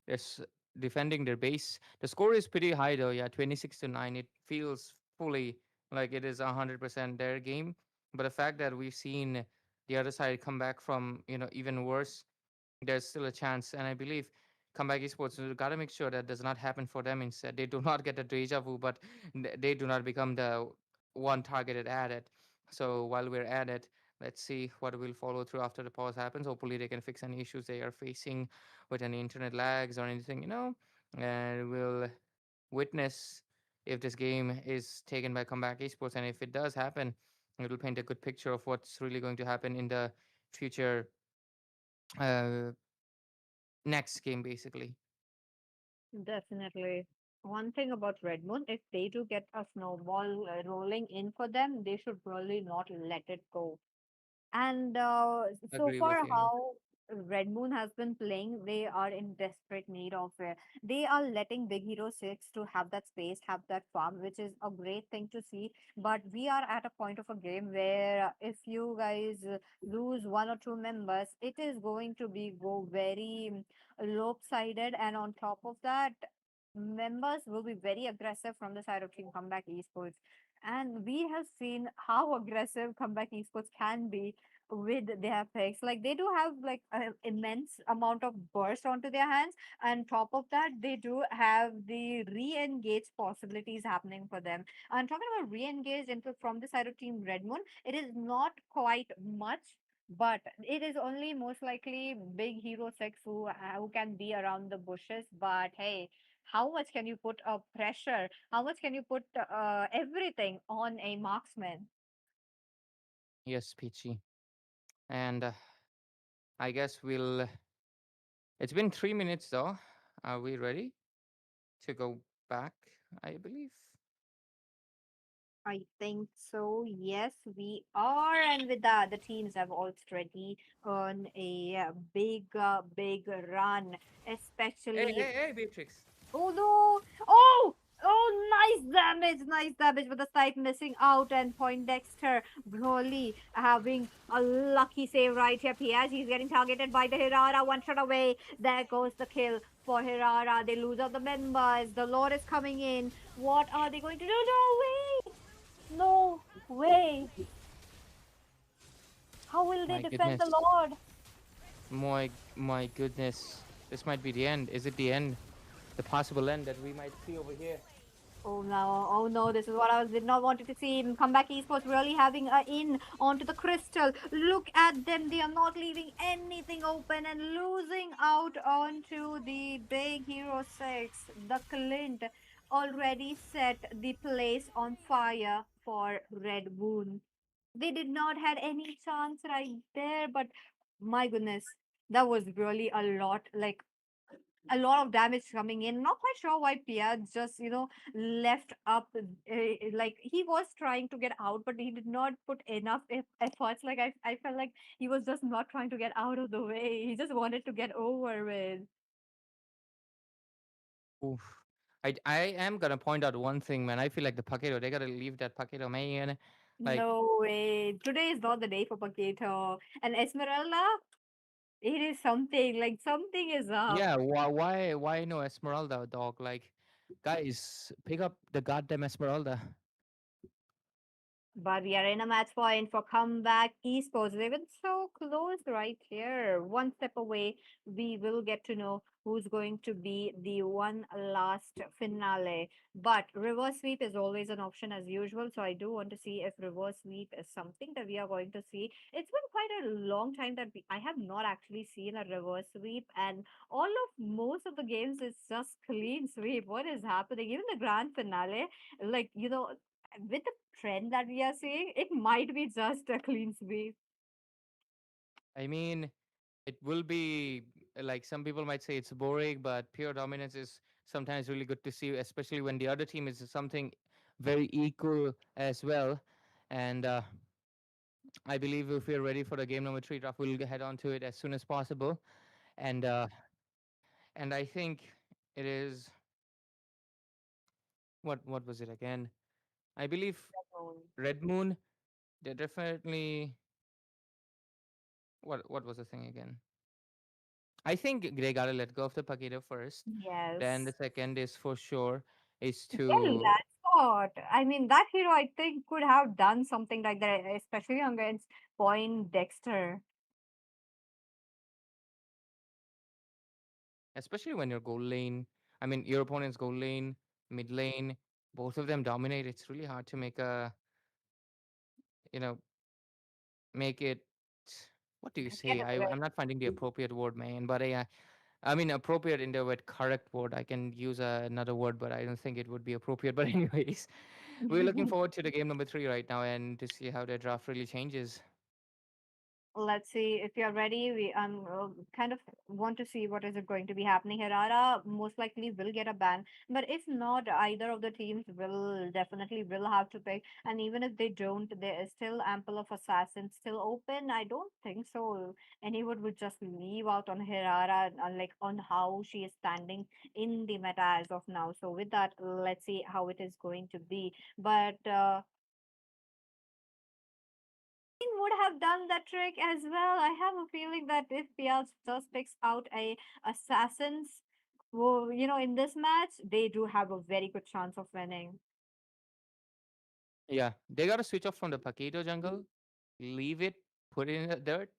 There's defending their base. The score is pretty high though. Yeah, 26-9. It feels fully like it is 100% their game. But the fact that we've seen the other side come back from even worse, there's still a chance. And I believe comeback esports got to make sure that does not happen for them. Instead, they do not get a deja vu, but they do not become the one targeted at it. So while we're at it, let's see what will follow through after the pause happens. Hopefully they can fix any issues they are facing with any internet lags or anything. And we'll witness if this game is taken by comeback esports. And if it does happen, it will paint a good picture of what's really going to happen in the future, uh, next game, basically. Definitely. One thing about Red Moon, if they do get a snowball rolling in for them, they should really not let it go. And so Agree with far, you. how Red Moon has been playing, they are in desperate need of it. They are letting Big Hero 6 to have that space, have that farm, which is a great thing to see. But we are at a point of a game where if you guys lose one or two members, it is going to be go very lopsided. And on top of that, members will be very aggressive from the side of Team Comeback Esports. And we have seen how aggressive Comeback Esports can be with their picks. Like they do have like an immense amount of burst onto their hands, and top of that, they do have the re-engage possibilities happening for them. And talking about re-engage into from the side of Team Red Moon, it is not quite much. But it is only most likely Big Hero 6 who can be around the bushes. But hey, how much can you put a pressure? How much can you put everything on a marksman? Yes, Peachy. And I guess we'll. It's been 3 minutes though. Are we ready to go back? I believe. I think so. Yes, we are. And with that, the teams have already on a big run, Hey, especially. hey, hey, Beatrix. Oh no! Oh! Oh, nice damage, nice damage, but the side missing out and Poindexter Broly having a lucky save right here. Piaz, he's getting targeted by the Hirara, one shot away. There goes the kill for Hirara. They lose out the members. The Lord is coming in. What are they going to do? No way! No way! How will they My defend goodness. the Lord? My goodness. This might be the end. Is it the end? The possible end that we might see over here. Oh no, oh no, this is what I did not wanted to see. Comeback Esports really having a in onto the crystal. Look at them, they are not leaving anything open and losing out onto the Big Hero 6. The Clint already set the place on fire for Red Moon. They did not had any chance right there, but my goodness, that was really a lot. Like a lot of damage coming in. Not quite sure why Pia just, left up. Like he was trying to get out, but he did not put enough efforts. Like I felt like he was just not trying to get out of the way. He just wanted to get over with. Oof. I am gonna point out one thing, man. I feel like the Paqueto, they gotta leave that Paqueto, man. Like, No way. Today is not the day for Paqueto. And Esmeralda, it is something. Like something is up. yeah, why no Esmeralda, dog? Like, guys, pick up the goddamn Esmeralda. But we are in a match point for comeback esports. They've been so close right here. One step away, we will get to know who's going to be the one last finale. But reverse sweep is always an option as usual. So I do want to see if reverse sweep is something that we are going to see. It's been quite a long time that I have not actually seen a reverse sweep, and all of most of the games is just clean sweep. What is happening? Even the grand finale, like with the trend that we are seeing, it might be just a clean sweep. I mean, it will be like some people might say it's boring, but pure dominance is sometimes really good to see, especially when the other team is something very equal as well. And I believe if we're ready for the game number three draft, we'll head on to it as soon as possible. And I think it is what was it again? I believe Um, Red Moon. They're definitely what was the thing again? I think they gotta let go of the Paquito first. Then the Yes. second is for sure is Well, to, that's what. I mean, that hero, I think, could have done something like that, especially against Point Dexter. especially when your goal lane, I mean your opponent's goal lane, mid lane, both of them dominate. It's really hard to make a, you know, make it. What do you Get say? a very I'm not finding the appropriate word, man. But I mean appropriate in the word correct word. I can use another word, but I don't think it would be appropriate. But anyways, we're looking forward to the game number three right now and to see how the draft really changes. Let's see if you're ready. We kind of want to see what is it going to be happening. Herrera most likely will get a ban, but if not, either of the teams will definitely will have to pick. And even if they don't, there is still ample of assassins still open. I don't think so. Anyone would just leave out on Herrera, like on how she is standing in the meta as of now. So with that, let's see how it is going to be. But would have done that trick as well. I have a feeling that if PL just picks out a assassins, who, in this match, they do have a very good chance of winning. Yeah, they got to switch off from the Paquito jungle, leave it, put it in the dirt,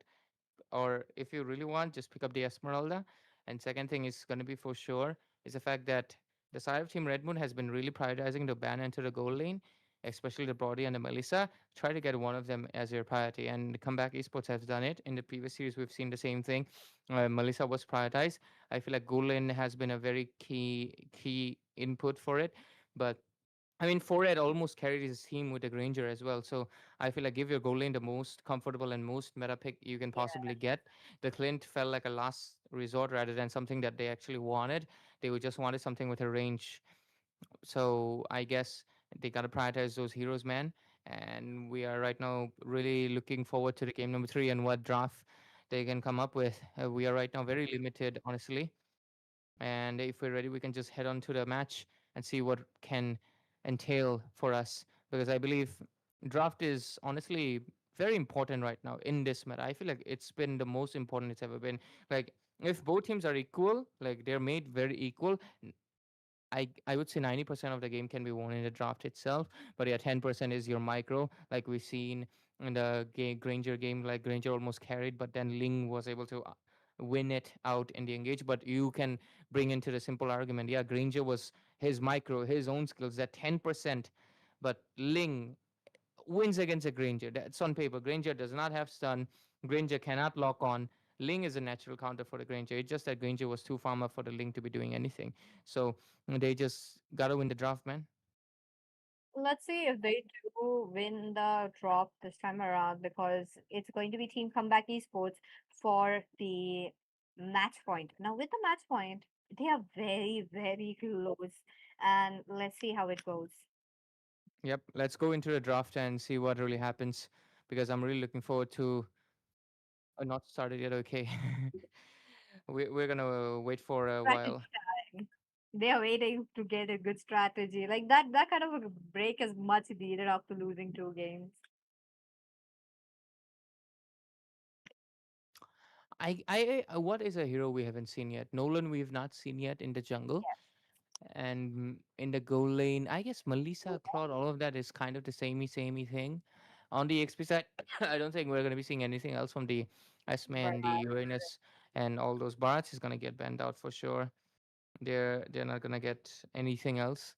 or if you really want, just pick up the Esmeralda. And second thing is going to be for sure is the fact that the side of Team Red Moon has been really prioritizing the ban into the goal lane, especially the Brody and the Melissa. Try to get one of them as your priority. And Comeback Esports has done it. In the previous series, we've seen the same thing. Melissa was prioritized. I feel like goal lane has been a very key input for it. But I mean, Fored almost carried his team with the Granger as well. So I feel like give your goal lane the most comfortable and most meta pick you can possibly get. The Clint felt like a last resort rather than something that they actually wanted. They would just wanted something with a range. So I guess they got to prioritize those heroes, man. And we are right now really looking forward to the game number three and what draft they can come up with. We are right now very limited, honestly, and if we're ready, we can just head on to the match and see what can entail for us. Because I believe draft is honestly very important right now in this meta. I feel like it's been the most important it's ever been. Like if both teams are equal, like they're made very equal, I would say 90% of the game can be won in the draft itself, but yeah, 10% is your micro, like we've seen in the Granger game. Like Granger almost carried, but then Ling was able to win it out in the engage. But you can bring into the simple argument, yeah, Granger was his micro, his own skills, that 10%, but Ling wins against a Granger. That's on paper. Granger does not have stun. Granger cannot lock on. Ling is a natural counter for the Granger. It's just that Granger was too farmer for the Ling to be doing anything. So they just gotta win the draft, man. Let's see if they do win the drop this time around because it's going to be Team Comeback Esports for the match point. Now, with the match point, they are very, very close. And let's see how it goes. Yep. Let's go into the draft and see what really happens because I'm really looking forward to. Not started yet. Okay. We're gonna wait for a Strategy while. time. They are waiting to get a good strategy. Like that kind of a break is much needed after losing two games. What is a hero we haven't seen yet? Nolan we've not seen yet in the jungle. And in the goal lane, I guess Melissa, Claude, all of that is kind of the samey thing. On the XP side, I don't think we're gonna be seeing anything else from the Esme and the Right. Uranus and all those Barats is gonna get banned out for sure. They're not gonna get anything else.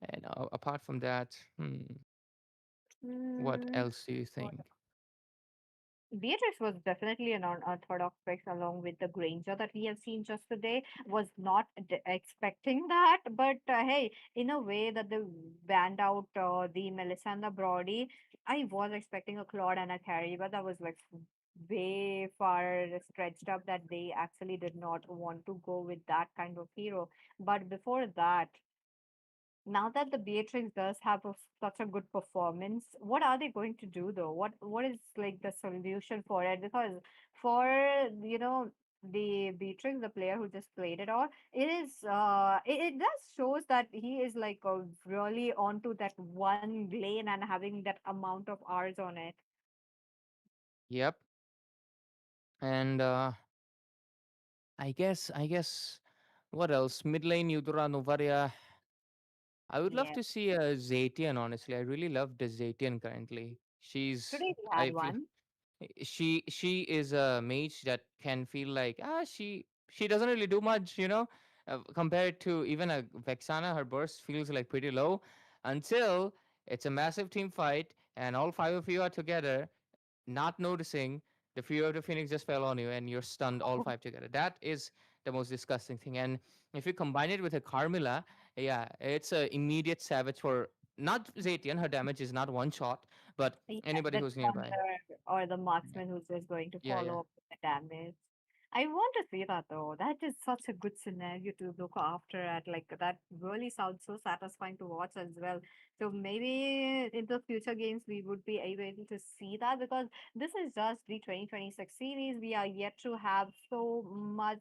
And apart from that, what Hmm. else do you think? Beatrice was definitely an unorthodox pick along with the Granger that we have seen just today. Was not expecting that, but hey, in a way that they banned out the Melissa and the Brody, I was expecting a Claude and a Carrie, but that was like way far stretched up that they actually did not want to go with that kind of hero. But before that, now that the Beatrix does have such a good performance, what are they going to do though? What is like the solution for it? Because for the Beatrix, the player who just played it all, it does shows that he is like really onto that one lane and having that amount of hours on it. Yep. And I guess what else? Mid lane Yudura Novaria. I would love Yeah. to see a Zatian, honestly. I really love the Zatian currently. Today we I had feel one. she is a mage that can feel like she doesn't really do much, compared to even a Vexana. Her burst feels like pretty low until it's a massive team fight and all five of you are together, not noticing the fear of the phoenix just fell on you and you're stunned all five together. That is the most disgusting thing. And if you combine it with a Carmilla, yeah, it's a immediate savage for not Zatian. Her damage is not one shot, but Yeah, anybody the who's nearby. thunder or the Yeah, marksman who's just going to yeah, yeah. follow up with the damage. I want to see that though. That is such a good scenario to look after at. Like that really sounds so satisfying to watch as well. So maybe in the future games we would be able to see that because this is just the 2026 series. We are yet to have so much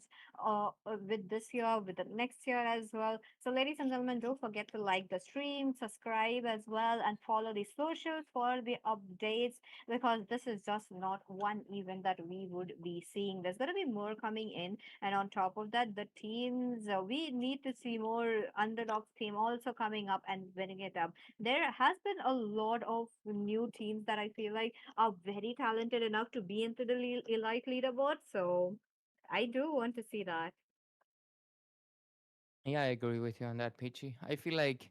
with this year, with the next year as well. So, ladies and gentlemen, don't forget to like the stream, subscribe as well, and follow the socials for the updates because this is just not one event that we would be seeing. There's going to be more coming in, and on top of that, the teams we need to see more underdogs team also coming up and winning it up. There has been a lot of new teams that I feel like are very talented enough to be into the elite leaderboard. So I do want to see that. Yeah, I agree with you on that, Peachy. I feel like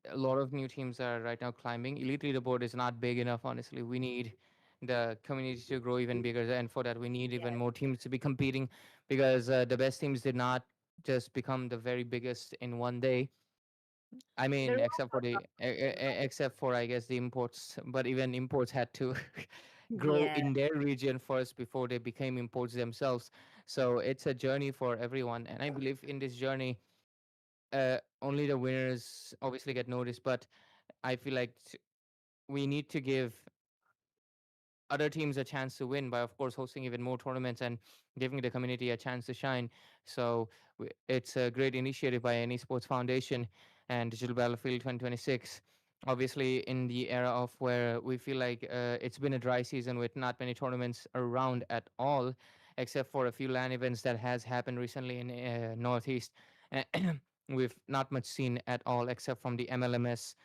a lot of new teams are right now climbing. Elite leaderboard is not big enough, honestly. We need the community to grow even bigger, and for that, we need even Yes, more teams to be competing because the best teams did not just become the very biggest in one day. I the mean, roles are except for I guess the imports, but even imports had to grow yeah. in their region first before they became imports themselves. So it's a journey for everyone, and I believe in this journey, only the winners obviously get noticed. But I feel like we need to give other teams a chance to win by, of course, hosting even more tournaments and giving the community a chance to shine. So it's a great initiative by NESports Foundation and Digital Battlefield 2026. Obviously, in the era of where we feel like it's been a dry season with not many tournaments around at all, except for a few LAN events that has happened recently in Northeast. We've not much seen at all, except from the MLMS.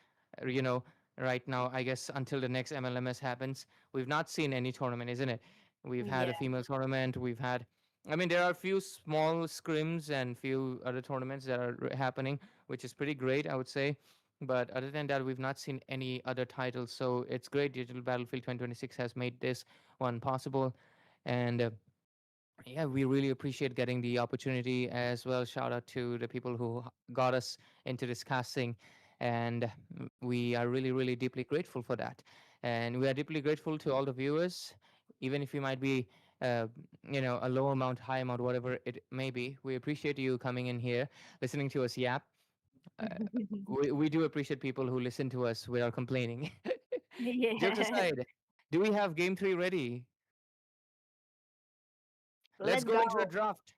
You know, right now, I guess until the next MLMS happens, we've not seen any tournament, isn't it? We've had Yeah. a female tournament. I mean, there are a few small scrims and few other tournaments that are happening, which is pretty great, I would say. But other than that, we've not seen any other titles. So it's great. Digital Battlefield 2026 has made this one possible. And yeah, we really appreciate getting the opportunity as well. Shout out to the people who got us into this casting, and we are really, really deeply grateful for that. And we are deeply grateful to all the viewers, even if you might be, uh, a low amount, high amount, whatever it may be. We appreciate you coming in here, listening to us yap. Uh, we do appreciate people who listen to us without complaining. Jokes Yeah. aside, do we have game three ready? Let's Let's go into the go. draft.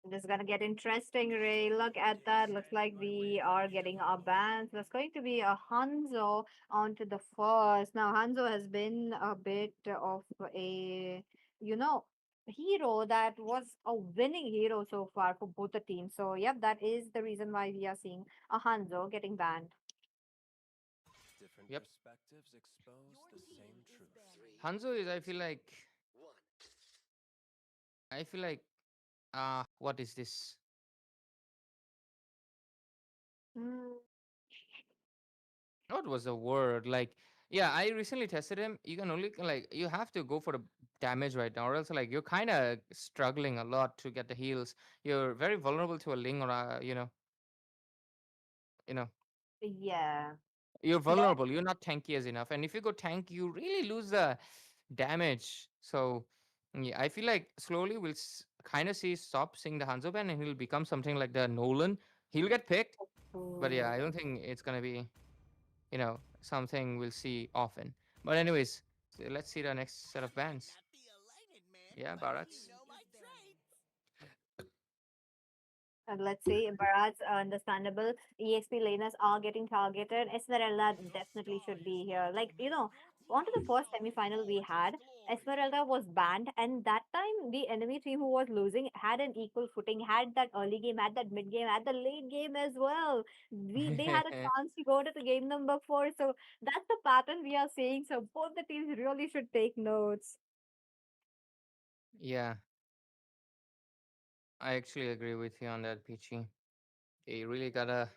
This is gonna get interesting, Ray. Look at that. Looks like we are getting our bans. There's going to be a Hanzo onto the first. Now, Hanzo has been a bit of a, you know, hero that was a winning hero so far for both the teams. So, yep, that is the reason why we are seeing a Hanzo getting banned. Yep. Hanzo is, I feel like, what is this? Mm, What was the word? Like, yeah, I recently tested him. You can only, like, you have to go for the damage right now, or else, like, you're kind of struggling a lot to get the heals. You're very vulnerable to a Ling or you know, yeah. you're vulnerable. You're not tanky as enough. And if you go tank, you really lose the damage. So, yeah, I feel like slowly we'll kind of stop seeing the Hanzo ban and he'll become something like the Nolan. He'll get picked, but yeah, Ooh. I don't think it's gonna be, something we'll see often. But anyways, so let's see the next set of bands. Yeah, Barats. Let's say Bharat's understandable. EXP laners are getting targeted. Esmeralda definitely should be here. Like, onto the first semi-final we had, Esmeralda was banned, and that time the enemy team who was losing had an equal footing, had that early game, had that mid game, had the late game as well. They had a chance to go to the game number four, so that's the pattern we are seeing. So both the teams really should take notes. Yeah, I actually agree with you on that, Peachy. They really gotta,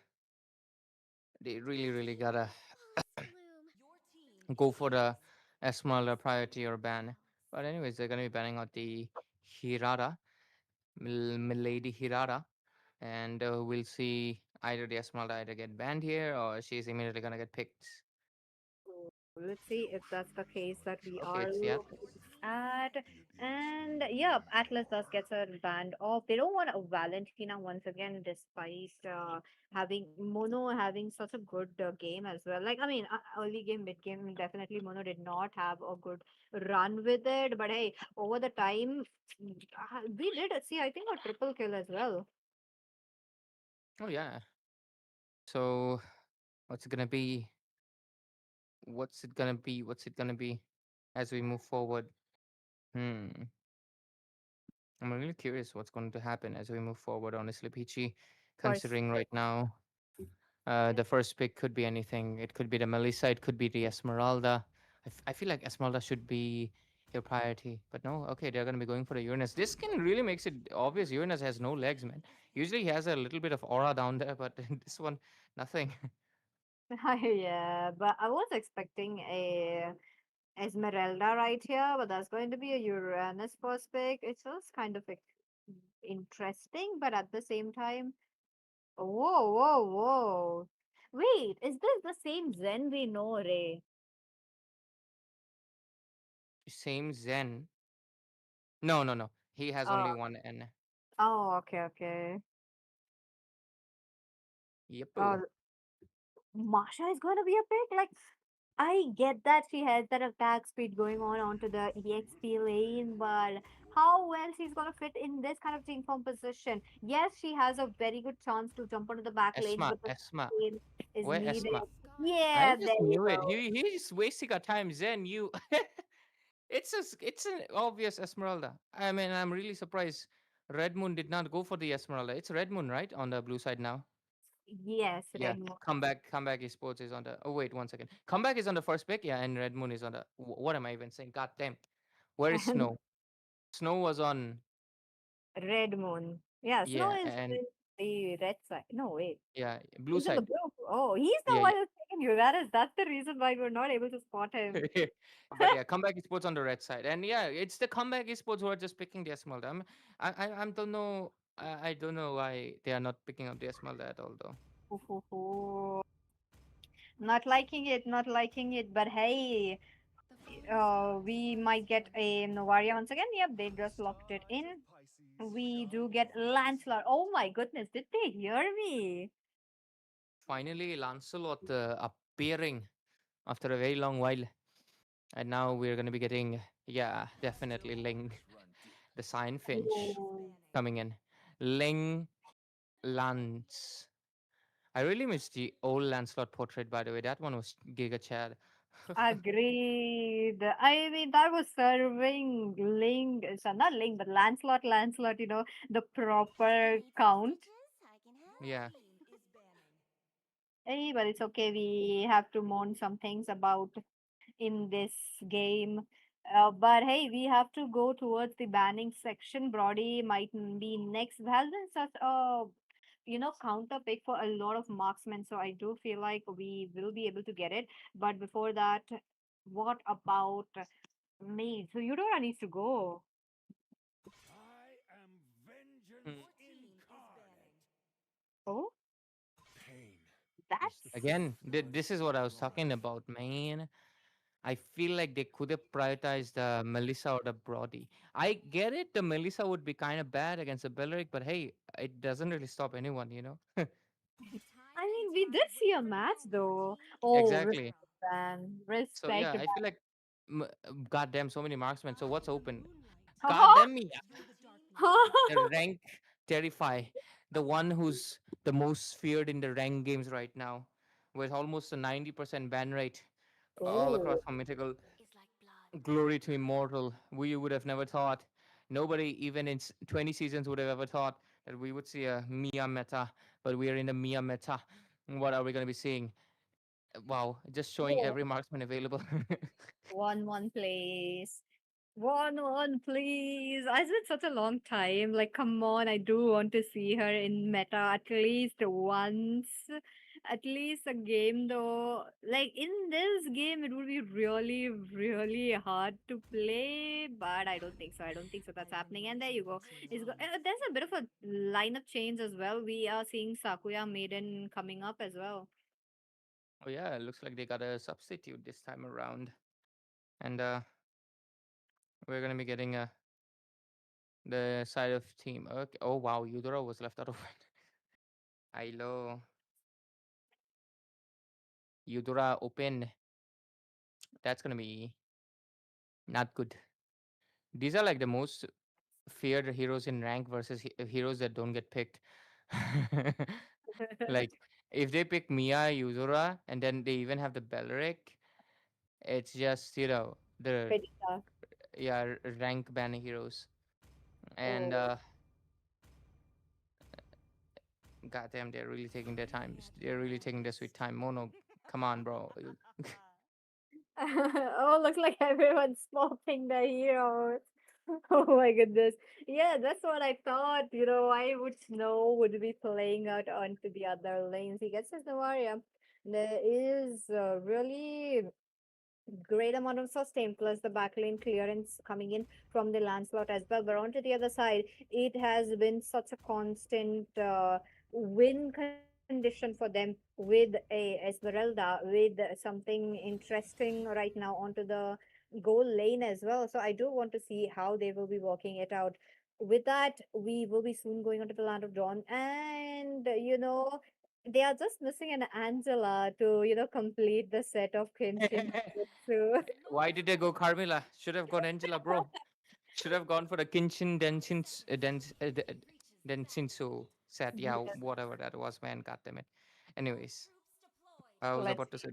they really gotta go for the Esmeralda priority or ban. But anyways, they're gonna be banning out the Hirara, Milady Hirara, and we'll see either the Esmeralda either get banned here or she's immediately gonna get picked. So let's see if that's the case that we Okay, are it's the looking Atlas. at. And yeah, Atlas does get a band off. They don't want a Valentina once again, despite having Mono having such a good game as well. Like, I mean, early game, mid game, definitely Mono did not have a good run with it. But hey, over the time, we did see, I think, a triple kill as well. Oh yeah. So what's it gonna be? What's it gonna be? What's it gonna be as we move forward? Hmm. I'm really curious what's going to happen as we move forward, honestly, Peachy, First, considering right now the first pick could be anything. It could be the Melissa, it could be the Esmeralda. I feel like Esmeralda should be your priority, but no, okay, they're going to be going for the Uranus. This skin really makes it obvious Uranus has no legs, man. Usually he has a little bit of aura down there, but this one, nothing. yeah, but I was expecting a Esmeralda right here, but that's going to be a Uranus first pick. It was kind of interesting, but at the same time, whoa, whoa, whoa. Wait, is this the same Zen we know, Ray? Same Zen. No, no, no. He has Oh, only one N. oh, okay, okay. Yep. Uh, Masha is going to be a pick? Like, I get that she has that attack speed going on onto the EXP lane, but how well she's gonna fit in this kind of team composition? Yes, she has a very good chance to jump onto the back lanes, Esma, but the Esma. speed is Where needed. Esma? I Yeah, there just you knew it. go. He's wasting our time. Zen, you. It's an obvious Esmeralda. I mean, I'm really surprised. Red Moon did not go for the Esmeralda. It's Red Moon, right, on the blue side now. Yes, Yeah, Red Moon. comeback esports is on the. Oh wait, one second. Comeback is on the first pick. Yeah, and Red Moon is on the. What am I even saying? God damn. Where is Snow? Snow was on. Red Moon. Yeah, Snow Yeah, is and in the red side. No, wait. yeah, blue He's in the side. blue. Oh, he's the Yeah, one who's taking you. That's the reason why we're not able to spot him. yeah. But yeah, comeback esports on the red side, and yeah, it's the comeback esports who are just picking the Esmeralda. I don't know. I don't know why they are not picking up the Esmeralda at all, though. Hoo, hoo, hoo. Not liking it, not liking it. But hey, we might get a Novaria once again. Yep, they just locked it in. We do get Lancelot. Oh my goodness, did they hear me? Finally, Lancelot appearing after a very long while. And now we're going to be getting, yeah, definitely Ling, the Sign Finch Oh, coming in. Ling Lance. I really miss the old Lancelot portrait, by the way. That one was Giga Chad. agreed. I mean, that was serving Ling, so not Ling, but Lancelot, Lancelot, the proper count. Yeah. Hey, but it's okay. We have to mourn some things about in this game. But hey, we have to go towards the banning section. Brody might be next. There has been such a counter pick for a lot of marksmen, so I do feel like we will be able to get it. But before that, what about me? So you don't need to go. Mm. Oh, that's Again, this is what I was talking about, man. I feel like they could have prioritized the Melissa or the Brody. I get it, the Melissa would be kind of bad against the Belleric, but hey, it doesn't really stop anyone, you know? I mean, we did see a match though. Oh, Exactly. respect, man. So yeah, Respect, I feel like, goddamn, so many marksmen. So what's open? man. Goddamn, yeah, the rank terrify, the one who's the most feared in the rank games right now, with almost a 90% ban rate. all across Oh, from mythical glory to immortal. We would have never thought. Nobody, even in 20 seasons, would have ever thought that we would see a Mia meta, but we are in the Mia meta. What are we going to be seeing? Wow, just showing oh, every marksman available. 1-1 place. 1-1, please. It's been such a long time. Like, come on, I do want to see her in meta at least once. At least a game, though. Like, in this game, it would be really, really hard to play, but I don't think so. I don't think so. That's happening. And there you go. There's a bit of a lineup change as well. We are seeing Sakuya Maiden coming up as well. Oh yeah, it looks like they got a substitute this time around, and we're gonna be getting the side of team. Okay. Oh wow, Eudora was left out of it. Ilo, Eudora open. That's gonna be not good. These are like the most feared heroes in rank versus heroes that don't get picked. Like if they pick Mia, Eudora, and then they even have the Beleric, it's just the Pretty tough. rank ban heroes. And Oh. goddamn, they're really taking their time. They're really taking their sweet time. Mono, come on, bro. Oh, looks like everyone's swapping the heroes. Oh my goodness. Yeah, that's what I thought. I would know would be playing out onto the other lanes. He gets his Navaria. There is really great amount of sustain plus the backlane clearance coming in from the Lancelot as well. But onto the other side, it has been such a constant win condition for them with a Esmeralda with something interesting right now onto the goal lane as well. So I do want to see how they will be working it out. With that, we will be soon going onto the land of Dawn, and they are just missing an Angela to complete the set of Kenshin. So Why did they go Carmilla? Should have gone Angela, bro. Should have gone for the Kinshin Denshinsu set. Yeah, yes, whatever that was, man. God damn it. Anyways, I was let's about to say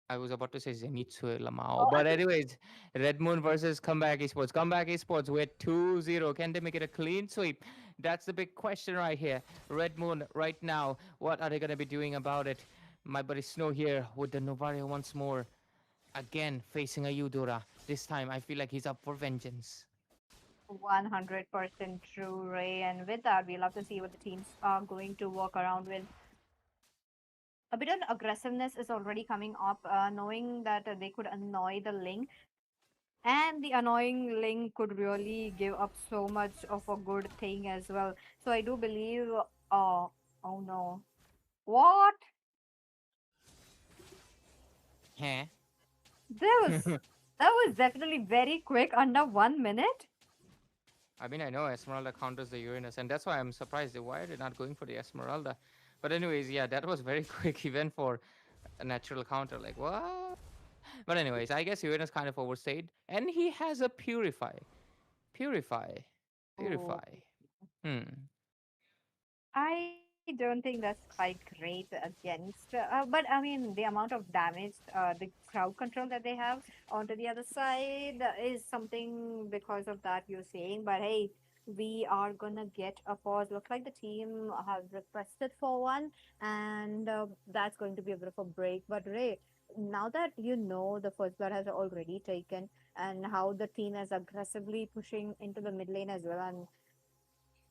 I was about to say Zenitsu Lamao. oh, But anyways, Red Moon versus Comeback Esports. Comeback Esports with 2-0. Can they make it a clean sweep? That's the big question right here. Red Moon right now. What are they gonna be doing about it? My buddy Snow here with the Novaria once more. Again facing a Eudora. This time I feel like he's up for vengeance. 100% true, Ray. And with that, we'll have to see what the teams are going to work around with. A bit of aggressiveness is already coming up, knowing that they could annoy the Ling. And the annoying Ling could really give up so much of a good thing as well. So I do believe, oh no. What? Huh? That was that was definitely very quick, under 1 minute. I mean, I know Esmeralda counters the Uranus, and that's why I'm surprised. Why are they not going for the Esmeralda? But anyways, yeah, that was very quick even for a natural counter. Like what? But anyways, I guess Uranus kind of overstayed, and he has a purify, Oh, purify. Hmm. I don't think that's quite great against. But I mean, the amount of damage, the crowd control that they have onto the other side is something because of that you're saying. But hey, we are gonna get a pause. Looks like the team has requested for one, and that's going to be a bit of a break. But Ray, now that you know the first blood has already taken, and how the team is aggressively pushing into the mid lane as well, and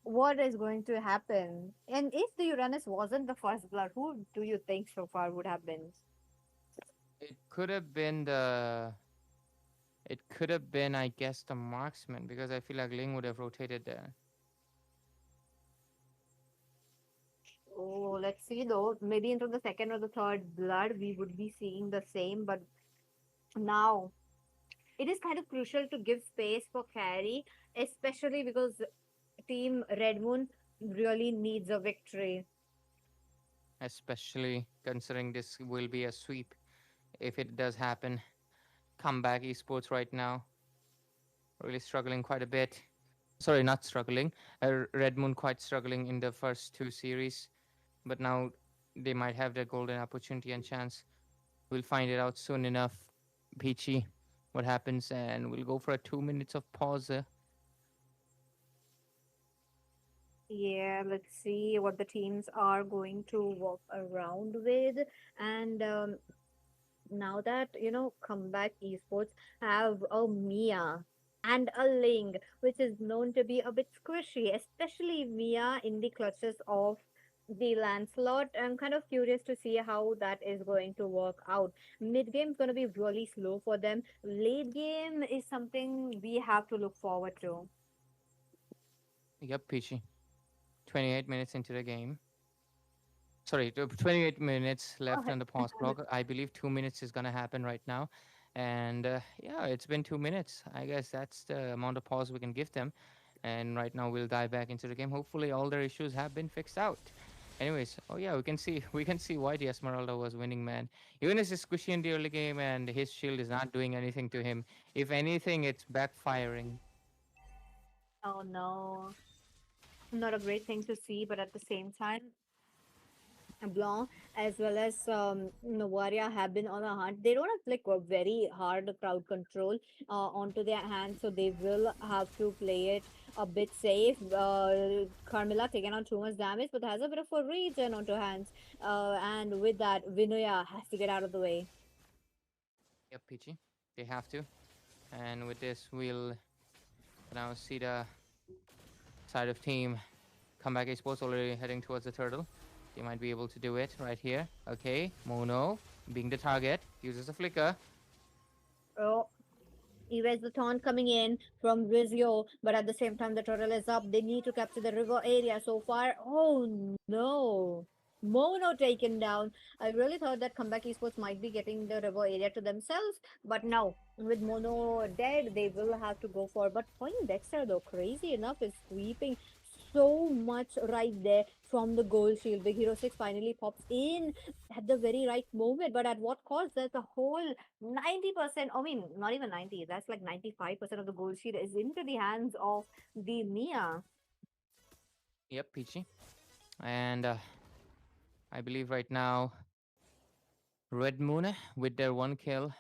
what is going to happen. And if the Uranus wasn't the first blood, who do you think so far would have been? It could have been the. It could have been, I guess, the marksman because I feel like Ling would have rotated there. Oh, let's see though. Maybe into the second or the third blood, we would be seeing the same. But now it is kind of crucial to give space for carry, especially because Team Red Moon really needs a victory. Especially considering this will be a sweep if it does happen. Comeback esports right now really struggling quite a bit. Sorry, not struggling. Red Moon quite struggling in the first two series, but now they might have their golden opportunity and chance. We'll find it out soon enough, Peachy, what happens, and we'll go for a 2 minutes of pause. Yeah, let's see what the teams are going to work around with. And now that, comeback esports have a Mia and a Ling, which is known to be a bit squishy, especially Mia in the clutches of the Lancelot. I'm kind of curious to see how that is going to work out. Mid game is going to be really slow for them. Late game is something we have to look forward to. Yep, Peachy. 28 minutes into the game. Sorry, 28 minutes left on the pause clock. I believe 2 minutes is going to happen right now. And yeah, it's been 2 minutes. I guess that's the amount of pause we can give them. And right now we'll dive back into the game. Hopefully all their issues have been fixed out. Anyways, oh yeah, we can see why the Esmeralda was winning, man. Even as he's squishy in the early game and his shield is not doing anything to him. If anything, it's backfiring. Oh no, not a great thing to see, but at the same time, Blanc as well as Novaria have been on a hunt. They don't have like a very hard crowd control onto their hands, so they will have to play it a bit safe. Carmilla taking on too much damage, but has a bit of a regen onto hands. And with that, Vinoya has to get out of the way. Yep, Peachy. They have to. And with this, we'll now see the side of team comeback esports already heading towards the turtle. They might be able to do it right here. Okay, Mono being the target uses a flicker. Oh, erase the taunt coming in from Rizio, but at the same time the turtle is up. They need to capture the river area so far. Oh no. Mono taken down. I really thought that comeback esports might be getting the river area to themselves, but no. With Mono dead, they will have to go for. But Point Dexter, though, crazy enough, is sweeping so much right there from the gold shield. Big Hero 6 finally pops in at the very right moment, but at what cost? There's a whole 90%, I mean, not even 90, that's like 95% of the gold sheet is into the hands of the Mia. Yep, Peachy. And I believe right now, Red Moon with their one kill.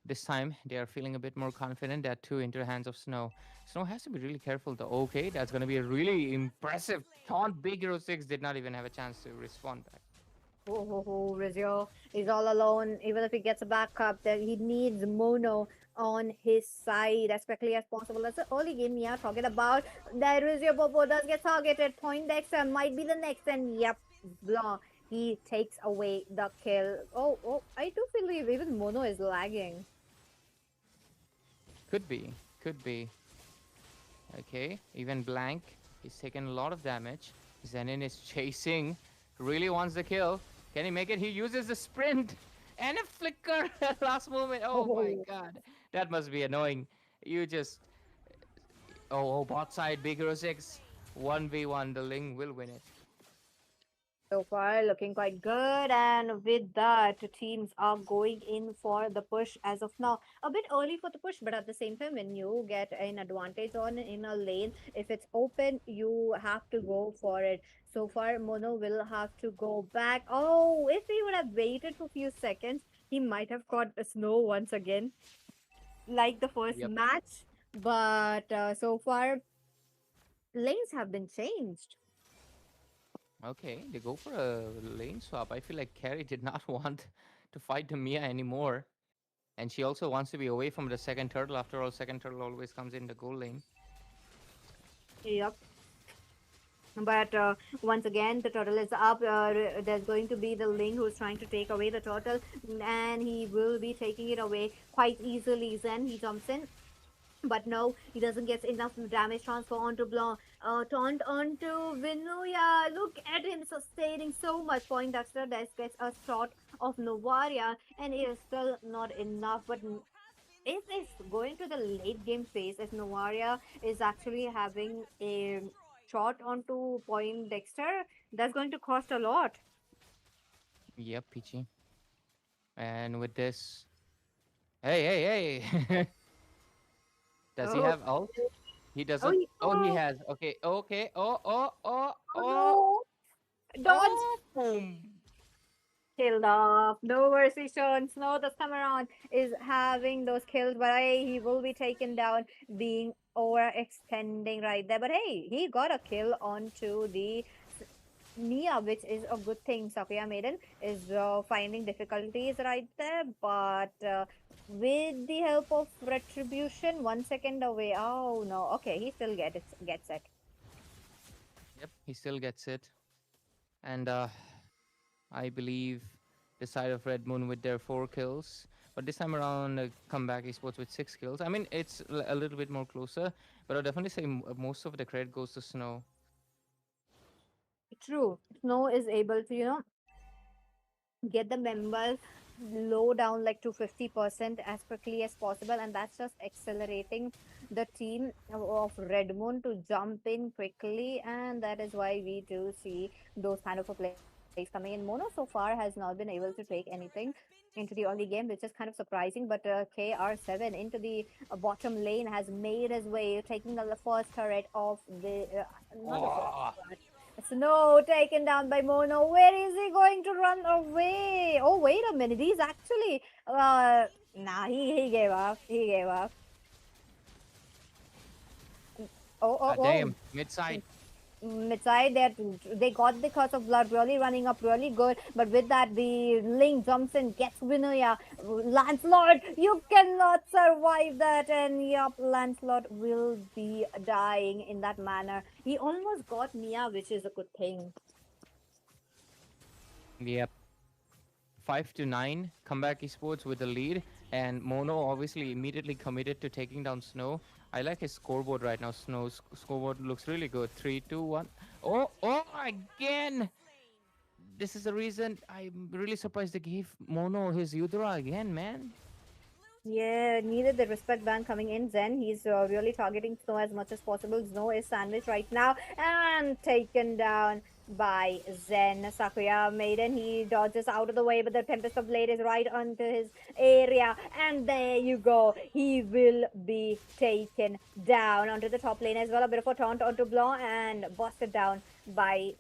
This time, they are feeling a bit more confident that two into the hands of Snow. Snow has to be really careful though. Okay, that's going to be a really impressive taunt. Big Hero 6 did not even have a chance to respond back. Rizio is all alone. Even if he gets a backup, then he needs Mono on his side as quickly as possible. That's the early game we are talking about. That Rizio Bobo does get targeted. Point Dexter might be the next, and yep, blah. He takes away the kill. Oh, I do believe even Mono is lagging. Could be. Could be. Okay, even Blank is taking a lot of damage. Zenin is chasing, really wants the kill. Can he make it? He uses the sprint and a flicker at last moment. Oh my Oh. god, that must be annoying. You just bot side Big Hero 6 1v1. The Ling will win it. So far, looking quite good. And with that, teams are going in for the push as of now. A bit early for the push, but at the same time, when you get an advantage on in a lane, if it's open, you have to go for it. So far, Mono will have to go back. Oh, if he would have waited for a few seconds, he might have caught a snow once again, like the first Yep. match. But so far, lanes have been changed. Okay, they go for a lane swap. I feel like Carrie did not want to fight the Mia anymore. And she also wants to be away from the second turtle. After all, second turtle always comes in the goal lane. Yep. But once again, the turtle is up. There's going to be the Ling who's trying to take away the turtle, and he will be taking it away quite easily. Then he jumps in. But no, he doesn't get enough damage transfer onto Blanc. Taunt onto Vinuya. Look at him sustaining so much. Point Dexter gets a shot of Novaria, and it is still not enough. But if it's going to the late game phase, if Novaria is actually having a shot onto Point Dexter, that's going to cost a lot. Yep, Peachy. And with this, hey, hey, hey! Does he Oh, have ult? He oh, doesn't. Oh, he oh, has. Okay, okay. oh no! Dodge! Oh! Boom! Killed off. No mercy shown. Snow this time around is having those kills, but hey, he will be taken down, being overextending right there. But hey, he got a kill onto the Nia, which is a good thing. Sakuya Maiden is finding difficulties right there, but with the help of retribution, 1 second away. Oh no, okay, he still gets it. Yep, he still gets it. And I believe the side of Red Moon with their 4 kills. But this time around, comeback esports with 6 kills. I mean, it's a little bit more closer, but I'll definitely say most of the credit goes to Snow. True, Snow is able to get the members low down like to 50% as quickly as possible, and that's just accelerating the team of Red Moon to jump in quickly, and that is why we do see those kind of a plays coming in. Mono so far has not been able to take anything into the early game, which is kind of surprising, but KR7 into the bottom lane has made his way, taking the first turret of the not the first, Oh, Snow taken down by Mono. Where is he going to run away? Oh, wait a minute. He's actually nah, he gave up. He gave up. Oh, oh, damn, oh. mid side. Mitsai, they got the curse of blood really running up really good, but with that, the Link jumps in, gets Winuya. Lancelot, you cannot survive that, and yup, Lancelot will be dying in that manner. He almost got Mia, which is a good thing. Yep. 5-9, comeback esports with the lead, and Mono obviously immediately committed to taking down Snow. I like his scoreboard right now. Snow's scoreboard looks really good. 3-2-1. Oh, oh, again! This is the reason I'm really surprised they gave Mono his Udra again, man. Yeah, needed the respect ban coming in. Zen, he's really targeting Snow as much as possible. Snow is sandwiched right now and taken down by Zen. Sakuya Maiden, he dodges out of the way, but the Tempest of Blade is right onto his area. And there you go. He will be taken down onto the top lane as well. A bit of a taunt onto Blanc and busted down by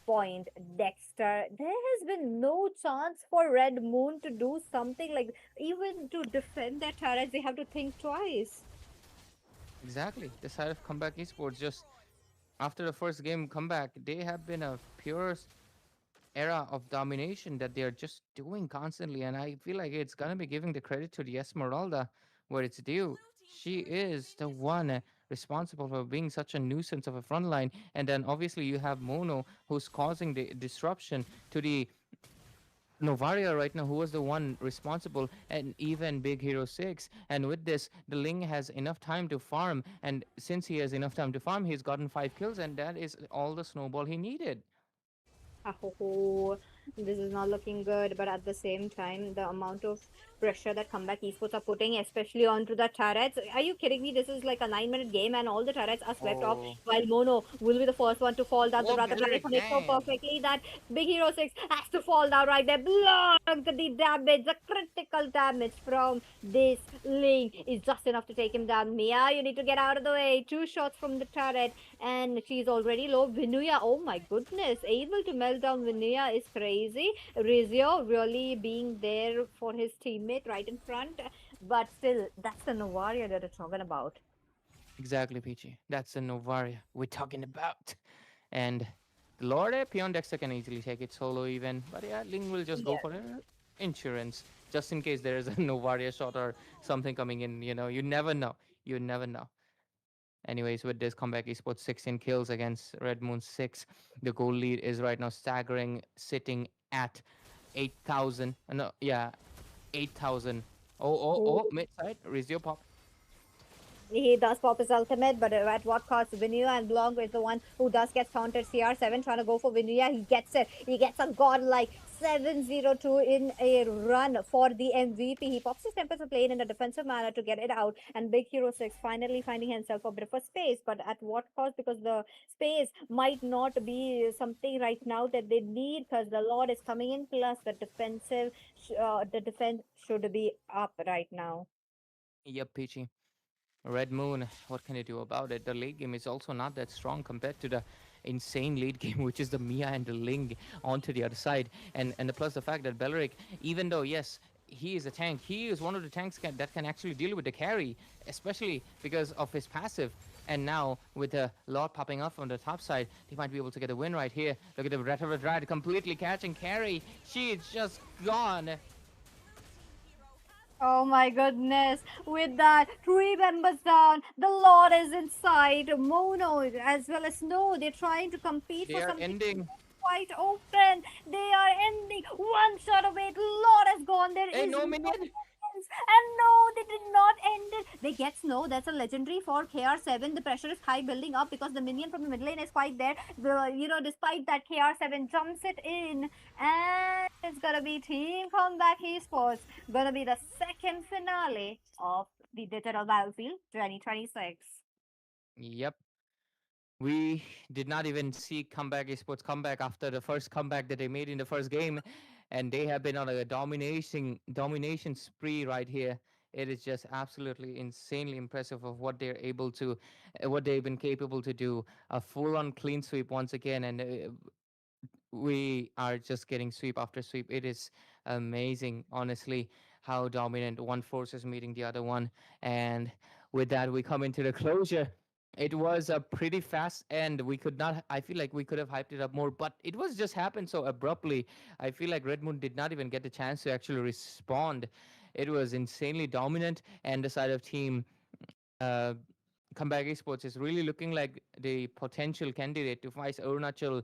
point, Dexter. There has been no chance for Red Moon to do something like even to defend their turrets. They have to think twice. Exactly. The side of comeback esports just after the first game comeback, they have been a pure era of domination that they are just doing constantly. And I feel like it's gonna be giving the credit to the Esmeralda where it's due. She is the one responsible for being such a nuisance of a front line. And then obviously you have Mono who's causing the disruption to the Novaria right now, who was the one responsible, and even Big Hero 6. And with this, the Ling has enough time to farm. And since he has enough time to farm, he's gotten 5 kills, and that is all the snowball he needed. Oh, this is not looking good, but at the same time, the amount of pressure that comeback esports are putting, especially onto the turrets. Are you kidding me? This is like a 9 minute game, and all the turrets are swept off, Oh, while Mono will be the first one to fall down. The oh, brother Beric, planning on it so damn. perfectly that Big Hero 6 has to fall down right there. Blocked the damage, the critical damage from this link is just enough to take him down. Mia, you need to get out of the way. 2 shots from the turret and she's already low. Vinuya, oh my goodness, able to melt down Vinuya is crazy. Rizio really being there for his teammate right in front, but still, that's the Novaria that it's talking about. Exactly, Peachy. That's the Novaria we're talking about. And the Lord Peon Dexter can easily take it solo even. But yeah, Ling will just go Yes. for insurance. Just in case there is a Novaria shot or something coming in. You never know. You never know. Anyways, with this comeback, esports 16 kills against Red Moon 6. The goal lead is right now staggering, sitting at 8,000. No, yeah, 8,000. Oh, mid side, Rizio pop. He does pop his ultimate, but at what cost? Vinuya and Blanc is the one who does get taunted. CR7 trying to go for Vinuya. He gets it. He gets a godlike 702 in a run for the MVP. He pops his tempers of plane in a defensive manner to get it out. And Big Hero 6 finally finding himself a bit of a space. But at what cost? Because the space might not be something right now that they need because the Lord is coming in. Plus, the defense should be up right now. Yep, Peachy. Red Moon, what can you do about it? The late game is also not that strong compared to the insane late game, which is the Mia and the Ling onto the other side, and the plus the fact that Belleric, even though yes, he is a tank. He is one of the tanks that can actually deal with the carry, especially because of his passive. And now with the Lord popping up on the top side, they might be able to get a win right here. Look at the Retrograde Ride completely catching carry. She is just gone. Oh my goodness. With that, three members down. The Lord is inside. Mono as well as Snow. They're trying to compete They for are something ending. quite open. They are ending. One shot away. Lord has gone. There Hey, is no no minion. chance. And no, they did not end it. They get Snow. That's a legendary for KR7. The pressure is high building up because the minion from the mid lane is quite there. Despite that, KR7 jumps it in. And it's gonna be Team Comeback Esports. Gonna be the second finale of the Digital Battlefield 2026. Yep. We did not even see comeback esports comeback after the first comeback that they made in the first game, and they have been on a domination spree right here. It is just absolutely insanely impressive of what they're able to, what they've been capable to do. A full-on clean sweep once again, and we are just getting sweep after sweep. It is amazing, honestly, how dominant one force is meeting the other one. And with that, we come into the closure. It was a pretty fast end. We could not, I feel like we could have hyped it up more, but it was just happened so abruptly. I feel like Red Moon did not even get the chance to actually respond. It was insanely dominant, and the side of team uh, Comeback Esports is really looking like the potential candidate to face Arunachal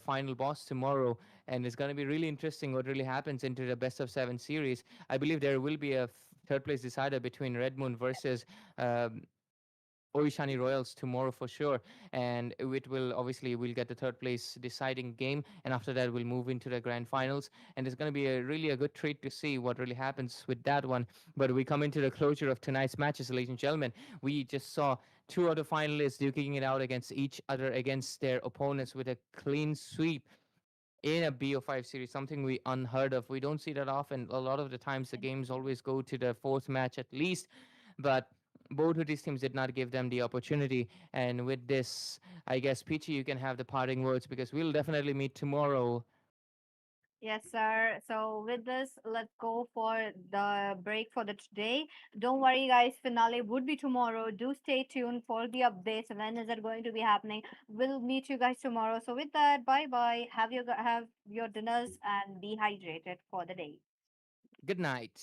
final boss tomorrow, and it's going to be really interesting what really happens into the best of seven series. I believe there will be a third place decider between Red Moon versus um, Orishani Royals tomorrow for sure, and it will obviously we'll get the third place deciding game, and after that we'll move into the grand finals, and it's going to be a really a good treat to see what really happens with that one. But we come into the closure of tonight's matches, ladies and gentlemen. We just saw two of the finalists duking it out against each other against their opponents with a clean sweep in a BO5 series, something we unheard of. We don't see that often. A lot of the times the games always go to the fourth match at least, but both of these teams did not give them the opportunity. And with this, I guess, Peachy, you can have the parting words because we'll definitely meet tomorrow. Yes, sir. So with this, let's go for the break for the today. Don't worry, guys. Finale would be tomorrow. Do stay tuned for the updates. When is it going to be happening? We'll meet you guys tomorrow. So with that, bye bye. Have your dinners and be hydrated for the day. Good night.